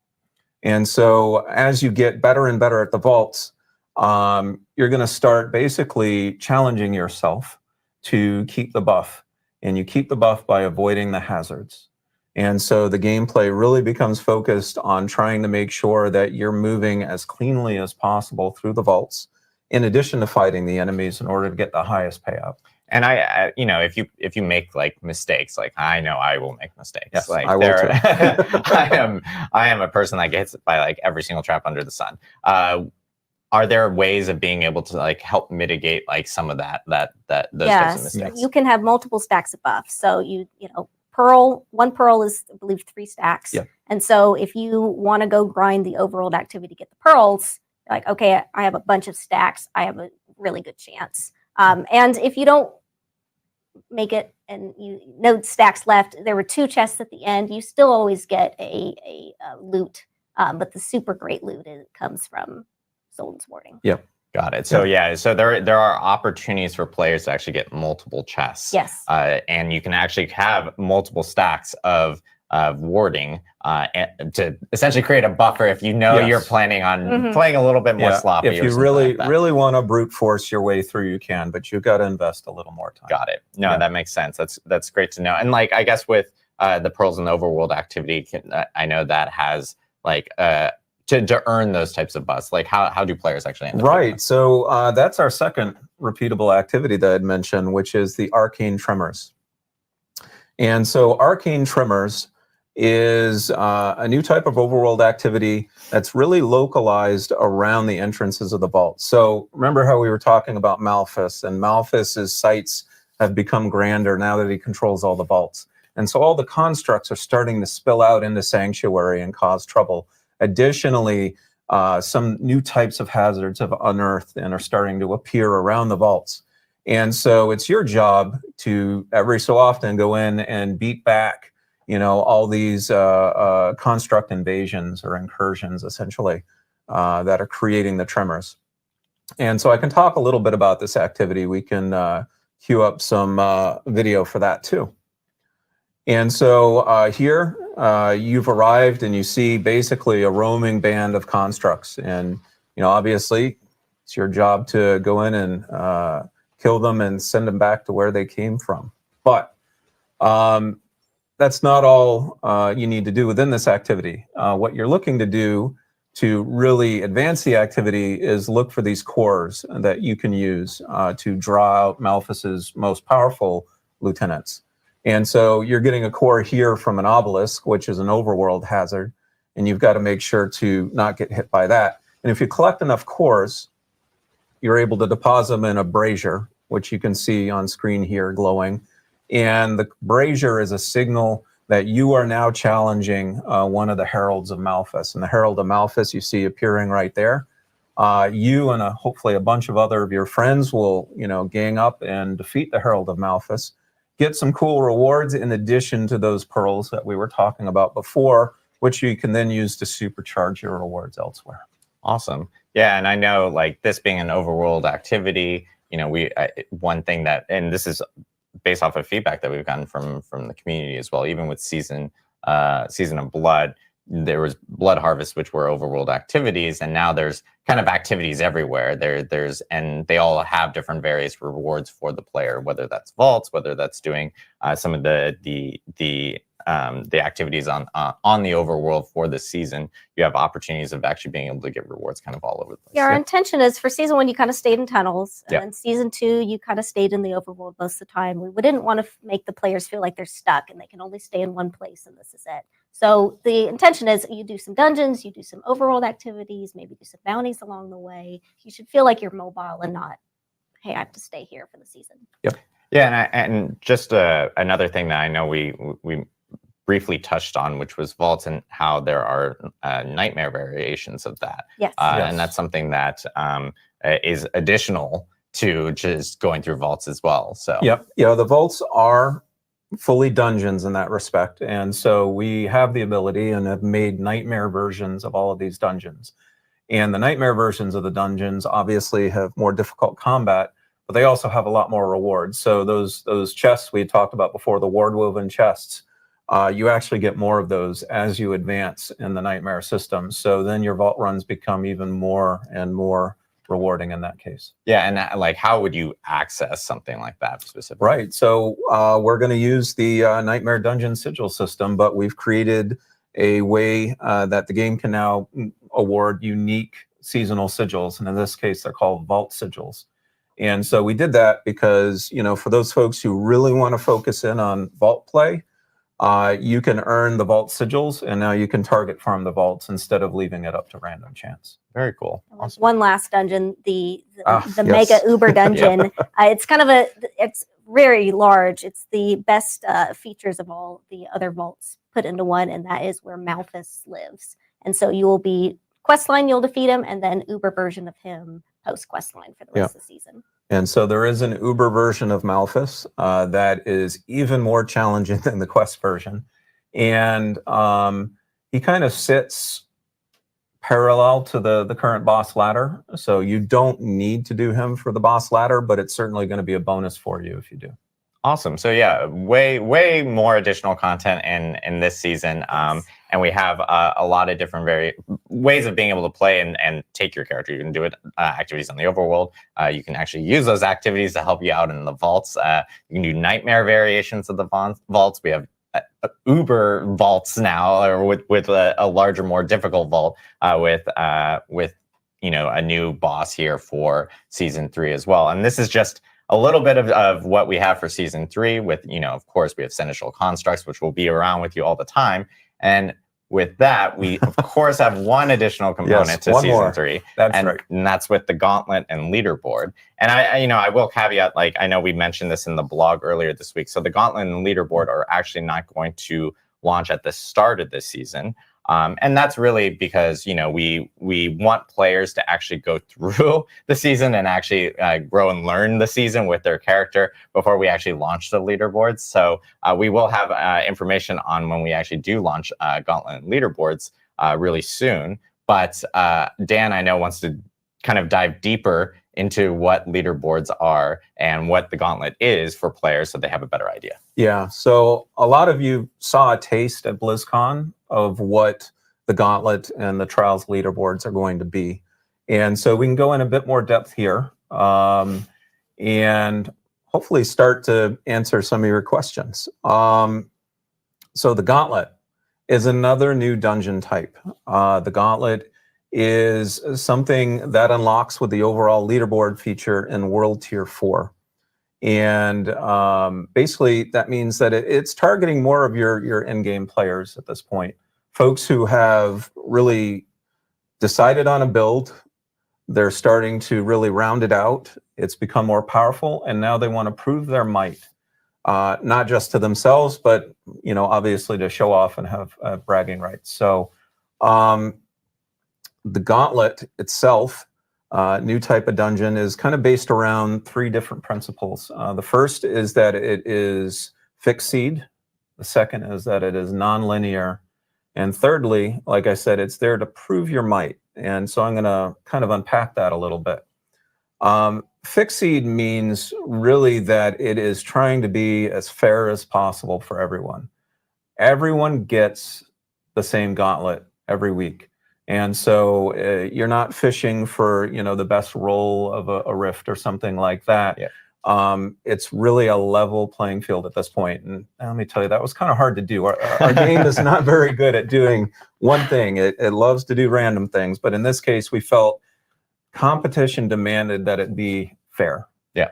And so as you get better and better at the vaults, you're going to start basically challenging yourself to keep the buff. And you keep the buff by avoiding the hazards. And so the gameplay really becomes focused on trying to make sure that you're moving as cleanly as possible through the vaults, in addition to fighting the enemies in order to get the highest payout. And I if you make mistakes, I know I will make mistakes. Yes, I will too. I am a person that gets hit by every single trap under the sun. Are there ways of being able to help mitigate some of those types of mistakes? You can have multiple stacks of buffs. So one pearl is, I believe, 3 stacks. Yeah. And so if you want to go grind the overworld activity to get the pearls, okay, I have a bunch of stacks, I have a really good chance. And if you don't make it and no stacks left, there were 2 chests at the end, you still always get a loot. But the super great loot comes from Zoltan's Warding. Yep. Got it. So so there are opportunities for players to actually get multiple chests. Yes. And you can actually have multiple stacks of warding to essentially create a buffer if you're planning on playing a little bit more sloppy. If you really want to brute force your way through, you can, but you've got to invest a little more time. Got it. No, that makes sense. That's great to know. And I guess with the Pearls and Overworld activity, I know that has to earn those types of buffs. How do players actually end up doing that? So that's our second repeatable activity that I'd mentioned, which is the Arcane Tremors. And so Arcane Tremors is a new type of overworld activity that's really localized around the entrances of the vault. So remember how we were talking about Malphas, and Malphas's sights have become grander now that he controls all the vaults. And so all the constructs are starting to spill out into Sanctuary and cause trouble. Additionally, some new types of hazards have unearthed and are starting to appear around the vaults. And so it's your job to every so often go in and beat back, all these construct invasions or incursions, essentially, that are creating the tremors. And so I can talk a little bit about this activity. We can queue up some video for that too. And so here you've arrived and you see basically a roaming band of constructs. And, obviously it's your job to go in and kill them and send them back to where they came from. But That's not all you need to do within this activity. What you're looking to do to really advance the activity is look for these cores that you can use to draw out Malphus's most powerful lieutenants. And so you're getting a core here from an obelisk, which is an overworld hazard, and you've got to make sure to not get hit by that. And if you collect enough cores, you're able to deposit them in a brazier, which you can see on screen here glowing. And the brazier is a signal that you are now challenging one of the heralds of Malphus. And the herald of Malphus you see appearing right there. You and hopefully a bunch of other of your friends will, gang up and defeat the herald of Malphus, get some cool rewards in addition to those pearls that we were talking about before, which you can then use to supercharge your rewards elsewhere. Awesome. Yeah, and I know, like, this being an overworld activity, one thing that, and this is based off of feedback that we've gotten from the community as well, even with Season of Blood, there was Blood Harvest, which were overworld activities, and now there's kind of activities everywhere. And they all have different various rewards for the player, whether that's vaults, whether that's doing some of the activities on the overworld for this season. You have opportunities of actually being able to get rewards kind of all over the place. Yeah, our intention is for season 1, you kind of stayed in tunnels, and Yep. then season 2, you kind of stayed in the overworld most of the time. We didn't want to make the players feel like they're stuck and they can only stay in one place and this is it. So the intention is you do some dungeons, you do some overworld activities, maybe do some bounties along the way. You should feel like you're mobile and not, hey, I have to stay here for the season. Yep. Yeah, and just another thing that I know we briefly touched on, which was vaults and how there are nightmare variations of that. Yes. And that's something that is additional to just going through vaults as well. So Yep. The vaults are fully dungeons in that respect. And so we have the ability and have made nightmare versions of all of these dungeons. And the nightmare versions of the dungeons obviously have more difficult combat, but they also have a lot more rewards. So those chests we had talked about before, the ward-woven chests, you actually get more of those as you advance in the nightmare system. So then your vault runs become even more and more rewarding in that case. Yeah, and like, how would you access something like that specifically? Right. So we're going to use the Nightmare Dungeon Sigil system, but we've created a way that the game can now award unique seasonal sigils. And in this case, they're called vault sigils. And so we did that because, for those folks who really want to focus in on vault play, you can earn the vault sigils, and now you can target farm the vaults instead of leaving it up to random chance. Very cool. Awesome. One last dungeon, the yes. mega uber dungeon. It's kind of it's very large. It's the best features of all the other vaults put into one, and that is where Malphus lives. And so you will be questline, you'll defeat him, and then uber version of him post questline for the rest of the season. And so there is an Uber version of Malphus that is even more challenging than the Quest version. And he kind of sits parallel to the current boss ladder. So you don't need to do him for the boss ladder, but it's certainly going to be a bonus for you if you do. Awesome. So yeah, way more additional content in this season. And we have a lot of different ways of being able to play and take your character. You can do it activities on the overworld. You can actually use those activities to help you out in the vaults. You can do nightmare variations of the vaults. We have Uber vaults now, or with a larger, more difficult vault with a new boss here for season 3 as well. And this is just a little bit of what we have for season 3 with, of course, we have Seneschal Constructs, which will be around with you all the time. And with that, we, of course, have one additional component to season 3. That's right. And that's with the Gauntlet and Leaderboard. And I will caveat, like, I know we mentioned this in the blog earlier this week. So the Gauntlet and Leaderboard are actually not going to launch at the start of this season. And that's really because, we want players to actually go through the season and actually grow and learn the season with their character before we actually launch the leaderboards. So we will have information on when we actually do launch Gauntlet and Leaderboards really soon. But Dan, I know, wants to kind of dive deeper into what leaderboards are and what the Gauntlet is for players so they have a better idea. Yeah, so a lot of you saw a taste at BlizzCon of what the Gauntlet and the Trials leaderboards are going to be. And so we can go in a bit more depth here. And hopefully start to answer some of your questions. So the Gauntlet is another new dungeon type. The Gauntlet is something that unlocks with the overall leaderboard feature in World Tier 4. And basically, that means that it's targeting more of your in-game players at this point. Folks who have really decided on a build, they're starting to really round it out. It's become more powerful, and now they want to prove their might. Not just to themselves, but obviously to show off and have bragging rights. So the Gauntlet itself, new type of dungeon, is kind of based around 3 different principles. The first is that it is fixed seed. The second is that it is non-linear. And thirdly, like I said, it's there to prove your might. And so I'm going to kind of unpack that a little bit. Fixed seed means really that it is trying to be as fair as possible for everyone. Everyone gets the same gauntlet every week. And so you're not fishing for, the best roll of a rift or something like that. Yeah. It's really a level playing field at this point. And let me tell you, that was kind of hard to do. Our game is not very good at doing one thing. It loves to do random things. But in this case, we felt competition demanded that it be fair. Yeah.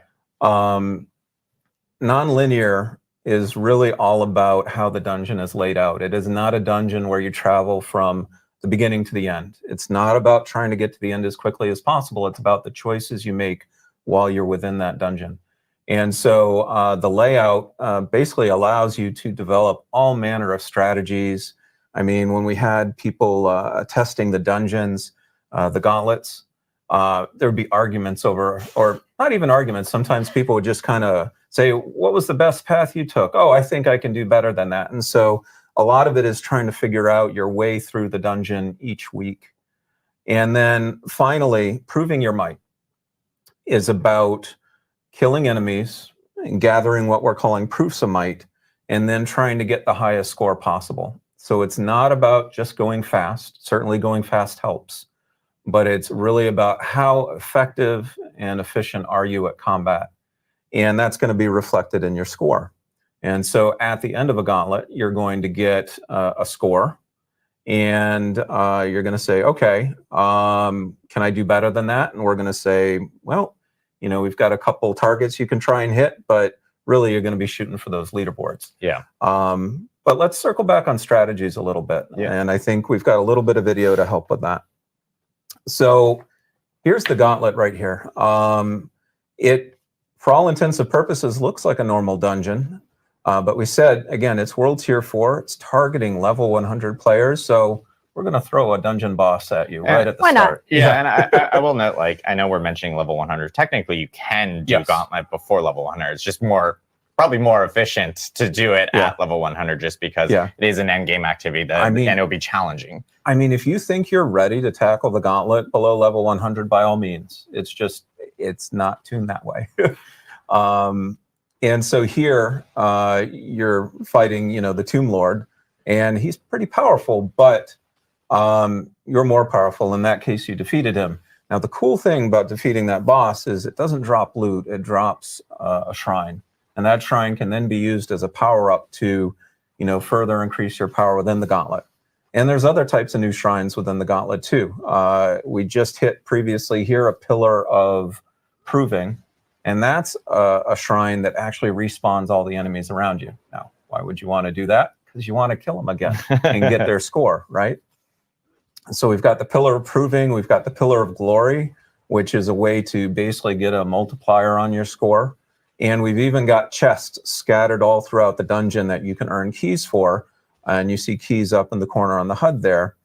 Non-linear is really all about how the dungeon is laid out. It is not a dungeon where you travel from the beginning to the end. It's not about trying to get to the end as quickly as possible. It's about the choices you make while you're within that dungeon. And so the layout basically allows you to develop all manner of strategies. I mean, when we had people testing the dungeons, the gauntlets, there'd be arguments over, or not even arguments. Sometimes people would just kind of say, what was the best path you took? Oh, I think I can do better than that. And so a lot of it is trying to figure out your way through the dungeon each week. And then finally, proving your might is about killing enemies and gathering what we're calling proofs of might, and then trying to get the highest score possible. So it's not about just going fast. Certainly going fast helps, but it's really about how effective and efficient are you at combat. And that's going to be reflected in your score. And so at the end of a gauntlet, you're going to get a score, and you're going to say, okay, can I do better than that? And we're going to say, well, we've got a couple targets you can try and hit, but really you're going to be shooting for those leaderboards. Yeah. But let's circle back on strategies a little bit. Yeah. And I think we've got a little bit of video to help with that. So here's the gauntlet right here. It, for all intents and purposes, looks like a normal dungeon. But we said, again, it's World Tier 4. It's targeting level 100 players. So we're going to throw a dungeon boss at you right at the start. Yeah, and I will note, I know we're mentioning level 100. Technically, you can do Gauntlet before level 100. It's just probably more efficient to do it at level 100 just because it is an end game activity and it'll be challenging. I mean, if you think you're ready to tackle the Gauntlet below level 100, by all means. It's not tuned that way. And so here, you're fighting, the Tomb Lord, and he's pretty powerful, but you're more powerful. In that case, you defeated him. Now, the cool thing about defeating that boss is it doesn't drop loot, it drops a shrine. And that shrine can then be used as a power-up to, further increase your power within the Gauntlet. And there's other types of new shrines within the Gauntlet, too. We just hit previously here a Pillar of Proving. And that's a shrine that actually respawns all the enemies around you. Now, why would you want to do that? Because you want to kill them again and get their score, right? So we've got the Pillar of Proving. We've got the Pillar of Glory, which is a way to basically get a multiplier on your score. And we've even got chests scattered all throughout the dungeon that you can earn keys for. And you see keys up in the corner on the HUD there.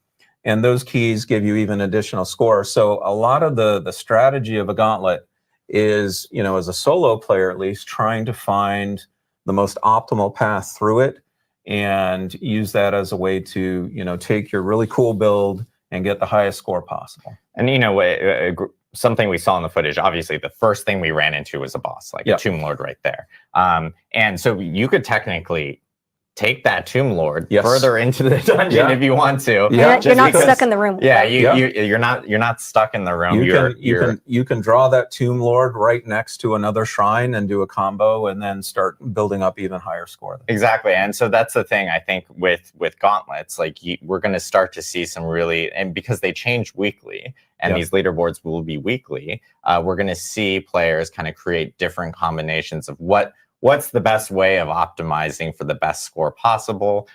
And those keys give you even additional score. So a lot of the strategy of a gauntlet is, as a solo player at least, trying to find the most optimal path through it and use that as a way to, take your really cool build and get the highest score possible. And, something we saw in the footage, obviously the first thing we ran into was a boss, a Tomb Lord right there. And so you could technically take that Tomb Lord Yes. further into the dungeon Yeah. if you want to. Yeah. You're not stuck in the room. Yeah, right? you're not stuck in the room. You can draw that Tomb Lord right next to another shrine and do a combo, and then start building up even higher score. Exactly, and so that's the thing I think with gauntlets, like we're going to start to see some really, and because they change weekly, and these leaderboards will be weekly, we're going to see players kind of create different combinations of what's the best way of optimizing for the best score possible.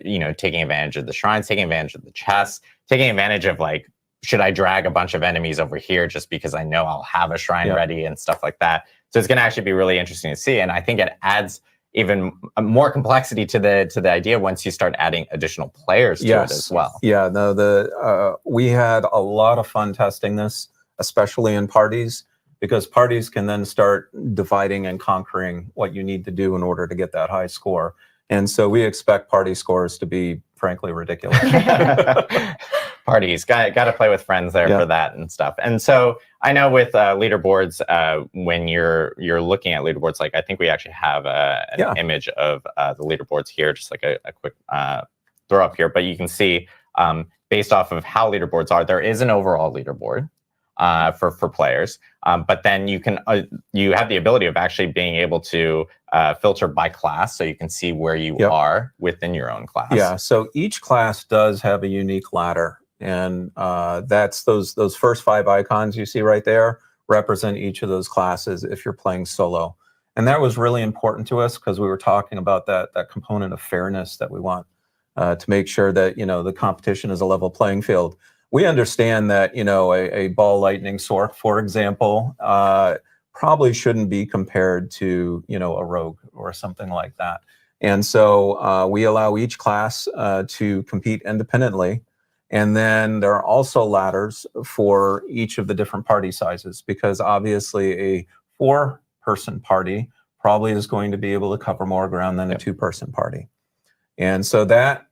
You know, taking advantage of the shrines, taking advantage of the chests, taking advantage of like, should I drag a bunch of enemies over here just because I know I'll have a shrine ready and stuff like that. So it's going to actually be really interesting to see, and I think it adds even more complexity to the idea once you start adding additional players to it as well. Yeah, no, we had a lot of fun testing this, especially in parties, because parties can then start dividing and conquering what you need to do in order to get that high score. And so we expect party scores to be, frankly, ridiculous. Parties, got to play with friends there for that and stuff. And so I know with leaderboards, when you're looking at leaderboards, like I think we actually have an image of the leaderboards here, just like a quick throw up here. But you can see, based off of how leaderboards are, there is an overall leaderboard for players, but then you have the ability of actually being able to filter by class, so you can see where you are within your own class. Yeah, so each class does have a unique ladder, and that's those first 5 icons you see right there represent each of those classes if you're playing solo. And that was really important to us because we were talking about that component of fairness that we want to make sure that, you know, the competition is a level playing field. We understand that, you know, a ball lightning sork, for example, probably shouldn't be compared to, you know, a rogue or something like that. And so we allow each class to compete independently. And then there are also ladders for each of the different party sizes, because obviously a 4-person party probably is going to be able to cover more ground than a 2-person party. And so that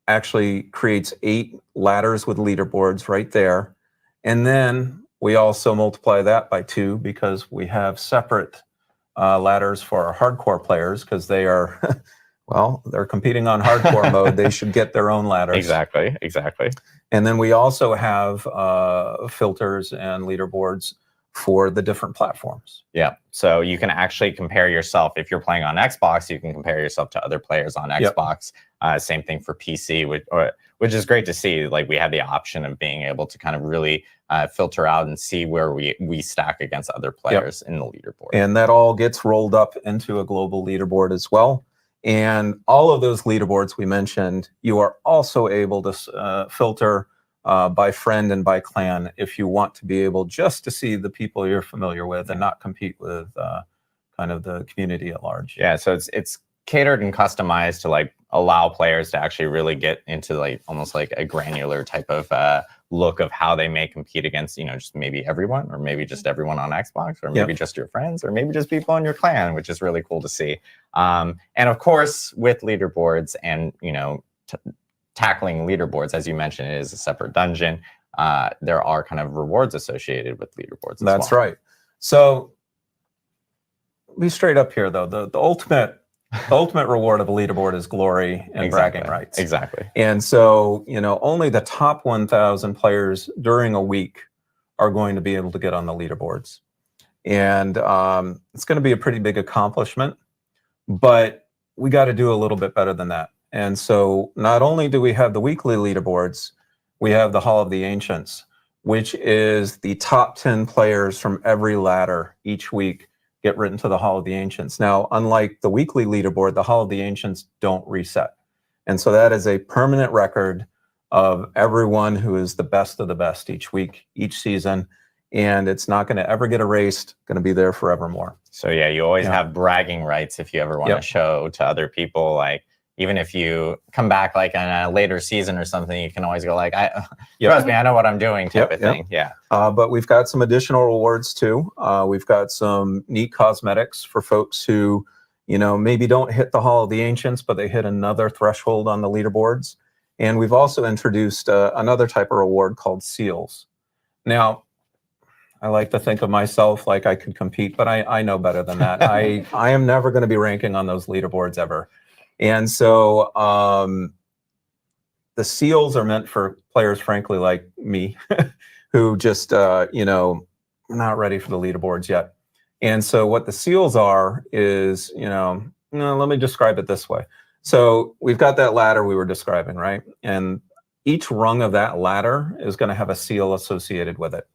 actually creates 8 ladders with leaderboards right there. And then we also multiply that by 2 because we have separate ladders for our hardcore players, because they are, well, they're competing on hardcore mode. They should get their own ladders. Exactly. And then we also have filters and leaderboards for the different platforms. Yeah, so you can actually compare yourself. If you're playing on Xbox, you can compare yourself to other players on Xbox. Same thing for PC, which is great to see. Like, we have the option of being able to kind of really filter out and see where we stack against other players in the leaderboard. And that all gets rolled up into a global leaderboard as well. And all of those leaderboards we mentioned, you are also able to filter by friend and by clan if you want to be able just to see the people you're familiar with and not compete with kind of the community at large. Yeah, so it's catered and customized to like allow players to actually really get into like almost like a granular type of look of how they may compete against, you know, just maybe everyone, or maybe just everyone on Xbox, or maybe just your friends, or maybe just people in your clan, which is really cool to see. And of course, with leaderboards and, you know, tackling leaderboards, as you mentioned, it is a separate dungeon. There are kind of rewards associated with leaderboards. That's right. So be straight up here, though. The ultimate reward of a leaderboard is glory and bragging rights. Exactly. And so, you know, only the top 1,000 players during a week are going to be able to get on the leaderboards. And it's going to be a pretty big accomplishment, but we got to do a little bit better than that. And so not only do we have the weekly leaderboards, we have the Hall of the Ancients, which is the top 10 players from every ladder each week get written to the Hall of the Ancients. Now, unlike the weekly leaderboard, the Hall of the Ancients don't reset. And so that is a permanent record of everyone who is the best of the best each week, each season. And it's not going to ever get erased, going to be there forevermore. So yeah, you always have bragging rights if you ever want to show to other people, like, even if you come back like in a later season or something, you can always go like, trust me, I know what I'm doing type of thing. Yeah. But we've got some additional rewards too. We've got some neat cosmetics for folks who, you know, maybe don't hit the Hall of the Ancients, but they hit another threshold on the leaderboards. And we've also introduced another type of reward called seals. Now, I like to think of myself like I could compete, but I know better than that. I am never going to be ranking on those leaderboards ever. And so the seals are meant for players, frankly, like me, who just, you know, not ready for the leaderboards yet. And so what the seals are is, you know, let me describe it this way. So we've got that ladder we were describing, right? And each rung of that ladder is going to have a seal associated with it.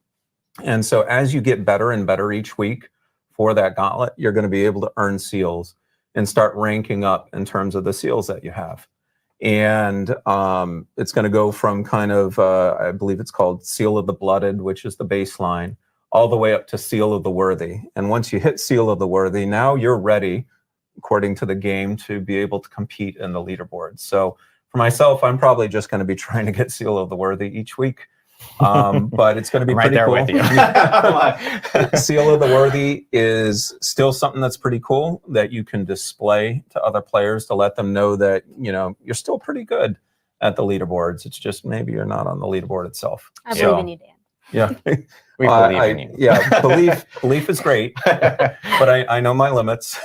And so as you get better and better each week for that gauntlet, you're going to be able to earn seals and start ranking up in terms of the seals that you have. And it's going to go from kind of, I believe it's called Seal of the Blooded, which is the baseline, all the way up to Seal of the Worthy. And once you hit Seal of the Worthy, now you're ready, according to the game, to be able to compete in the leaderboards. So for myself, I'm probably just going to be trying to get Seal of the Worthy each week. But it's going to be right pretty there cool. with you. Seal of the Worthy is still something that's pretty cool that you can display to other players to let them know that, you know, you're still pretty good at the leaderboards. It's just maybe you're not on the leaderboard itself. I believe in you, Dan. Yeah. We believe in you. Yeah, belief is great, but I know my limits.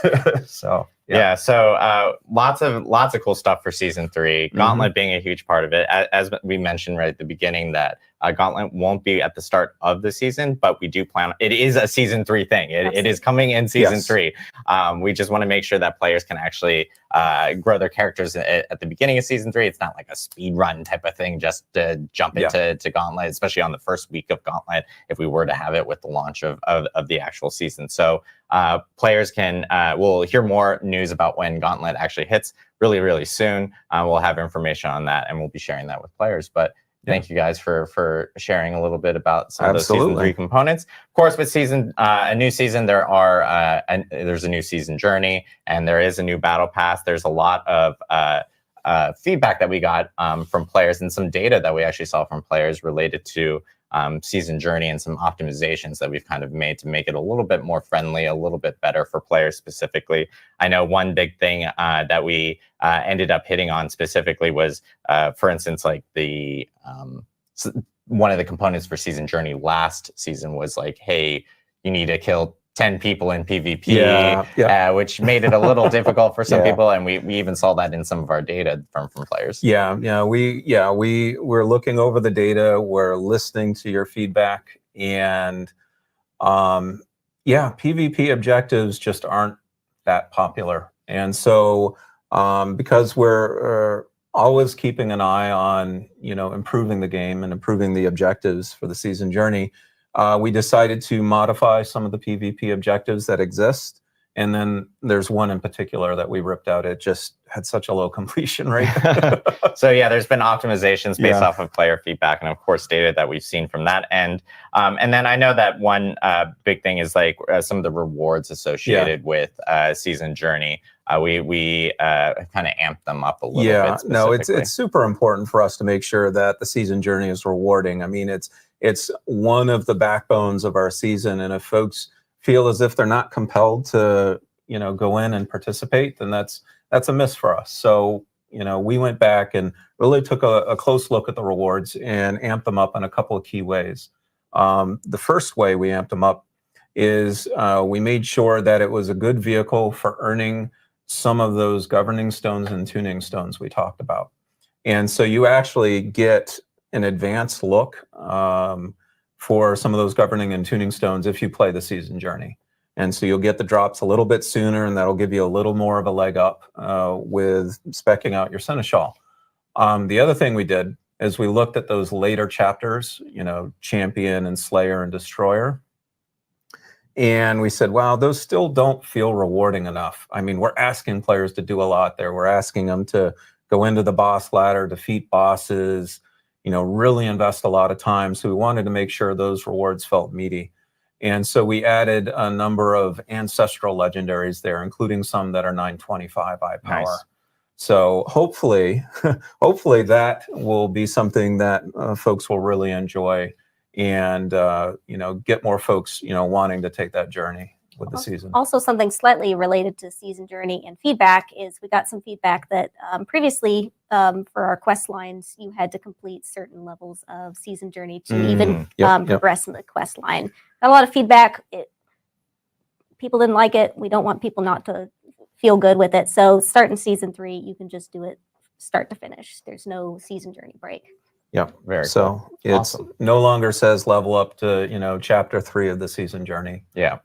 So yeah. So lots of cool stuff for season 3. Gauntlet being a huge part of it. As we mentioned right at the beginning, that Gauntlet won't be at the start of the season, but we do plan. It is a season 3 thing. It is coming in season 3. We just want to make sure that players can actually grow their characters at the beginning of season 3. It's not like a speed run type of thing, just to jump into Gauntlet, especially on the first week of Gauntlet, if we were to have it with the launch of the actual season. So players can will hear more news about when Gauntlet actually hits really soon. We'll have information on that, and we'll be sharing that with players. But thank you guys for sharing a little bit about some of those season 3 components. Of course, with a new season, there's a new season journey, and there is a new battle pass. There's a lot of feedback that we got from players, and some data that we actually saw from players related to season journey, and some optimizations that we've kind of made to make it a little bit more friendly, a little bit better for players specifically. I know one big thing that we ended up hitting on specifically was, for instance, like the one of the components for season journey last season was like, hey, you need to kill 10 people in PvP, which made it a little difficult for some people, and we even saw that in some of our data from players. We're looking over the data, we're listening to your feedback, and PvP objectives just aren't that popular. And so because we're always keeping an eye on, you know, improving the game and improving the objectives for the season journey, we decided to modify some of the PvP objectives that exist. And then there's one in particular that we ripped out. It just had such a low completion rate. So yeah, there's been optimizations based off of player feedback, and of course data that we've seen from that end. And then I know that one big thing is like some of the rewards associated with season journey. We kind of amped them up a little bit. No, it's super important for us to make sure that the season journey is rewarding. I mean, it's one of the backbones of our season, and if folks feel as if they're not compelled to, you know, go in and participate, then that's a miss for us. So, you know, we went back and really took a close look at the rewards and amped them up in a couple of key ways. The first way we amped them up is we made sure that it was a good vehicle for earning some of those governing stones and tuning stones we talked about. And so you actually get an advanced look for some of those governing and tuning stones if you play the season journey. And so you'll get the drops a little bit sooner, and that'll give you a little more of a leg up with speccing out your Seneschal. The other thing we did is we looked at those later chapters, you know, Champion and Slayer and Destroyer. And we said, wow, those still don't feel rewarding enough. I mean, we're asking players to do a lot there. We're asking them to go into the boss ladder, defeat bosses, you know, really invest a lot of time. So we wanted to make sure those rewards felt meaty. And so we added a number of ancestral legendaries there, including some that are 925 eye power. Nice. So hopefully that will be something that folks will really enjoy, and you know, get more folks, you know, wanting to take that journey with the season. Also, something slightly related to season journey and feedback is we got some feedback that previously for our quest lines, you had to complete certain levels of season journey to even progress in the quest line. Got a lot of feedback. People didn't like it. We don't want people not to feel good with it. So starting season 3, you can just do it start to finish. There's no season journey break. Yep. Very so cool. It's Awesome. no longer says level up to, chapter 3 of the season journey. Yeah.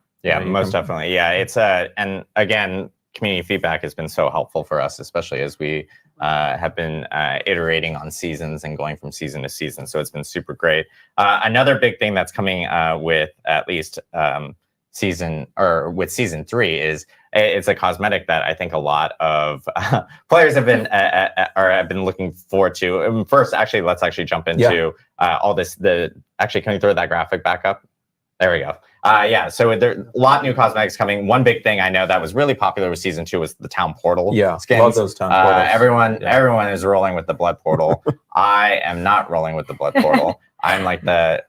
Most definitely. Yeah. It's and again, community feedback has been so helpful for us, especially as we have been iterating on seasons and going from season to season. So it's been super great. Another big thing that's coming with at least season 3 is it's a cosmetic that I think a lot of players have been looking forward to. First, actually, let's actually jump into all this. Actually, can you throw that graphic back up? There we go. So there are a lot of new cosmetics coming. One big thing I know that was really popular with season 2 was the town portal skins. Love those town portals. Everyone is rolling with the blood portal. I am not rolling with the blood portal. I'm like the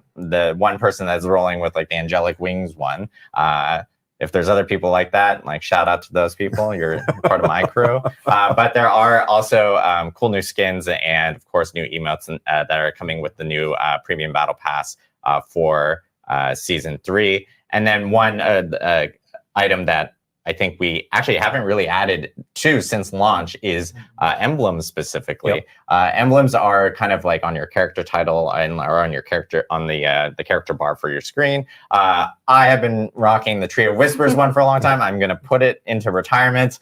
one person that's rolling with like the angelic wings one. If there's other people like that, like shout out to those people. You're part of my crew. But there are also cool new skins and of course new emotes that are coming with the new premium battle pass for season 3. And then one item that I think we actually haven't really added to since launch is emblems specifically. Emblems are kind of like on your character title or on your character on the character bar for your screen. I have been rocking the Tree of Whispers one for a long time. I'm going to put it into retirement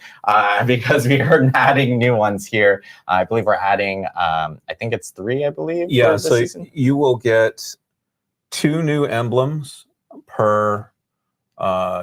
because we are adding new ones here. I believe we're adding, I think it's 3, I believe. Yeah, so you will get 2 new emblems per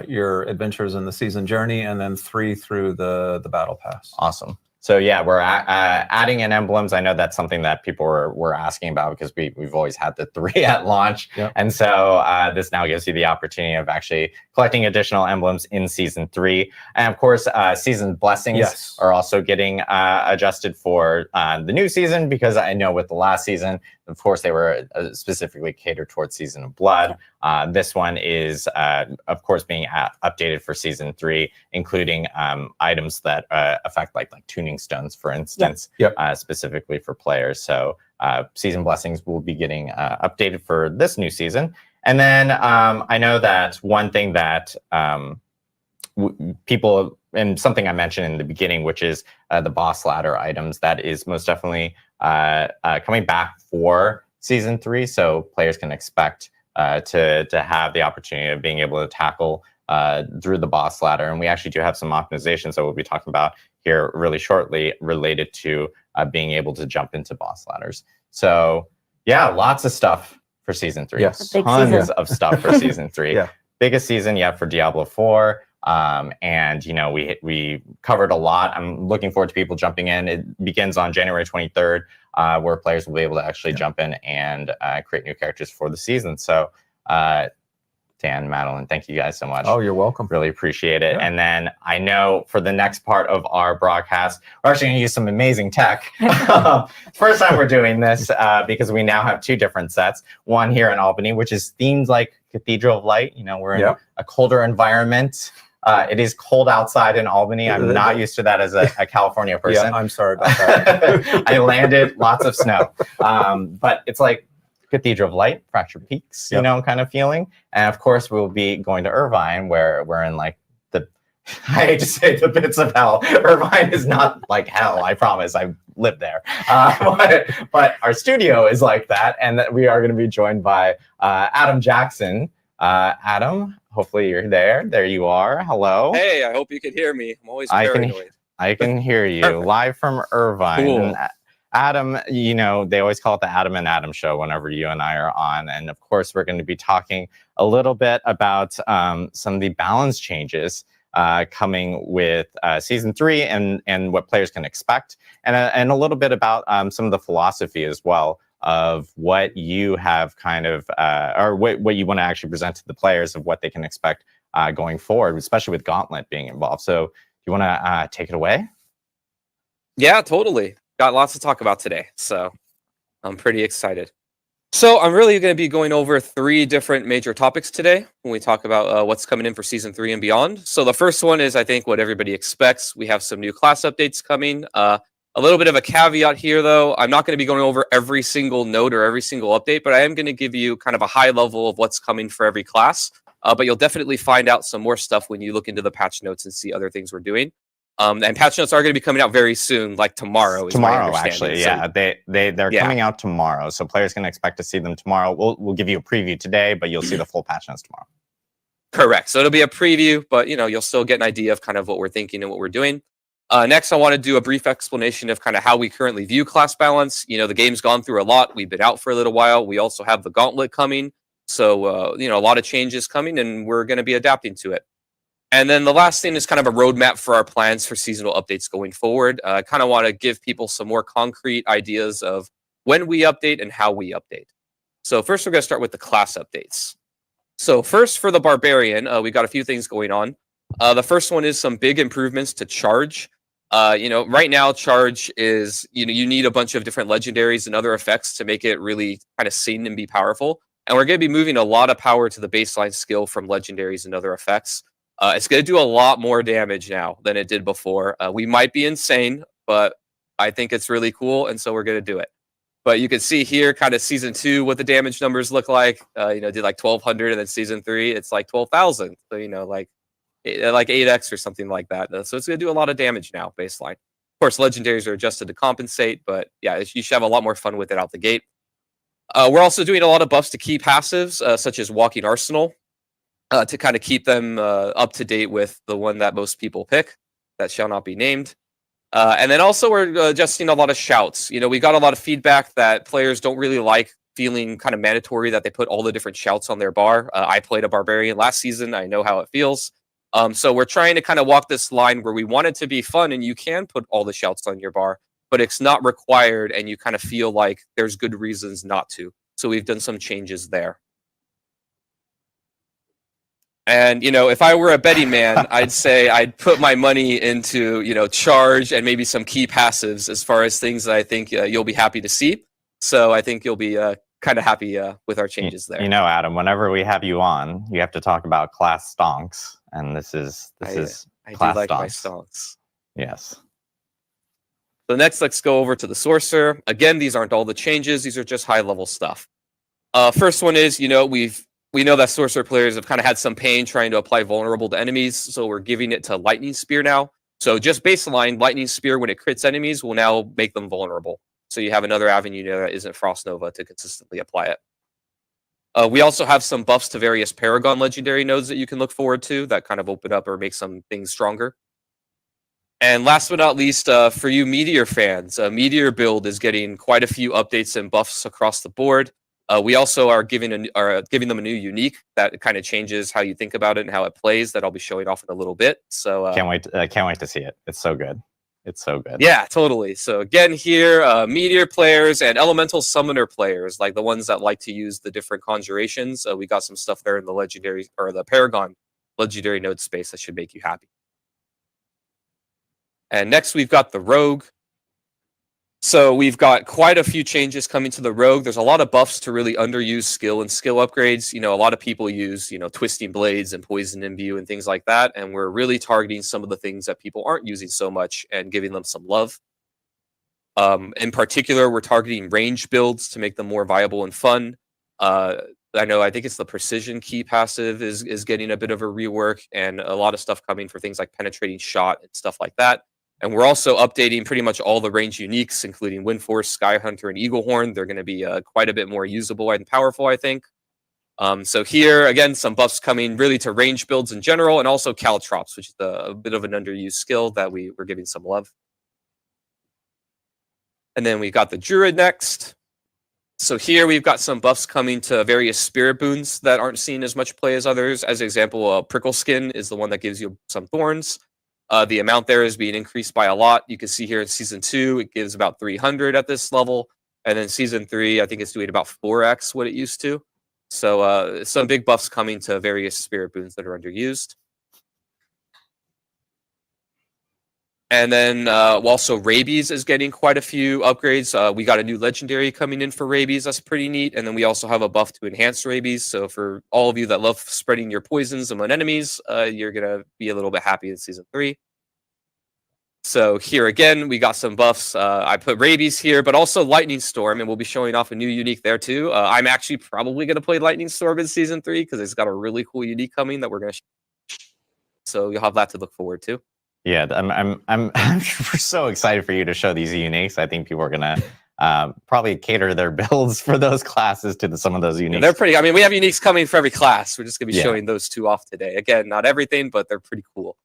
your adventures in the season journey, and then 3 through the battle pass. Awesome. So yeah, we're adding in emblems. I know that's something that people were asking about because we've always had the 3 at launch. And so this now gives you the opportunity of actually collecting additional emblems in season 3. And of course, season blessings are also getting adjusted for the new season, because I know with the last season, of course, they were specifically catered towards Season of Blood. This one is, of course, being updated for Season 3, including items that affect like tuning stones, for instance, specifically for players. So Season Blessings will be getting updated for this new season. And then I know that one thing that people, and something I mentioned in the beginning, which is the boss ladder items, that is most definitely coming back for season 3, so players can expect to have the opportunity of being able to tackle through the boss ladder. And we actually do have some optimizations that we'll be talking about here really shortly related to being able to jump into boss ladders. So yeah, lots of stuff for season 3. Tons of stuff for season 3. Biggest season yet for Diablo 4. And we covered a lot. I'm looking forward to people jumping in. It begins on January 23rd, where players will be able to actually jump in and create new characters for the season. So Dan, Madeline, thank you guys so much. Oh, you're welcome. Really appreciate it. And then I know for the next part of our broadcast, we're actually going to use some amazing tech. First time we're doing this because we now have 2 different sets. One here in Albany, which is themed like Cathedral of Light. We're in a colder environment. It is cold outside in Albany. I'm not used to that as a California person. I'm sorry about that. I landed lots of snow. But it's like Cathedral of Light, Fractured Peaks, kind of feeling. And of course, we'll be going to Irvine, where we're in like I hate to say the bits of hell. Irvine is not like hell, I promise. I lived there. But our studio is like that. And that we are going to be joined by Adam Jackson. Adam, hopefully you're there. There you are. Hello. Hey, I hope you can hear me. I'm always paranoid. I can hear you live from Irvine. Cool. And Adam, they always call it the Adam and Adam show whenever you and I are on. And of course, we're going to be talking a little bit about some of the balance changes coming with season 3 and what players can expect, and a little bit about some of the philosophy as well of what you have kind of, or what you want to actually present to the players of what they can expect going forward, especially with Gauntlet being involved. So do you want to take it away? Yeah, totally. Got lots to talk about today, so I'm pretty excited. So I'm really going to be going over 3 different major topics today when we talk about what's coming in for season 3 and beyond. So the first one is, I think, what everybody expects. We have some new class updates coming. A little bit of a caveat here, though. I'm not going to be going over every single note or every single update, but I am going to give you kind of a high level of what's coming for every class. But you'll definitely find out some more stuff when you look into the patch notes and see other things we're doing. And patch notes are going to be coming out very soon, like tomorrow. Tomorrow, actually, yeah. They're Yeah. coming out tomorrow, so players can expect to see them tomorrow. We'll give you a preview today, but you'll see the full patch notes tomorrow. Correct. So it'll be a preview, but you'll still get an idea of kind of what we're thinking and what we're doing. Next, I want to do a brief explanation of kind of how we currently view class balance. The game's gone through a lot. We've been out for a little while. We also have the gauntlet coming. So, a lot of changes coming, and we're going to be adapting to it. And then the last thing is kind of a roadmap for our plans for seasonal updates going forward. I kind of want to give people some more concrete ideas of when we update and how we update. So first, we're going to start with the class updates. So first, for the Barbarian, we got a few things going on. The first one is some big improvements to charge. Right now, charge is, you need a bunch of different legendaries and other effects to make it really kind of sing and be powerful. And we're going to be moving a lot of power to the baseline skill from legendaries and other effects. It's going to do a lot more damage now than it did before. We might be insane, but I think it's really cool, and so we're going to do it. But you can see here kind of Season 2 what the damage numbers look like. Did like 1,200, and then Season 3, it's like 12,000. So, like 8x or something like that. So it's going to do a lot of damage now, baseline. Of course, legendaries are adjusted to compensate, but yeah, you should have a lot more fun with it out the gate. We're also doing a lot of buffs to key passives, such as Walking Arsenal, to kind of keep them up to date with the one that most people pick, that shall not be named. And then also we're adjusting a lot of shouts. We got a lot of feedback that players don't really like feeling kind of mandatory that they put all the different shouts on their bar. I played a Barbarian last season. I know how it feels. So we're trying to kind of walk this line where we want it to be fun and you can put all the shouts on your bar, but it's not required and you kind of feel like there's good reasons not to. So we've done some changes there. And, if I were a betting man, I'd say I'd put my money into, charge and maybe some key passives as far as things that I think you'll be happy to see. So I think you'll be kind of happy with our changes there. Adam, whenever we have you on, you have to talk about class stonks. And this is I do class like my stonks. stonks. Yes. So next, let's go over to the Sorcerer. Again, these aren't all the changes. These are just high-level stuff. First one is, we know that Sorcerer players have kind of had some pain trying to apply vulnerable to enemies, so we're giving it to Lightning Spear now. So just baseline, Lightning Spear, when it crits enemies, will now make them vulnerable. So you have another avenue that isn't Frost Nova to consistently apply it. We also have some buffs to various Paragon legendary nodes that you can look forward to that kind of open up or make some things stronger. And last but not least, for you Meteor fans, Meteor build is getting quite a few updates and buffs across the board. We also are giving them a new unique that kind of changes how you think about it and how it plays. That I'll be showing off in a little bit. So can't wait to see it. It's so good. It's so good. Yeah, totally. So again, here, Meteor players and Elemental Summoner players, like the ones that like to use the different conjurations, we got some stuff there in the legendary or the Paragon legendary node space that should make you happy. And next, we've got the Rogue. So we've got quite a few changes coming to the Rogue. There's a lot of buffs to really underused skill and skill upgrades. A lot of people use, Twisting Blades and Poison Imbue and things like that. And we're really targeting some of the things that people aren't using so much and giving them some love. In particular, we're targeting range builds to make them more viable and fun. I think it's the Precision Key passive is getting a bit of a rework, and a lot of stuff coming for things like Penetrating Shot and stuff like that. And we're also updating pretty much all the range uniques, including Windforce, Skyhunter, and Eaglehorn. They're going to be quite a bit more usable and powerful, I think. So here, again, some buffs coming really to range builds in general, and also Caltrops, which is a bit of an underused skill that we're giving some love. And then we got the Druid next. So here we've got some buffs coming to various spirit boons that aren't seen as much play as others. As an example, Prickle Skin is the one that gives you some thorns. The amount there is being increased by a lot. You can see here in Season 2, it gives about 300 at this level. And then Season 3, I think it's doing about 4x what it used to. So some big buffs coming to various spirit boons that are underused. And then also Rabies is getting quite a few upgrades. We got a new legendary coming in for Rabies. That's pretty neat. And then we also have a buff to enhance Rabies. So for all of you that love spreading your poisons among enemies, you're going to be a little bit happy in Season 3. So here again, we got some buffs. I put Rabies here, but also Lightning Storm, and we'll be showing off a new unique there too. I'm actually probably going to play Lightning Storm in Season 3 because it's got a really cool unique coming that we're going to So you'll have that to look forward to. Yeah, I'm so excited for you to show these uniques. I think people are gonna probably cater their builds for those classes to some of those uniques. Yeah, they're pretty. I mean, we have uniques coming for every class. We're just gonna be Yeah. showing those 2 off today. Again, not everything, but they're pretty cool.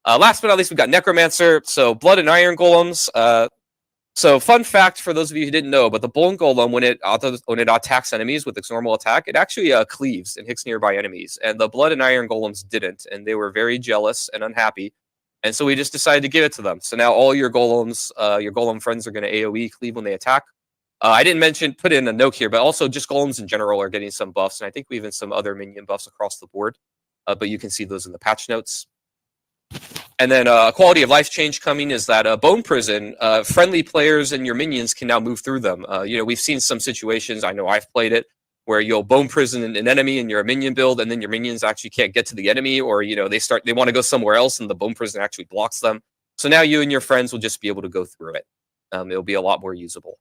Last but not least, we've got Necromancer. So Blood and Iron Golems. So fun fact for those of you who didn't know, but the Bone Golem, when it attacks enemies with its normal attack, it actually cleaves and hits nearby enemies. And the Blood and Iron Golems didn't, and they were very jealous and unhappy. And so we just decided to give it to them. So now all your golems, your golem friends are going to AoE cleave when they attack. I didn't put in a note here, but also just golems in general are getting some buffs. And I think we even some other minion buffs across the board. But you can see those in the patch notes. And then a quality of life change coming is that Bone Prison, friendly players and your minions can now move through them. We've seen some situations, I know I've played it, where you'll Bone Prison an enemy and you're a minion build, and then your minions actually can't get to the enemy, or they want to go somewhere else and the Bone Prison actually blocks them. So now you and your friends will just be able to go through it. It'll be a lot more usable.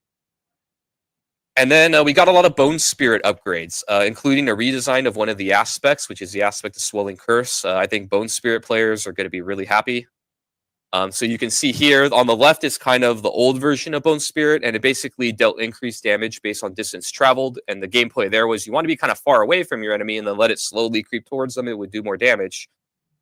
And then we got a lot of Bone Spirit upgrades, including a redesign of one of the aspects, which is the aspect of Swelling Curse. I think Bone Spirit players are going to be really happy. So you can see here on the left is kind of the old version of Bone Spirit, and it basically dealt increased damage based on distance traveled. And the gameplay there was you want to be kind of far away from your enemy and then let it slowly creep towards them. It would do more damage.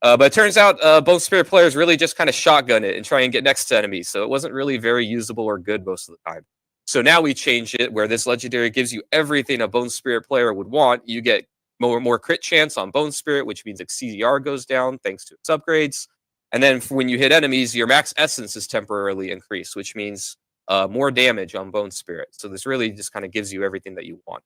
But it turns out Bone Spirit players really just kind of shotgun it and try and get next to enemies. So it wasn't really very usable or good most of the time. So now we changed it where this legendary gives you everything a Bone Spirit player would want. You get more crit chance on Bone Spirit, which means its CDR goes down thanks to its upgrades. And then when you hit enemies, your max essence is temporarily increased, which means more damage on Bone Spirit. So this really just kind of gives you everything that you want.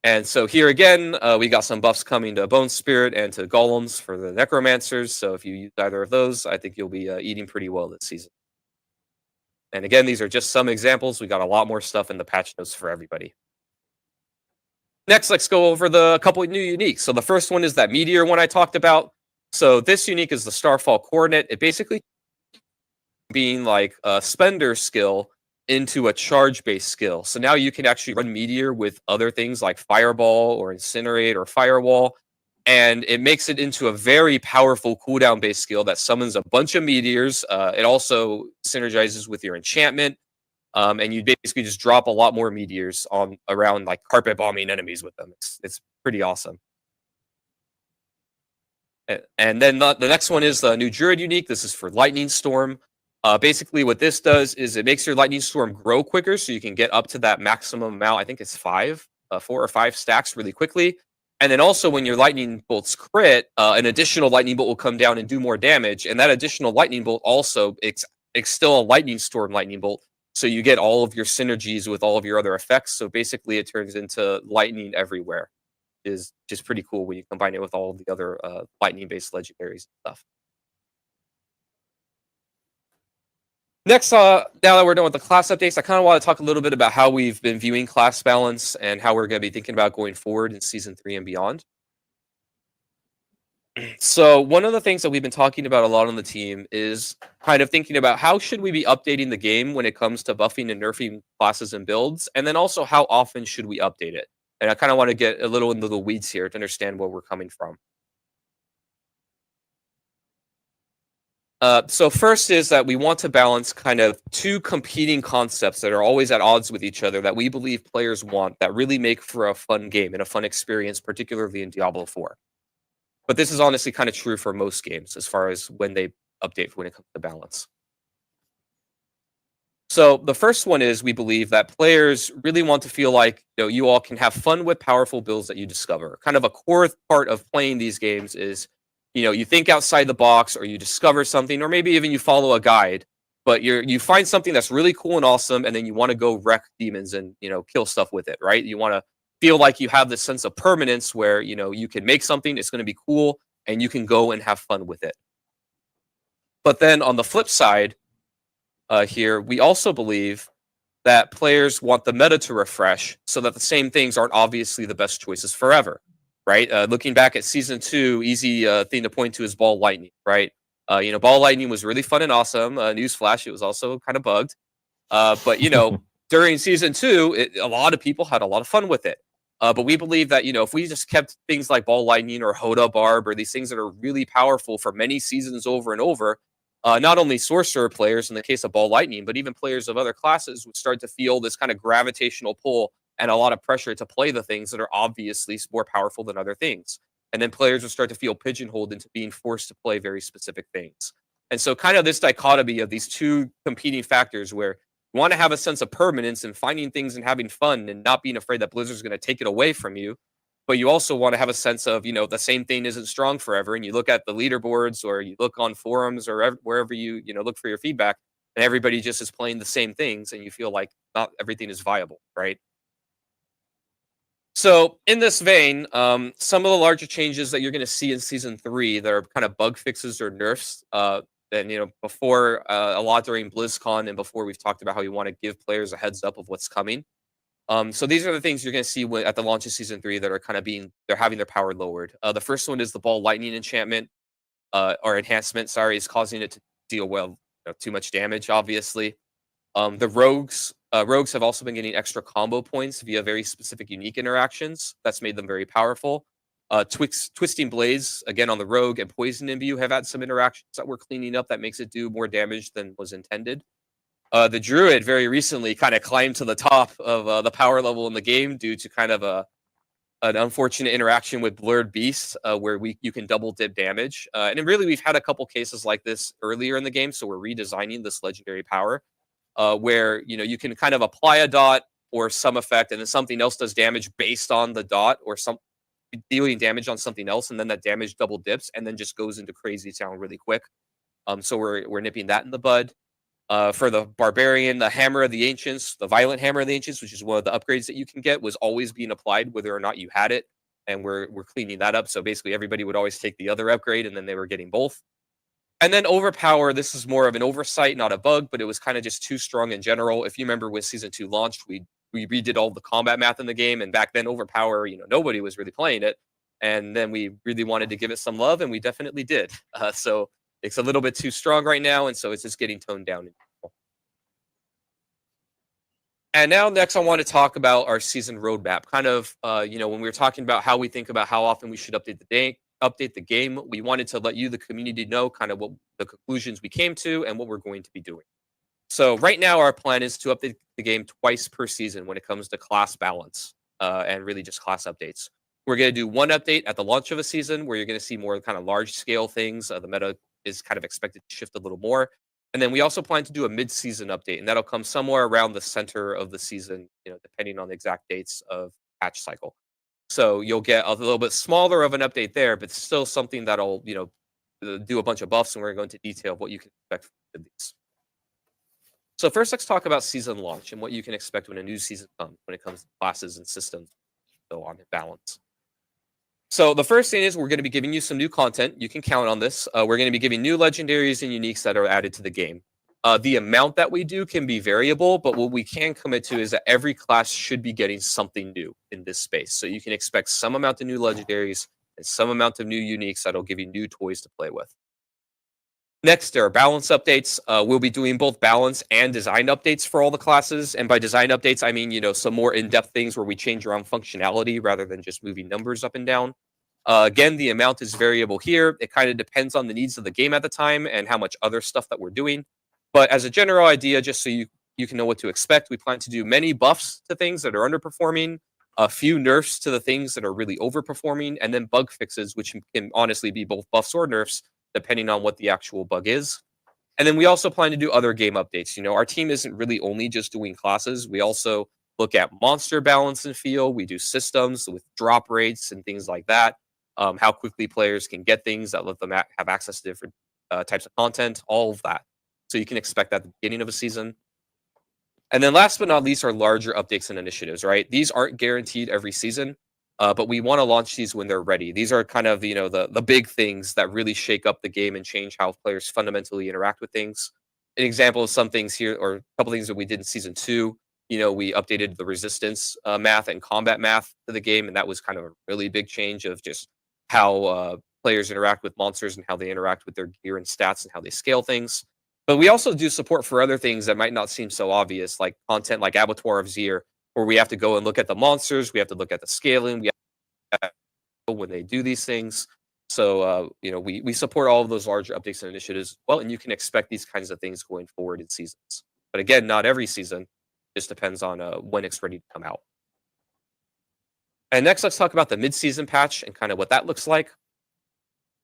And so here again, we got some buffs coming to Bone Spirit and to Golems for the Necromancers. So if you use either of those, I think you'll be eating pretty well this season. And again, these are just some examples. We got a lot more stuff in the patch notes for everybody. Next, let's go over a couple of new uniques. So the first one is that Meteor one I talked about. So this unique is the Starfall Coordinate. It basically being like a spender skill into a charge-based skill. So now you can actually run Meteor with other things like Fireball or Incinerate or Firewall. And it makes it into a very powerful cooldown-based skill that summons a bunch of meteors. It also synergizes with your enchantment. And you basically just drop a lot more meteors around like carpet bombing enemies with them. It's pretty awesome. And then the next one is the new Druid unique. This is for Lightning Storm. Basically what this does is it makes your Lightning Storm grow quicker so you can get up to that maximum amount. I think it's 4 or 5 stacks really quickly. And then also when your lightning bolts crit, an additional lightning bolt will come down and do more damage. And that additional lightning bolt also, it's still a lightning storm lightning bolt. So you get all of your synergies with all of your other effects. So basically it turns into lightning everywhere. Is just pretty cool when you combine it with all of the other lightning-based legendaries and stuff. Next, now that we're done with the class updates, I kind of want to talk a little bit about how we've been viewing class balance and how we're going to be thinking about going forward in Season 3 and beyond. So one of the things that we've been talking about a lot on the team is kind of thinking about how should we be updating the game when it comes to buffing and nerfing classes and builds, and then also how often should we update it. And I kind of want to get a little into the weeds here to understand where we're coming from. So first is that we want to balance kind of 2 competing concepts that are always at odds with each other that we believe players want that really make for a fun game and a fun experience, particularly in Diablo 4. But this is honestly kind of true for most games as far as when they update when it comes to balance. So the first one is we believe that players really want to feel like you all can have fun with powerful builds that you discover. Kind of a core part of playing these games is you think outside the box, or you discover something, or maybe even you follow a guide, but you find something that's really cool and awesome, and then you want to go wreck demons and kill stuff with it, right? You want to feel like you have this sense of permanence where you can make something, it's going to be cool, and you can go and have fun with it. But then on the flip side, here we also believe that players want the meta to refresh so that the same things aren't obviously the best choices forever. Right, looking back at Season 2, easy thing to point to is Ball Lightning, right? Ball Lightning was really fun and awesome. Newsflash, it was also kind of bugged. But during Season 2, a lot of people had a lot of fun with it. But we believe that, if we just kept things like Ball Lightning or Hoda Barb or these things that are really powerful for many seasons over and over, not only Sorcerer players in the case of Ball Lightning, but even players of other classes would start to feel this kind of gravitational pull and a lot of pressure to play the things that are obviously more powerful than other things. And then players would start to feel pigeonholed into being forced to play very specific things. And so kind of this dichotomy of these two competing factors where you want to have a sense of permanence and finding things and having fun and not being afraid that Blizzard's going to take it away from you. But you also want to have a sense of, the same thing isn't strong forever. And you look at the leaderboards or you look on forums or wherever you look for your feedback, and everybody just is playing the same things and you feel like not everything is viable, right? So in this vein, some of the larger changes that you're going to see in Season 3 that are kind of bug fixes or nerfs, and before a lot during BlizzCon and before we've talked about how you want to give players a heads up of what's coming. So these are the things you're going to see at the launch of Season 3 that are kind of they're having their power lowered. The first one is the Ball Lightning enchantment, or enhancement, sorry, is causing it to deal too much damage, obviously. The rogues have also been getting extra combo points via very specific unique interactions. That's made them very powerful. Twisting Blades, again on the rogue, and Poison Imbue have had some interactions that we're cleaning up that makes it do more damage than was intended. The Druid very recently kind of climbed to the top of the power level in the game due to kind of an unfortunate interaction with Blurred Beast, where you can double dip damage. And really, we've had a couple cases like this earlier in the game, so we're redesigning this legendary power, where you can kind of apply a dot or some effect, and then something else does damage based on the dot, or dealing damage on something else, and then that damage double dips and then just goes into crazy town really quick. So we're nipping that in the bud. For the Barbarian, the Hammer of the Ancients, the Violent Hammer of the Ancients, which is one of the upgrades that you can get, was always being applied whether or not you had it, and we're cleaning that up. So basically, everybody would always take the other upgrade, and then they were getting both. And then Overpower, this is more of an oversight, not a bug, but it was kind of just too strong in general. If you remember when Season 2 launched, we redid all the combat math in the game, and back then Overpower, nobody was really playing it, and then we really wanted to give it some love, and we definitely did. So it's a little bit too strong right now, and so it's just getting toned down. And now next I want to talk about our season roadmap. Kind of, when we were talking about how we think about how often we should update the game, we wanted to let you, the community, know kind of what the conclusions we came to and what we're going to be doing. So right now our plan is to update the game twice per season when it comes to class balance, and really just class updates. We're going to do one update at the launch of a season where you're going to see more kind of large scale things. The meta is kind of expected to shift a little more. And then we also plan to do a mid-season update, and that'll come somewhere around the center of the season, depending on the exact dates of patch cycle. So you'll get a little bit smaller of an update there, but still something that'll, do a bunch of buffs, and we're going to detail what you can expect from these. So first, let's talk about season launch and what you can expect when a new season comes when it comes to classes and systems, so on in balance. So the first thing is we're going to be giving you some new content. You can count on this. We're going to be giving new legendaries and uniques that are added to the game. The amount that we do can be variable, but what we can commit to is that every class should be getting something new in this space. So you can expect some amount of new legendaries and some amount of new uniques that'll give you new toys to play with. Next, there are balance updates. We'll be doing both balance and design updates for all the classes. And by design updates, I mean, some more in-depth things where we change around functionality rather than just moving numbers up and down. Again, the amount is variable here. It kind of depends on the needs of the game at the time and how much other stuff that we're doing. But as a general idea, just so you can know what to expect, we plan to do many buffs to things that are underperforming, a few nerfs to the things that are really overperforming, and then bug fixes, which can honestly be both buffs or nerfs, depending on what the actual bug is. And then we also plan to do other game updates. Our team isn't really only just doing classes. We also look at monster balance and feel. We do systems with drop rates and things like that. How quickly players can get things that let them have access to different types of content, all of that. So you can expect that at the beginning of a season. And then last but not least are larger updates and initiatives, right? These aren't guaranteed every season. But we want to launch these when they're ready. These are kind of, the big things that really shake up the game and change how players fundamentally interact with things. An example of some things here, or a couple things that we did in Season 2, we updated the resistance math and combat math to the game, and that was kind of a really big change of just how players interact with monsters and how they interact with their gear and stats and how they scale things. But we also do support for other things that might not seem so obvious, like content like Abattoir of Zir, where we have to go and look at the monsters, we have to look at the scaling, we have to when they do these things. So, we support all of those larger updates and initiatives as well, and you can expect these kinds of things going forward in seasons. But again, not every season. Just depends on when it's ready to come out. And next, let's talk about the mid-season patch and kind of what that looks like.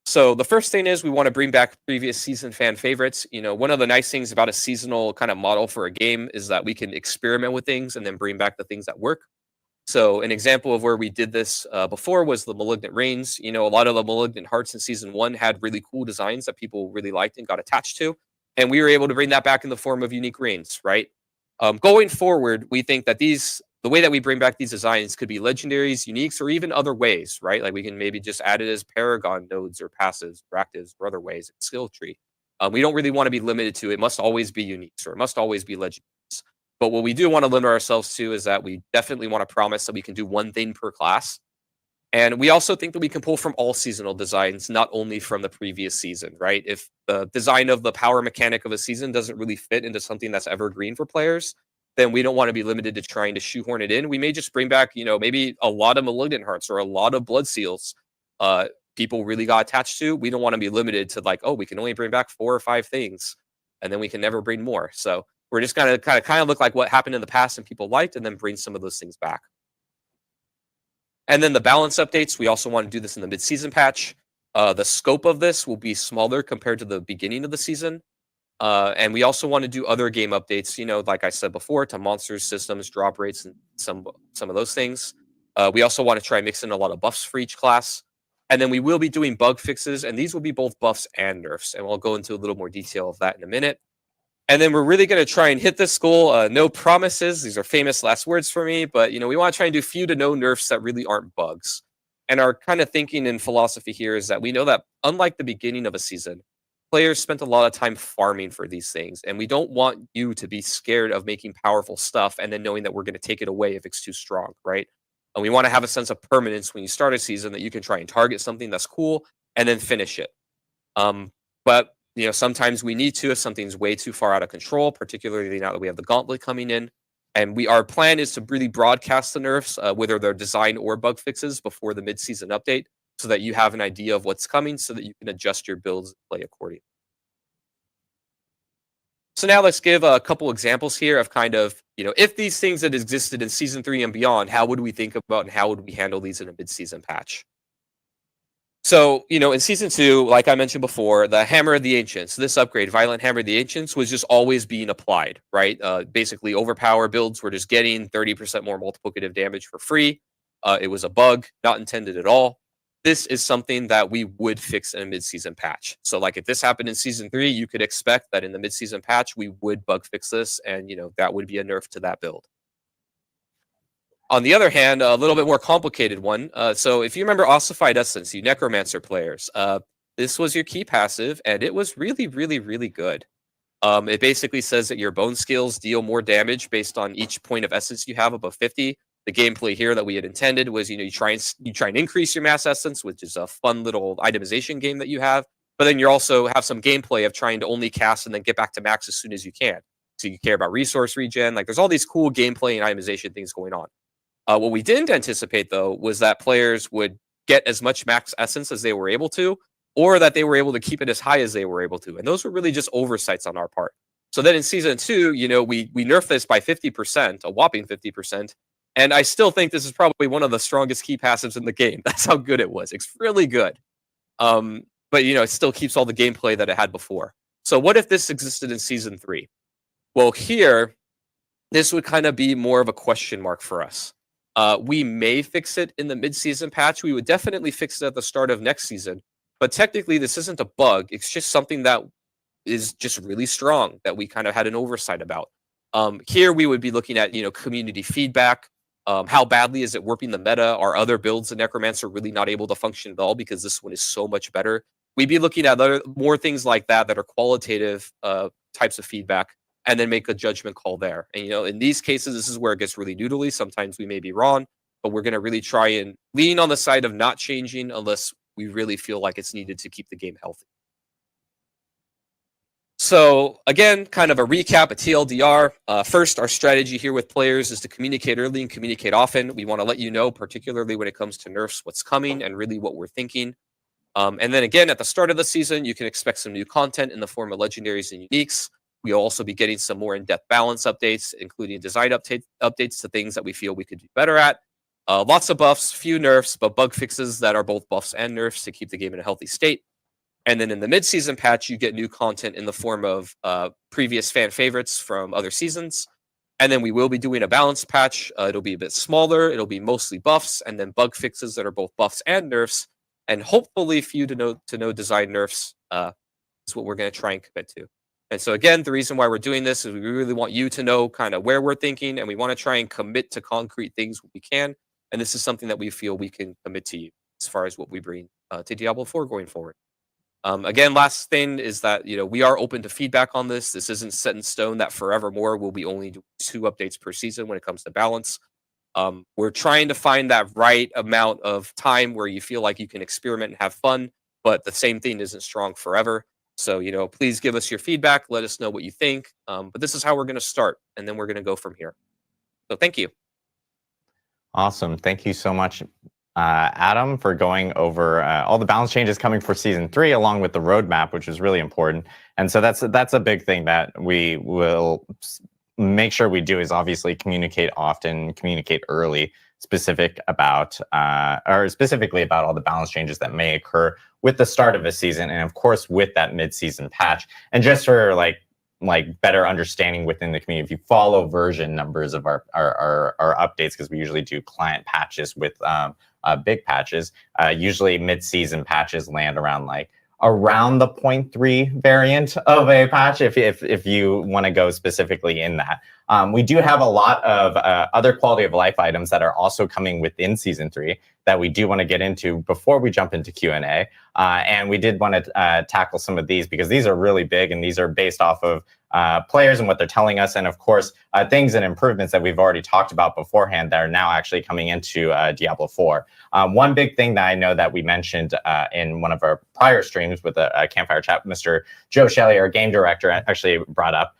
So the first thing is we want to bring back previous season fan favorites. One of the nice things about a seasonal kind of model for a game is that we can experiment with things and then bring back the things that work. So an example of where we did this before was the Malignant Reigns. A lot of the Malignant Hearts in Season 1 had really cool designs that people really liked and got attached to. And we were able to bring that back in the form of unique reigns, right? Going forward, we think that the way that we bring back these designs could be legendaries, uniques, or even other ways, right? Like we can maybe just add it as Paragon nodes or passives or actives or other ways in skill tree. We don't really want to be limited to it must always be uniques or it must always be legendaries. But what we do want to limit ourselves to is that we definitely want to promise that we can do one thing per class. And we also think that we can pull from all seasonal designs, not only from the previous season, right? If the design of the power mechanic of a season doesn't really fit into something that's evergreen for players, then we don't want to be limited to trying to shoehorn it in. We may just bring back, maybe a lot of Malignant Hearts or a lot of Blood Seals people really got attached to. We don't want to be limited to like, oh, we can only bring back 4 or 5 things, and then we can never bring more. So we're just going to kind of look like what happened in the past and people liked, and then bring some of those things back. And then the balance updates, we also want to do this in the mid-season patch. The scope of this will be smaller compared to the beginning of the season. And we also want to do other game updates, like I said before, to monsters, systems, drop rates, and some of those things. We also want to try and mix in a lot of buffs for each class. And then we will be doing bug fixes, and these will be both buffs and nerfs. And we'll go into a little more detail of that in a minute. And then we're really going to try and hit this goal. No promises. These are famous last words for me. But, we want to try and do few to no nerfs that really aren't bugs. And our kind of thinking and philosophy here is that we know that unlike the beginning of a season, players spent a lot of time farming for these things. And we don't want you to be scared of making powerful stuff and then knowing that we're going to take it away if it's too strong, right? And we want to have a sense of permanence when you start a season that you can try and target something that's cool and then finish it. But sometimes we need to if something's way too far out of control, particularly now that we have the gauntlet coming in. And our plan is to really broadcast the nerfs, whether they're design or bug fixes, before the mid-season update, so that you have an idea of what's coming, so that you can adjust your builds and play accordingly. So now let's give a couple examples here of kind of, if these things that existed in Season 3 and beyond, how would we think about and how would we handle these in a mid-season patch? So, in Season 2, like I mentioned before, the Hammer of the Ancients, this upgrade, Violent Hammer of the Ancients, was just always being applied, right? Basically, overpower builds were just getting 30% more multiplicative damage for free. It was a bug, not intended at all. This is something that we would fix in a mid-season patch. So, like, if this happened in Season 3, you could expect that in the mid-season patch, we would bug fix this, and, that would be a nerf to that build. On the other hand, a little bit more complicated one. So if you remember Ossified Essence, you Necromancer players, this was your key passive, and it was really, really, really good. It basically says that your bone skills deal more damage based on each point of essence you have above 50. The gameplay here that we had intended was, you try and increase your mass essence, which is a fun little itemization game that you have. But then you also have some gameplay of trying to only cast and then get back to max as soon as you can. So you care about resource regen. Like, there's all these cool gameplay and itemization things going on. What we didn't anticipate, though, was that players would get as much max essence as they were able to, or that they were able to keep it as high as they were able to. And those were really just oversights on our part. So then in Season 2, we nerfed this by 50%, a whopping 50%. And I still think this is probably one of the strongest key passives in the game. That's how good it was. It's really good. But, it still keeps all the gameplay that it had before. So what if this existed in Season 3? Well, here, this would kind of be more of a question mark for us. We may fix it in the mid-season patch. We would definitely fix it at the start of next season. But technically, this isn't a bug. It's just something that is just really strong that we kind of had an oversight about. Here, we would be looking at, community feedback. How badly is it warping the meta? Are other builds in Necromancer really not able to function at all because this one is so much better? We'd be looking at more things like that are qualitative types of feedback, and then make a judgment call there. And, in these cases, this is where it gets really noodly. Sometimes we may be wrong, but we're going to really try and lean on the side of not changing unless we really feel like it's needed to keep the game healthy. So again, kind of a recap, a TLDR. First, our strategy here with players is to communicate early and communicate often. We want to let you know, particularly when it comes to nerfs, what's coming and really what we're thinking. And then again, at the start of the season, you can expect some new content in the form of legendaries and uniques. We'll also be getting some more in-depth balance updates, including design updates to things that we feel we could do better at. Lots of buffs, few nerfs, but bug fixes that are both buffs and nerfs to keep the game in a healthy state. And then in the mid-season patch, you get new content in the form of previous fan favorites from other seasons. And then we will be doing a balance patch. It'll be a bit smaller. It'll be mostly buffs and then bug fixes that are both buffs and nerfs. And hopefully few to no design nerfs is what we're going to try and commit to. And so again, the reason why we're doing this is we really want you to know kind of where we're thinking, and we want to try and commit to concrete things when we can. And this is something that we feel we can commit to you as far as what we bring to Diablo 4 going forward. Again, last thing is that, we are open to feedback on this. This isn't set in stone that forevermore we'll be only doing 2 updates per season when it comes to balance. We're trying to find that right amount of time where you feel like you can experiment and have fun, but the same thing isn't strong forever. So, please give us your feedback. Let us know what you think. But this is how we're going to start, and then we're going to go from here. So thank you. Awesome. Thank you so much, Adam, for going over all the balance changes coming for Season 3, along with the roadmap, which is really important. And so that's a big thing that we will make sure we do, is obviously communicate often, communicate early, specifically about all the balance changes that may occur with the start of a season, and of course with that mid-season patch. And just for like better understanding within the community, if you follow version numbers of our updates, because we usually do client patches with big patches, usually mid-season patches land around the 0.3 variant of a patch, if you want to go specifically in that. We do have a lot of other quality of life items that are also coming within Season 3 that we do want to get into before we jump into Q&A. And we did want to tackle some of these because these are really big, and these are based off of players and what they're telling us, and of course things and improvements that we've already talked about beforehand that are now actually coming into Diablo 4. One big thing that I know that we mentioned in one of our prior streams with a campfire chat, Mr. Joe Shelley, our game director, actually brought up,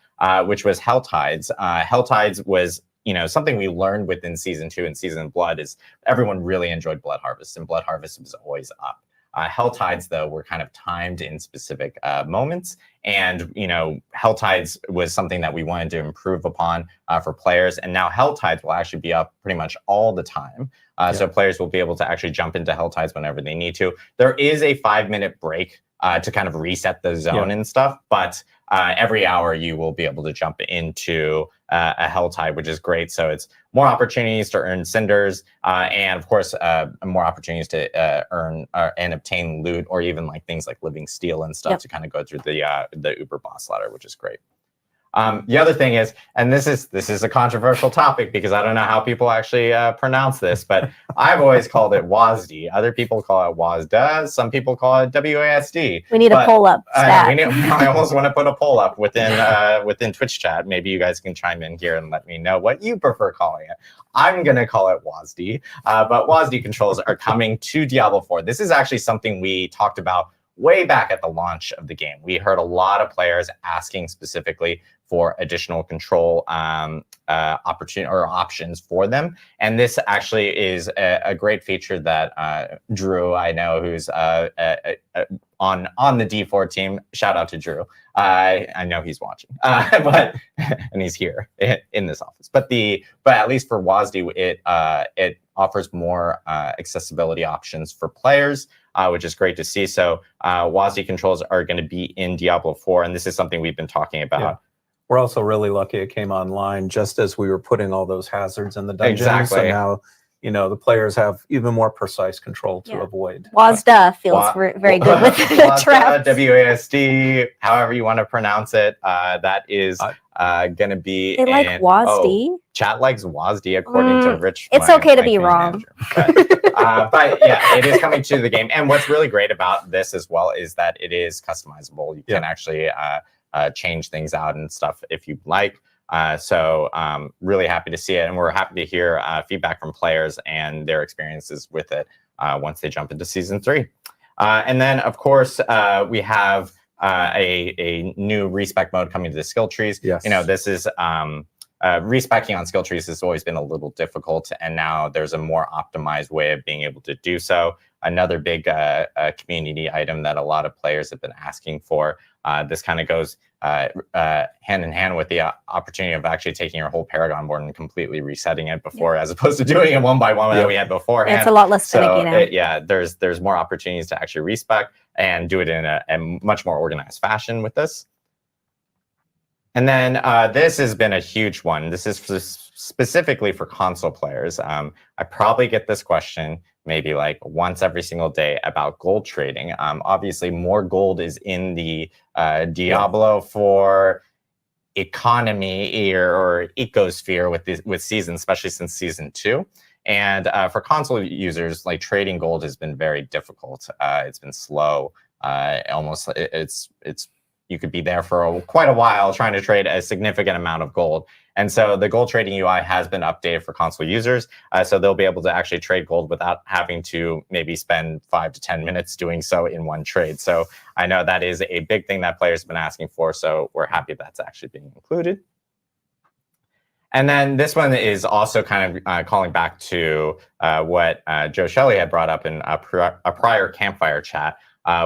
which was Hell Tides. Hell Tides was something we learned within Season 2 and Season Blood is everyone really enjoyed Blood Harvest, and Blood Harvest was always up. Hell Tides, though, were kind of timed in specific moments. And, Hell Tides was something that we wanted to improve upon for players. And now Hell Tides will actually be up pretty much all the time. So players will be able to actually jump into Hell Tides whenever they need to. There is a 5-minute break to kind of reset the zone and stuff. But every hour you will be able to jump into a Hell Tide, which is great. So it's more opportunities to earn cinders, and of course more opportunities to earn and obtain loot, or even things like living steel and stuff to kind of go through the Uber boss ladder, which is great. The other thing is, and this is a controversial topic because I don't know how people actually pronounce this, but I've always called it WASD. Other people call it WASD. Some people call it WASD. We need a poll up. I almost want to put a poll up within Twitch chat. Maybe you guys can chime in here and let me know what you prefer calling it. I'm going to call it WASD, but WASD controls are coming to Diablo 4. This is actually something we talked about way back at the launch of the game. We heard a lot of players asking specifically for additional control opportunity or options for them, and this actually is a great feature that Drew, I know, who's on the D4 team. Shout out to Drew. I know he's watching, and he's here in this office. But at least for WASD, it offers more accessibility options for players, which is great to see. So WASD controls are going to be in Diablo 4, and this is something we've been talking about. Yeah. We're also really lucky it came online just as we were putting all those hazards in the dungeons. Exactly. So now, the players have even more precise control to avoid. WASD feels very good with the trap. WASD, however you want to pronounce it, that is going to be. They like WASD. Chat likes WASD according to Rich. It's okay to be wrong. But yeah, it is coming to the game. And what's really great about this as well is that it is customizable. You can actually change things out and stuff if you'd like. So really happy to see it. And we're happy to hear feedback from players and their experiences with it once they jump into Season 3. And then, of course, we have a new respec mode coming to the skill trees. Yes. This is respecing on skill trees has always been a little difficult, and now there's a more optimized way of being able to do so. Another big community item that a lot of players have been asking for. This kind of goes hand in hand with the opportunity of actually taking your whole Paragon board and completely resetting it before, as opposed to doing it one by one that we had beforehand. It's a lot less finicky now. There's more opportunities to actually respec and do it in a much more organized fashion with this. And then this has been a huge one. This is specifically for console players. I probably get this question maybe like once every single day about gold trading. Obviously, more gold is in the Diablo 4 economy or ecosphere with season, especially since season 2. And for console users, like trading gold has been very difficult. It's been slow. You could be there for quite a while trying to trade a significant amount of gold. And so the gold trading UI has been updated for console users. So they'll be able to actually trade gold without having to maybe spend 5 to 10 minutes doing so in one trade. So I know that is a big thing that players have been asking for. So we're happy that's actually being included. And then this one is also kind of calling back to what Joe Shelley had brought up in a prior campfire chat,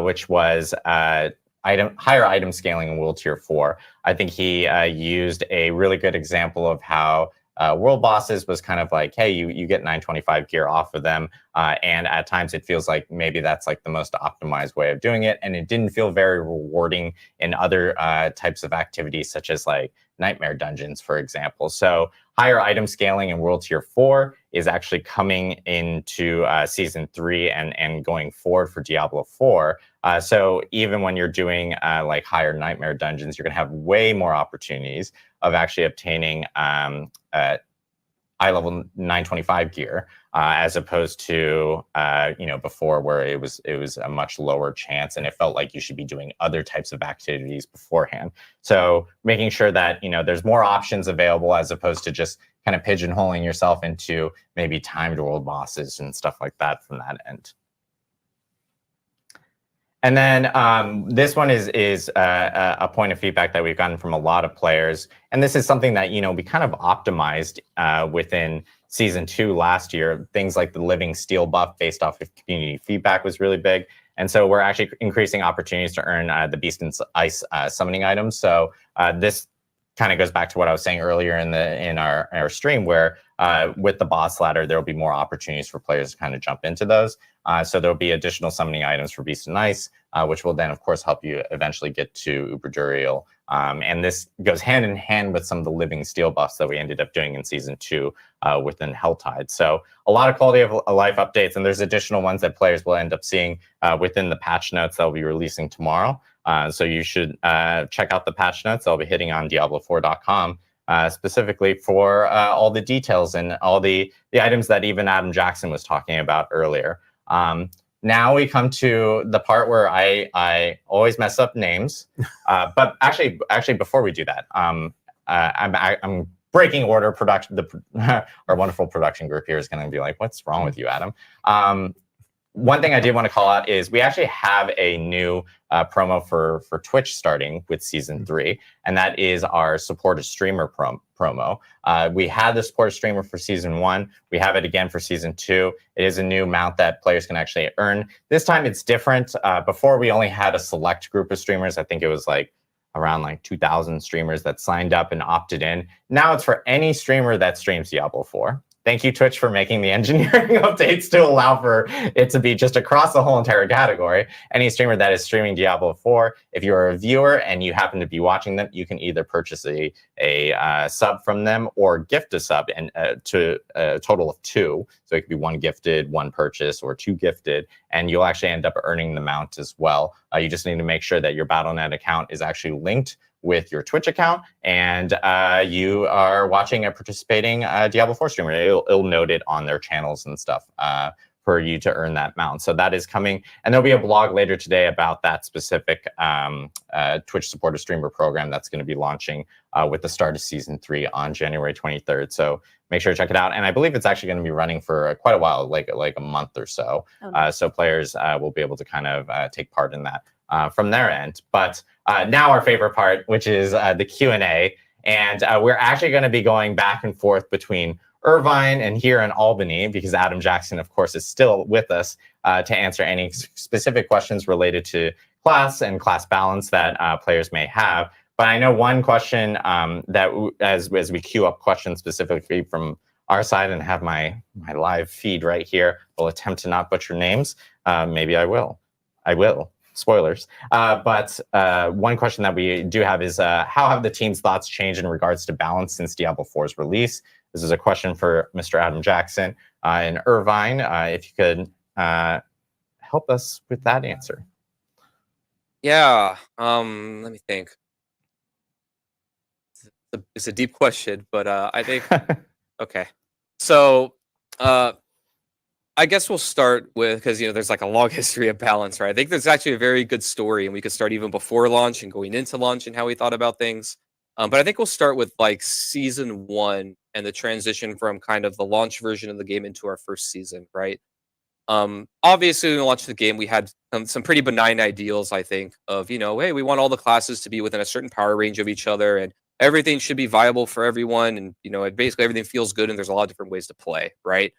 which was higher item scaling in World Tier 4. I think he used a really good example of how World Bosses was kind of like, hey, you get 925 gear off of them. And at times it feels like maybe that's like the most optimized way of doing it. And it didn't feel very rewarding in other types of activities, such as like Nightmare Dungeons, for example. So higher item scaling in World Tier 4 is actually coming into Season 3 and going forward for Diablo 4. So even when you're doing like higher Nightmare Dungeons, you're going to have way more opportunities of actually obtaining eye level 925 gear, as opposed to before, where it was a much lower chance and it felt like you should be doing other types of activities beforehand. So making sure that there's more options available, as opposed to just kind of pigeonholing yourself into maybe timed world bosses and stuff like that from that end. And then this one is a point of feedback that we've gotten from a lot of players. And this is something that, we kind of optimized within Season 2 last year. Things like the Living Steel buff based off of community feedback was really big. And so we're actually increasing opportunities to earn the Beast and Ice summoning items. So this kind of goes back to what I was saying earlier in our stream, where with the boss ladder, there will be more opportunities for players to kind of jump into those. So there'll be additional summoning items for Beast and Ice, which will then, of course, help you eventually get to Uberduriel. And this goes hand in hand with some of the Living Steel buffs that we ended up doing in Season 2 within Helltide. So a lot of quality of life updates, and there's additional ones that players will end up seeing within the patch notes that will be releasing tomorrow. So you should check out the patch notes. They'll be hitting on Diablo4.com. Specifically for all the details and all the items that even Adam Jackson was talking about earlier. Now we come to the part where I always mess up names, but actually before we do that, I'm breaking order. Our wonderful production group here is going to be like, "What's wrong with you, Adam?" One thing I did want to call out is we actually have a new promo for Twitch starting with Season 3, and that is our Support a Streamer promo. We had the Support a Streamer for Season 1. We have it again for Season 2. It is a new amount that players can actually earn. This time it's different. Before, we only had a select group of streamers. I think it was like around like 2,000 streamers that signed up and opted in. Now it's for any streamer that streams Diablo 4. Thank you, Twitch, for making the engineering updates to allow for it to be just across the whole entire category. Any streamer that is streaming Diablo 4, if you're a viewer and you happen to be watching them, you can either purchase a sub from them or gift a sub, and to a total of 2. So it could be 1 gifted, 1 purchase, or 2 gifted, and you'll actually end up earning the amount as well. You just need to make sure that your Battle.net account is actually linked with your Twitch account, and you are watching a participating Diablo 4 streamer. It'll note it on their channels and stuff for you to earn that mount. So that is coming, and there'll be a blog later today about that specific Twitch Support a Streamer program that's going to be launching with the start of Season 3 on January 23rd. So make sure to check it out. And I believe it's actually going to be running for quite a while, like a month or so. Oh, nice. So players will be able to kind of take part in that. from their end. But now our favorite part, which is the Q&A. And we're actually going to be going back and forth between Irvine and here in Albany, because Adam Jackson, of course, is still with us to answer any specific questions related to class and class balance that players may have. But I know one question that as we queue up questions specifically from our side and have my live feed right here, will attempt to not butcher names. Maybe I will. Spoilers. But one question that we do have is, how have the team's thoughts changed in regards to balance since Diablo 4's release? This is a question for Mr. Adam Jackson and Irvine. If you could help us with that answer. Yeah, let me think. It's a deep question, but I think, okay. So I guess we'll start with, because there's like a long history of balance, right? I think there's actually a very good story, and we could start even before launch and going into launch and how we thought about things. But I think we'll start with like season 1 and the transition from kind of the launch version of the game into our first season, right? Obviously, when we launched the game, we had some pretty benign ideals, I think, of, hey, we want all the classes to be within a certain power range of each other, and everything should be viable for everyone. And, basically everything feels good, and there's a lot of different ways to play, right?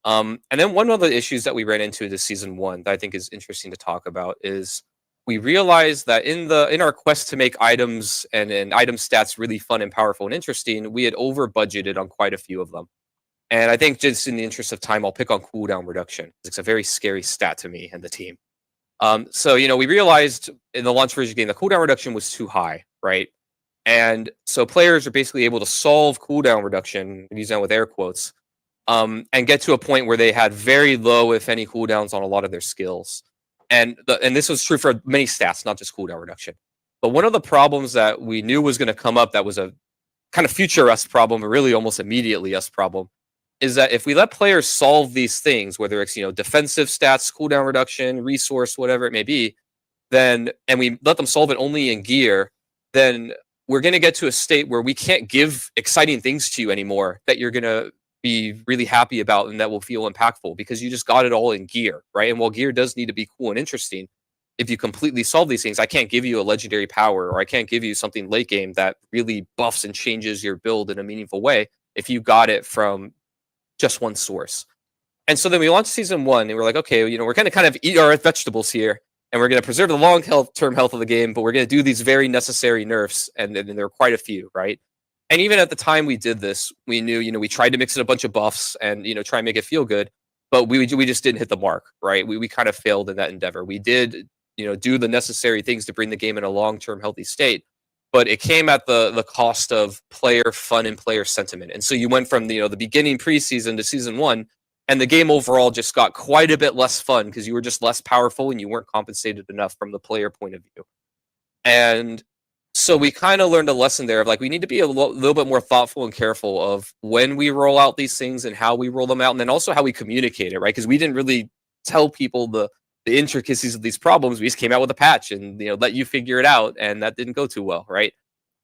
And then one of the issues that we ran into this season 1 that I think is interesting to talk about is we realized that in our quest to make items and item stats really fun and powerful and interesting, we had over budgeted on quite a few of them. And I think just in the interest of time, I'll pick on cooldown reduction. It's a very scary stat to me and the team. So, we realized in the launch version game, the cooldown reduction was too high, right? And so players are basically able to solve cooldown reduction, use that with air quotes, and get to a point where they had very low, if any, cooldowns on a lot of their skills. And this was true for many stats, not just cooldown reduction. But one of the problems that we knew was going to come up that was a kind of future us problem, or really almost immediately us problem, is that if we let players solve these things, whether it's defensive stats, cooldown reduction, resource, whatever it may be, and we let them solve it only in gear, then we're going to get to a state where we can't give exciting things to you anymore that you're going to be really happy about and that will feel impactful, because you just got it all in gear, right? And while gear does need to be cool and interesting, if you completely solve these things, I can't give you a legendary power, or I can't give you something late game that really buffs and changes your build in a meaningful way if you got it from just one source. And so then we launched season 1, and we're like, okay, we're going to kind of eat our vegetables here, and we're going to preserve the long-term health of the game, but we're going to do these very necessary nerfs, and there are quite a few, right? And even at the time we did this, we knew, we tried to mix in a bunch of buffs and, try and make it feel good, but we just didn't hit the mark, right? We kind of failed in that endeavor. We did, do the necessary things to bring the game in a long-term healthy state, but it came at the cost of player fun and player sentiment. And so you went from the beginning preseason to season 1, and the game overall just got quite a bit less fun because you were just less powerful and you weren't compensated enough from the player point of view. And so we kind of learned a lesson there of like, we need to be a little bit more thoughtful and careful of when we roll out these things and how we roll them out, and then also how we communicate it, right? Because we didn't really tell people the intricacies of these problems. We just came out with a patch and let you figure it out, and that didn't go too well, right?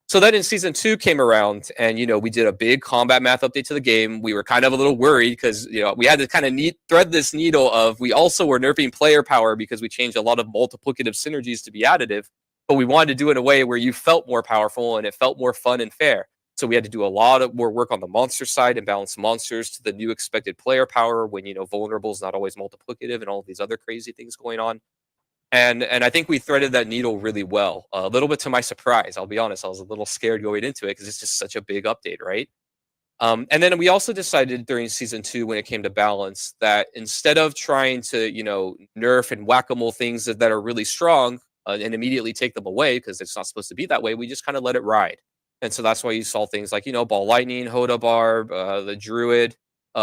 So then in season 2 came around, and we did a big combat math update to the game. We were kind of a little worried because we had to kind of thread this needle of, we also were nerfing player power because we changed a lot of multiplicative synergies to be additive, but we wanted to do it in a way where you felt more powerful and it felt more fun and fair. So we had to do a lot of more work on the monster side and balance monsters to the new expected player power when vulnerable is not always multiplicative and all of these other crazy things going on. And I think we threaded that needle really well. A little bit to my surprise, I'll be honest, I was a little scared going into it because it's just such a big update, right? And then we also decided during season 2, when it came to balance, that instead of trying to nerf and whack-a-mole things that are really strong and immediately take them away, because it's not supposed to be that way, we just kind of let it ride. And so that's why you saw things like Ball Lightning, Hoda Barb, the Druid,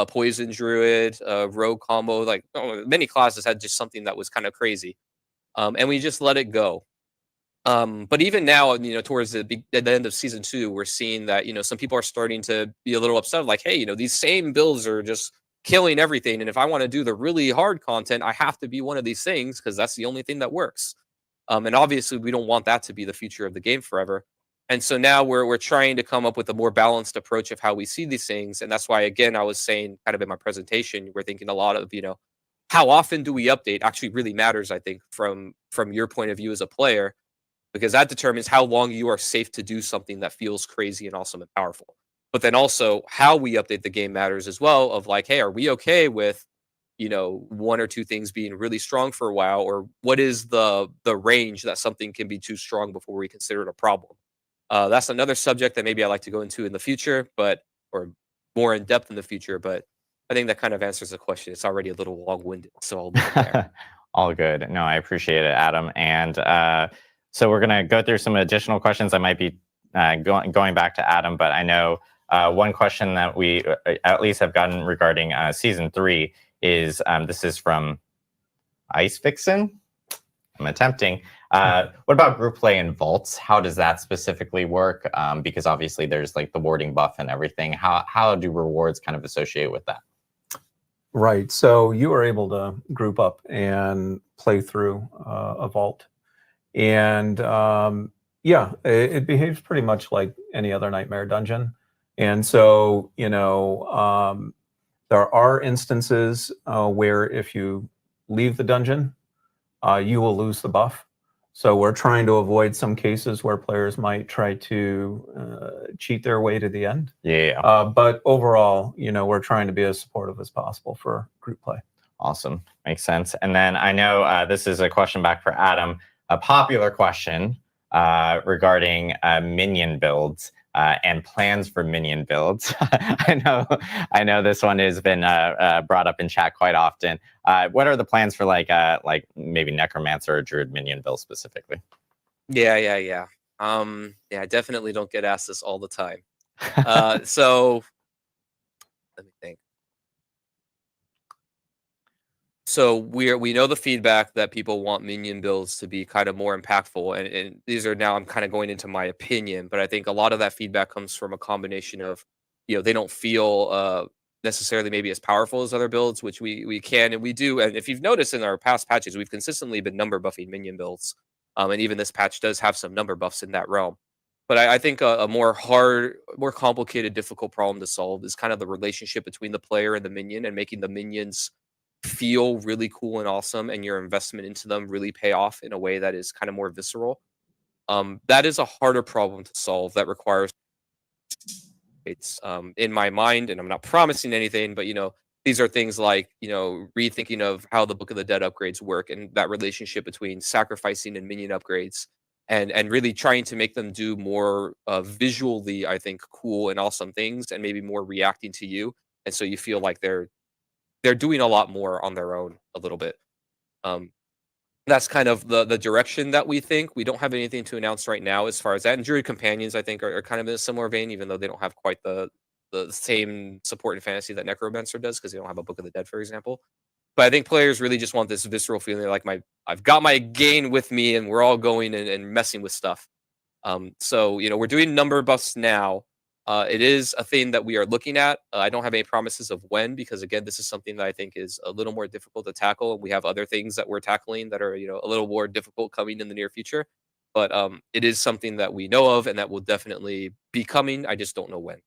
Poison Druid, Rogue combo, like many classes had just something that was kind of crazy. And we just let it go. But even now, towards the end of season 2, we're seeing that, some people are starting to be a little upset, like, hey, these same builds are just killing everything. And if I want to do the really hard content, I have to be one of these things because that's the only thing that works. And obviously, we don't want that to be the future of the game forever. And so now we're trying to come up with a more balanced approach of how we see these things. And that's why, again, I was saying kind of in my presentation, we're thinking a lot of, how often do we update actually really matters, I think, from your point of view as a player, because that determines how long you are safe to do something that feels crazy and awesome and powerful. But then also how we update the game matters as well, of like, hey, are we okay with, you know, 1 or 2 things being really strong for a while, or what is the range that something can be too strong before we consider it a problem? That's another subject that maybe I like to go into in the future, or more in depth in the future. But I think that kind of answers the question. It's already a little long-winded, so I'll leave it there. All good. No, I appreciate it, Adam. And so we're going to go through some additional questions. I might be going back to Adam, but I know one question that we at least have gotten regarding season 3 is, this is from Ice Vixen. I'm attempting. What about group play in vaults? How does that specifically work? Because obviously there's like the warding buff and everything. How do rewards kind of associate with that? Right. So you are able to group up and play through a vault. And yeah, it behaves pretty much like any other Nightmare dungeon. And so, you know, there are instances where if you leave the dungeon, you will lose the buff. So we're trying to avoid some cases where players might try to cheat their way to the end. Yeah. But overall, you know, we're trying to be as supportive as possible for group play. Awesome. Makes sense. And then I know this is a question back for Adam, a popular question regarding minion builds and plans for minion builds. I know this one has been brought up in chat quite often. What are the plans for like maybe Necromancer or Druid minion build specifically? Yeah, I definitely don't get asked this all the time. So let me think. So we know the feedback that people want minion builds to be kind of more impactful, and these are, now I'm kind of going into my opinion, but I think a lot of that feedback comes from a combination of, you know, they don't feel necessarily maybe as powerful as other builds, which we can and we do. And if you've noticed in our past patches, we've consistently been number buffing minion builds, and even this patch does have some number buffs in that realm. But I think a more complicated, difficult problem to solve is kind of the relationship between the player and the minion, and making the minions feel really cool and awesome, and your investment into them really pay off in a way that is kind of more visceral. That is a harder problem to solve. That requires, it's in my mind, and I'm not promising anything, but you know, these are things like, you know, rethinking of how the Book of the Dead upgrades work, and that relationship between sacrificing and minion upgrades, and really trying to make them do more visually, I think, cool and awesome things, and maybe more reacting to you, and so you feel like they're doing a lot more on their own a little bit. That's kind of the direction that we think. We don't have anything to announce right now as far as that. And Druid Companions, I think, are kind of in a similar vein, even though they don't have quite the same support in fantasy that Necromancer does, because they don't have a Book of the Dead, for example. But I think players really just want this visceral feeling, like I've got my gain with me, and we're all going and messing with stuff. So, you know, we're doing number buffs now. It is a thing that we are looking at. I don't have any promises of when, because again, this is something that I think is a little more difficult to tackle. And we have other things that we're tackling that are, you know, a little more difficult coming in the near future. But it is something that we know of, and that will definitely be coming. I just don't know when.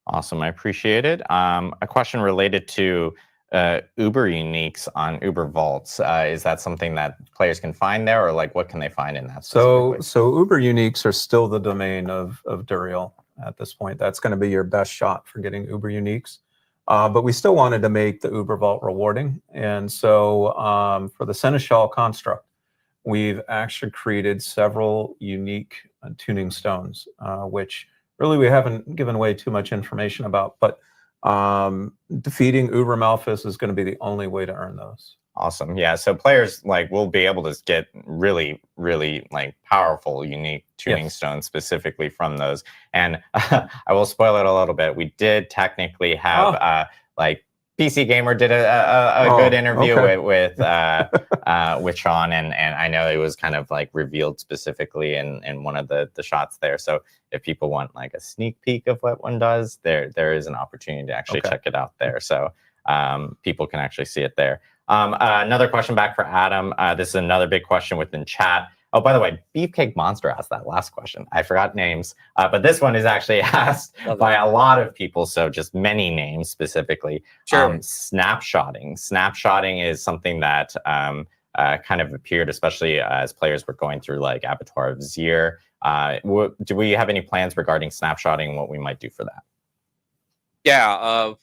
Awesome. I appreciate it. A question related to Uber uniques on Uber vaults. Is that something that players can find there, or like what can they find in that? So Uber uniques are still the domain of Duriel at this point. That's going to be your best shot for getting Uber uniques. But we still wanted to make the Uber vault rewarding. And so for the Seneschal construct, we've actually created several unique tuning stones, which really we haven't given away too much information about, but defeating Uber Malphus is going to be the only way to earn those. Awesome. Yeah. So players will be able to get really, really powerful, unique tuning stones specifically from those. And I will spoil it a little bit. We did technically have PC Gamer did a good interview with Sean, and I know it was kind of revealed specifically in one of the shots there. So if people want a sneak peek of what one does, there is an opportunity to actually check it out there. So people can actually see it there. Another question back for Adam. This is another big question within chat. Oh, by the way, Beefcake Monster asked that last question. I forgot names, but this one is actually asked by a lot of people, so just many names specifically. Sure. Snapshotting. Snapshotting is something that kind of appeared, especially as players were going through like Abattoir of Zir. Do we have any plans regarding snapshotting and what we might do for that? Yeah,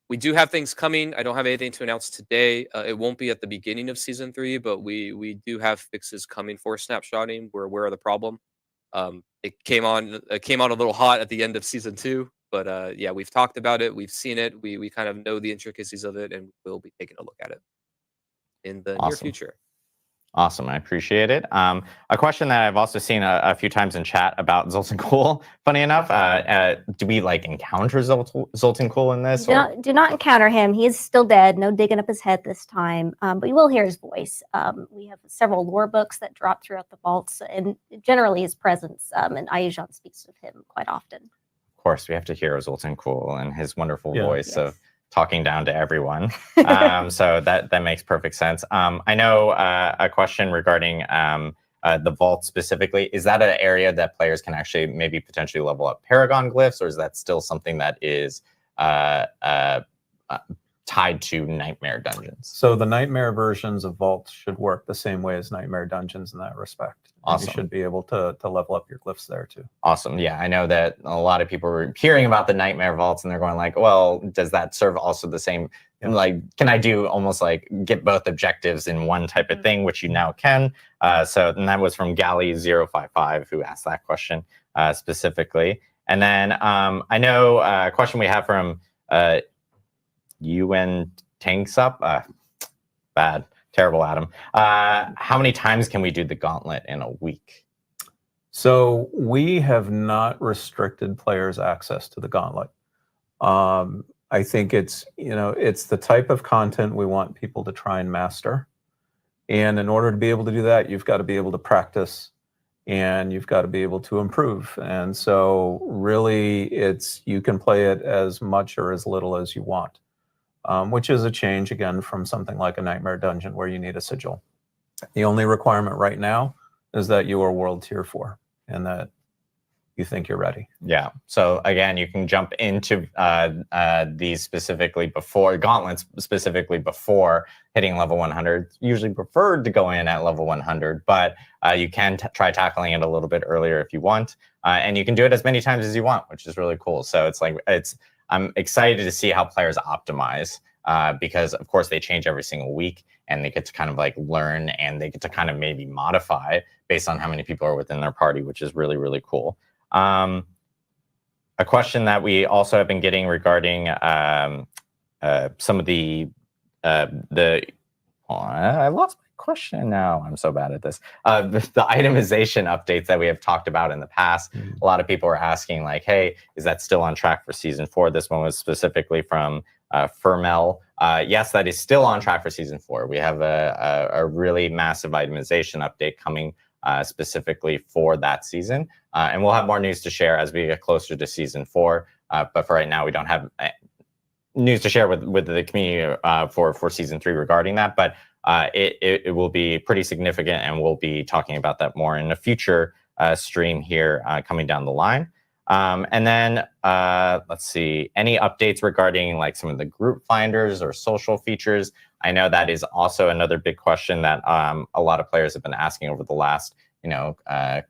we do have things coming. I don't have anything to announce today. It won't be at the beginning of season 3, but we do have fixes coming for snapshotting. We're aware of the problem. It came on a little hot at the end of season 2, but yeah, we've talked about it. We've seen it. We kind of know the intricacies of it, and we'll be taking a look at it in the near future. Awesome. I appreciate it. A question that I've also seen a few times in chat about Zoltan Kuhl, funny enough, do we like encounter Zoltan Kuhl in this? Do not encounter him. He is still dead. No digging up his head this time, but you will hear his voice. We have several lore books that drop throughout the vaults, and generally his presence, and Ayujan speaks of him quite often. Of course, we have to hear Zoltan Kuhl and his wonderful voice Yes. of talking down to everyone. So that makes perfect sense. I know a question regarding the vault specifically. Is that an area that players can actually maybe potentially level up Paragon glyphs, or is that still something that is tied to Nightmare Dungeons? So the Nightmare versions of Vault should work the same way as Nightmare Dungeons in that respect. And Awesome. you should be able to level up your glyphs there too. Awesome. Yeah, I know that a lot of people were hearing about the Nightmare Vaults and they're going like, well, does that serve also the same? Like, can I do almost like get both objectives in one type of thing, which you now can? And that was from Galley055 who asked that question specifically. And then I know a question we have from UN Tanks Up. Bad. Terrible, Adam. How many times can we do the gauntlet in a week? So we have not restricted players' access to the gauntlet. I think it's the type of content we want people to try and master. And in order to be able to do that, you've got to be able to practice and you've got to be able to improve. And so really you can play it as much or as little as you want. Which is a change, again, from something like a Nightmare Dungeon where you need a sigil. The only requirement right now is that you are World Tier 4 and that you think you're ready. Yeah. So again, you can jump into these specifically before, gauntlets specifically before hitting level 100. Usually preferred to go in at level 100, but you can try tackling it a little bit earlier if you want. And you can do it as many times as you want, which is really cool. So I'm excited to see how players optimize because, of course, they change every single week and they get to kind of like learn and they get to kind of maybe modify based on how many people are within their party, which is really, really cool. A question that we also have been getting regarding some of the I lost my question now. I'm so bad at this. The itemization updates that we have talked about in the past. A lot of people are asking like, hey, is that still on track for season 4? This one was specifically from Fermel. Yes, that is still on track for season 4. We have a really massive itemization update coming specifically for that season. And we'll have more news to share as we get closer to season 4. But for right now, we don't have news to share with the community for season 3 regarding that. But it will be pretty significant, and we'll be talking about that more in a future stream here coming down the line. And then let's see, any updates regarding like some of the group finders or social features? I know that is also another big question that a lot of players have been asking over the last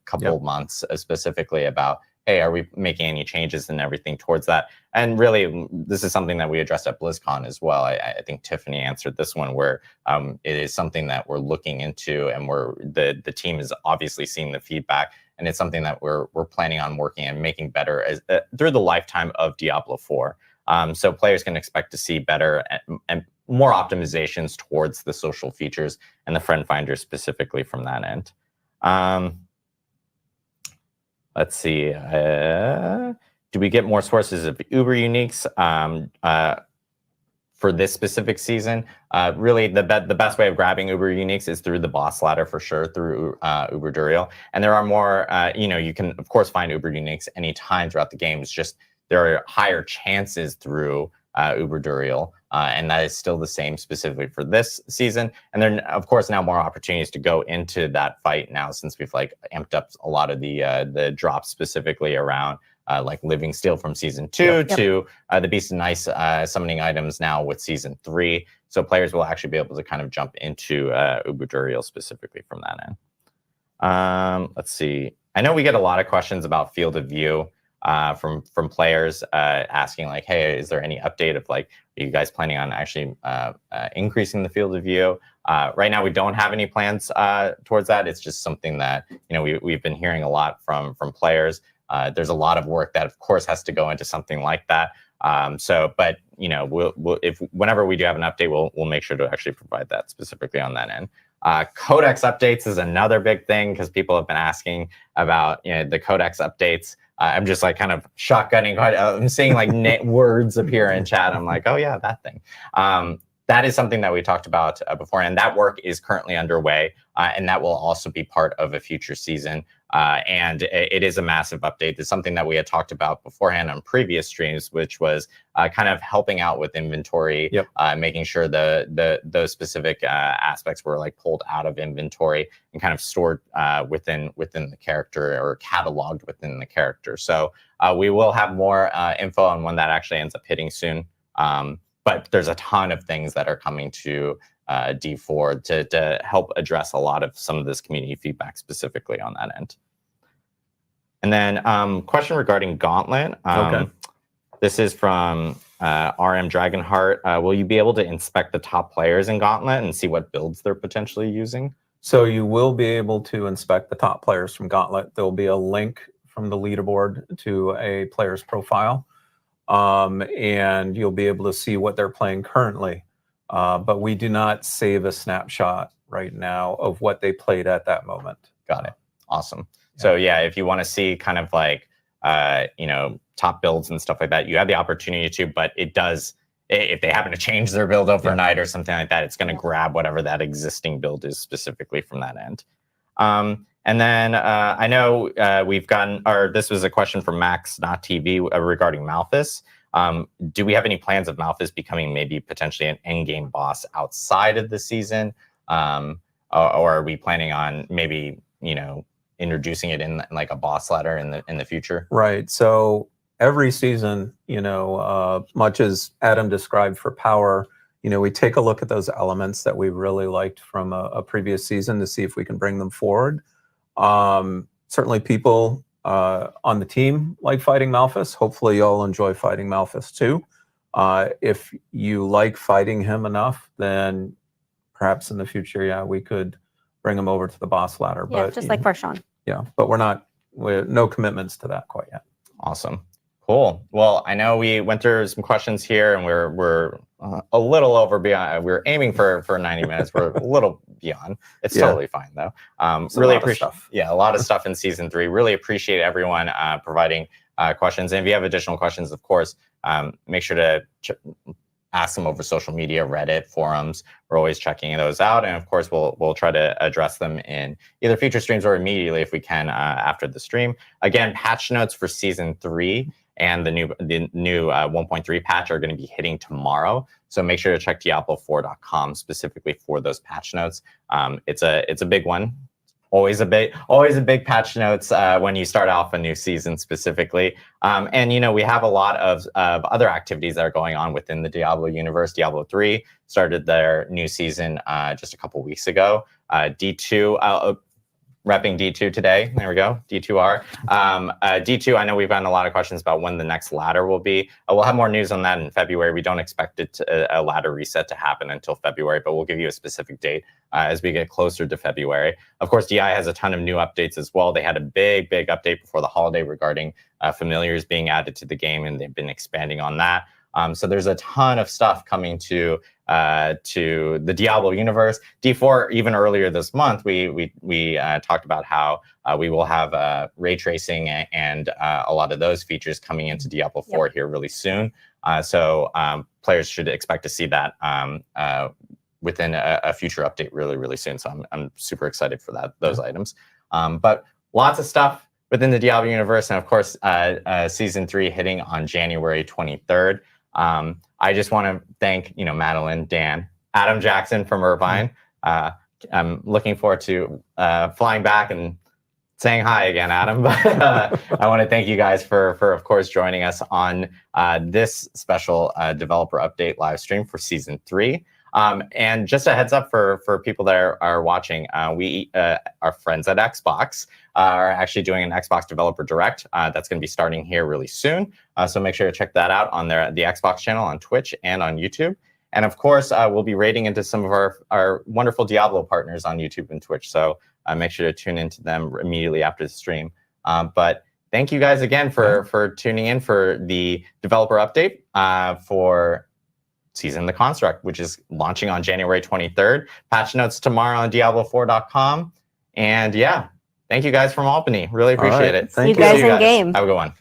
couple of months, specifically about, hey, are we making any changes and everything towards that? And really, this is something that we addressed at BlizzCon as well. I think Tiffany answered this one, where it is something that we're looking into, and the team is obviously seeing the feedback, and it's something that we're planning on working and making better through the lifetime of Diablo 4. So players can expect to see better and more optimizations towards the social features and the friend finder specifically from that end. Let's see. Do we get more sources of Uber uniques for this specific season? Really, the best way of grabbing Uber uniques is through the boss ladder for sure, through Uber Duriel. And there are more, you can, of course, find Uber uniques anytime throughout the game. It's just there are higher chances through Uber Duriel And that is still the same specifically for this season. And then, of course, now more opportunities to go into that fight now, since we've like amped up a lot of the drops specifically around like Living Steel from season 2 to the Beast and Ice summoning items now with season 3. So players will actually be able to kind of jump into Ubuduriel specifically from that end. Let's see. I know we get a lot of questions about Field of View from players asking like, hey, is there any update of like, are you guys planning on actually increasing the Field of View? Right now, we don't have any plans towards that. It's just something that, you know, we've been hearing a lot from players. There's a lot of work that, of course, has to go into something like that. But you know, whenever we do have an update, we'll make sure to actually provide that specifically on that end. Codex updates is another big thing because people have been asking about, you know, the Codex updates. I'm just like kind of shotgunning. I'm seeing like words appear in chat. I'm like, oh yeah, that thing. That is something that we talked about before, and that work is currently underway, and that will also be part of a future season. And it is a massive update. It's something that we had talked about beforehand on previous streams, which was kind of helping out with inventory, making sure those specific aspects were like pulled out of inventory and kind of stored within the character or cataloged within the character. So we will have more info on when that actually ends up hitting soon. But there's a ton of things that are coming to D4 to help address a lot of some of this community feedback specifically on that end. And then question regarding Gauntlet. This is from RM Dragonheart. Will you be able to inspect the top players in Gauntlet and see what builds they're potentially using? So you will be able to inspect the top players from Gauntlet. There'll be a link from the leaderboard to a player's profile. And you'll be able to see what they're playing currently. But we do not save a snapshot right now of what they played at that moment. Got it. Awesome. Yeah. So yeah, if you want to see kind of like, you know, top builds and stuff like that, you have the opportunity to, but it does, if they happen to change their build overnight or something like that, it's going to grab whatever that existing build is specifically from that end. And then I know we've gotten, or this was a question from Max, not TV, regarding Malphus. Do we have any plans of Malphus becoming maybe potentially an endgame boss outside of the season? Or are we planning on maybe, you know, introducing it in like a boss ladder in the future? Right. So every season, you know, much as Adam described for Power, you know, we take a look at those elements that we really liked from a previous season to see if we can bring them forward. Certainly people on the team like fighting Malphus. Hopefully y'all enjoy fighting Malphus too. If you like fighting him enough, then perhaps in the future, yeah, we could bring him over to the boss ladder. Yeah, but just like Farshawn. Yeah, but we're no commitments to that quite yet. Awesome. Cool. Well, I know we went through some questions here, and we're a little over beyond. We're aiming for 90 minutes. We're a little beyond. It's totally fine though. Really appreciate. Yeah, a lot of stuff in season 3. Really appreciate everyone providing questions. And if you have additional questions, of course, make sure to ask them over social media, Reddit, forums. We're always checking those out, and of course, we'll try to address them in either future streams or immediately if we can after the stream. Again, patch notes for season 3 and the new 1.3 patch are going to be hitting tomorrow. So make sure to check Diablo4.com specifically for those patch notes. It's a big one. Always a big patch notes when you start off a new season specifically. And you know, we have a lot of other activities that are going on within the Diablo universe. Diablo 3 started their new season just a couple weeks ago. D2 repping D2 today. There we go, D2R. D2, I know we've gotten a lot of questions about when the next ladder will be. We'll have more news on that in February. We don't expect a ladder reset to happen until February, but we'll give you a specific date as we get closer to February. Of course, DI has a ton of new updates as well. They had a big update before the holiday regarding familiars being added to the game, and they've been expanding on that. So there's a ton of stuff coming to the Diablo universe. D4, even earlier this month, we talked about how we will have ray tracing and a lot of those features coming into Diablo 4 here really soon. So players should expect to see that within a future update really soon. So I'm super excited for those items. But lots of stuff within the Diablo universe, and of course, season 3 hitting on January 23rd. I just want to thank, Madeline, Dan, Adam Jackson from Irvine. I'm looking forward to flying back and saying hi again, Adam. But I want to thank you guys for of course, joining us on this special developer update live stream for season 3. And just a heads up for people that are watching, we our friends at Xbox are actually doing an Xbox Developer Direct that's going to be starting here really soon. So make sure to check that out on the Xbox channel on Twitch and on YouTube. And of course, we'll be raiding into some of our wonderful Diablo partners on YouTube and Twitch. So make sure to tune into them immediately after the stream. But thank you guys again for tuning in for the developer update for Season the Construct, which is launching on January 23rd. Patch notes tomorrow on Diablo4.com. And yeah, thank you guys from Albany. Really appreciate it. See you guys in game. Have a good one.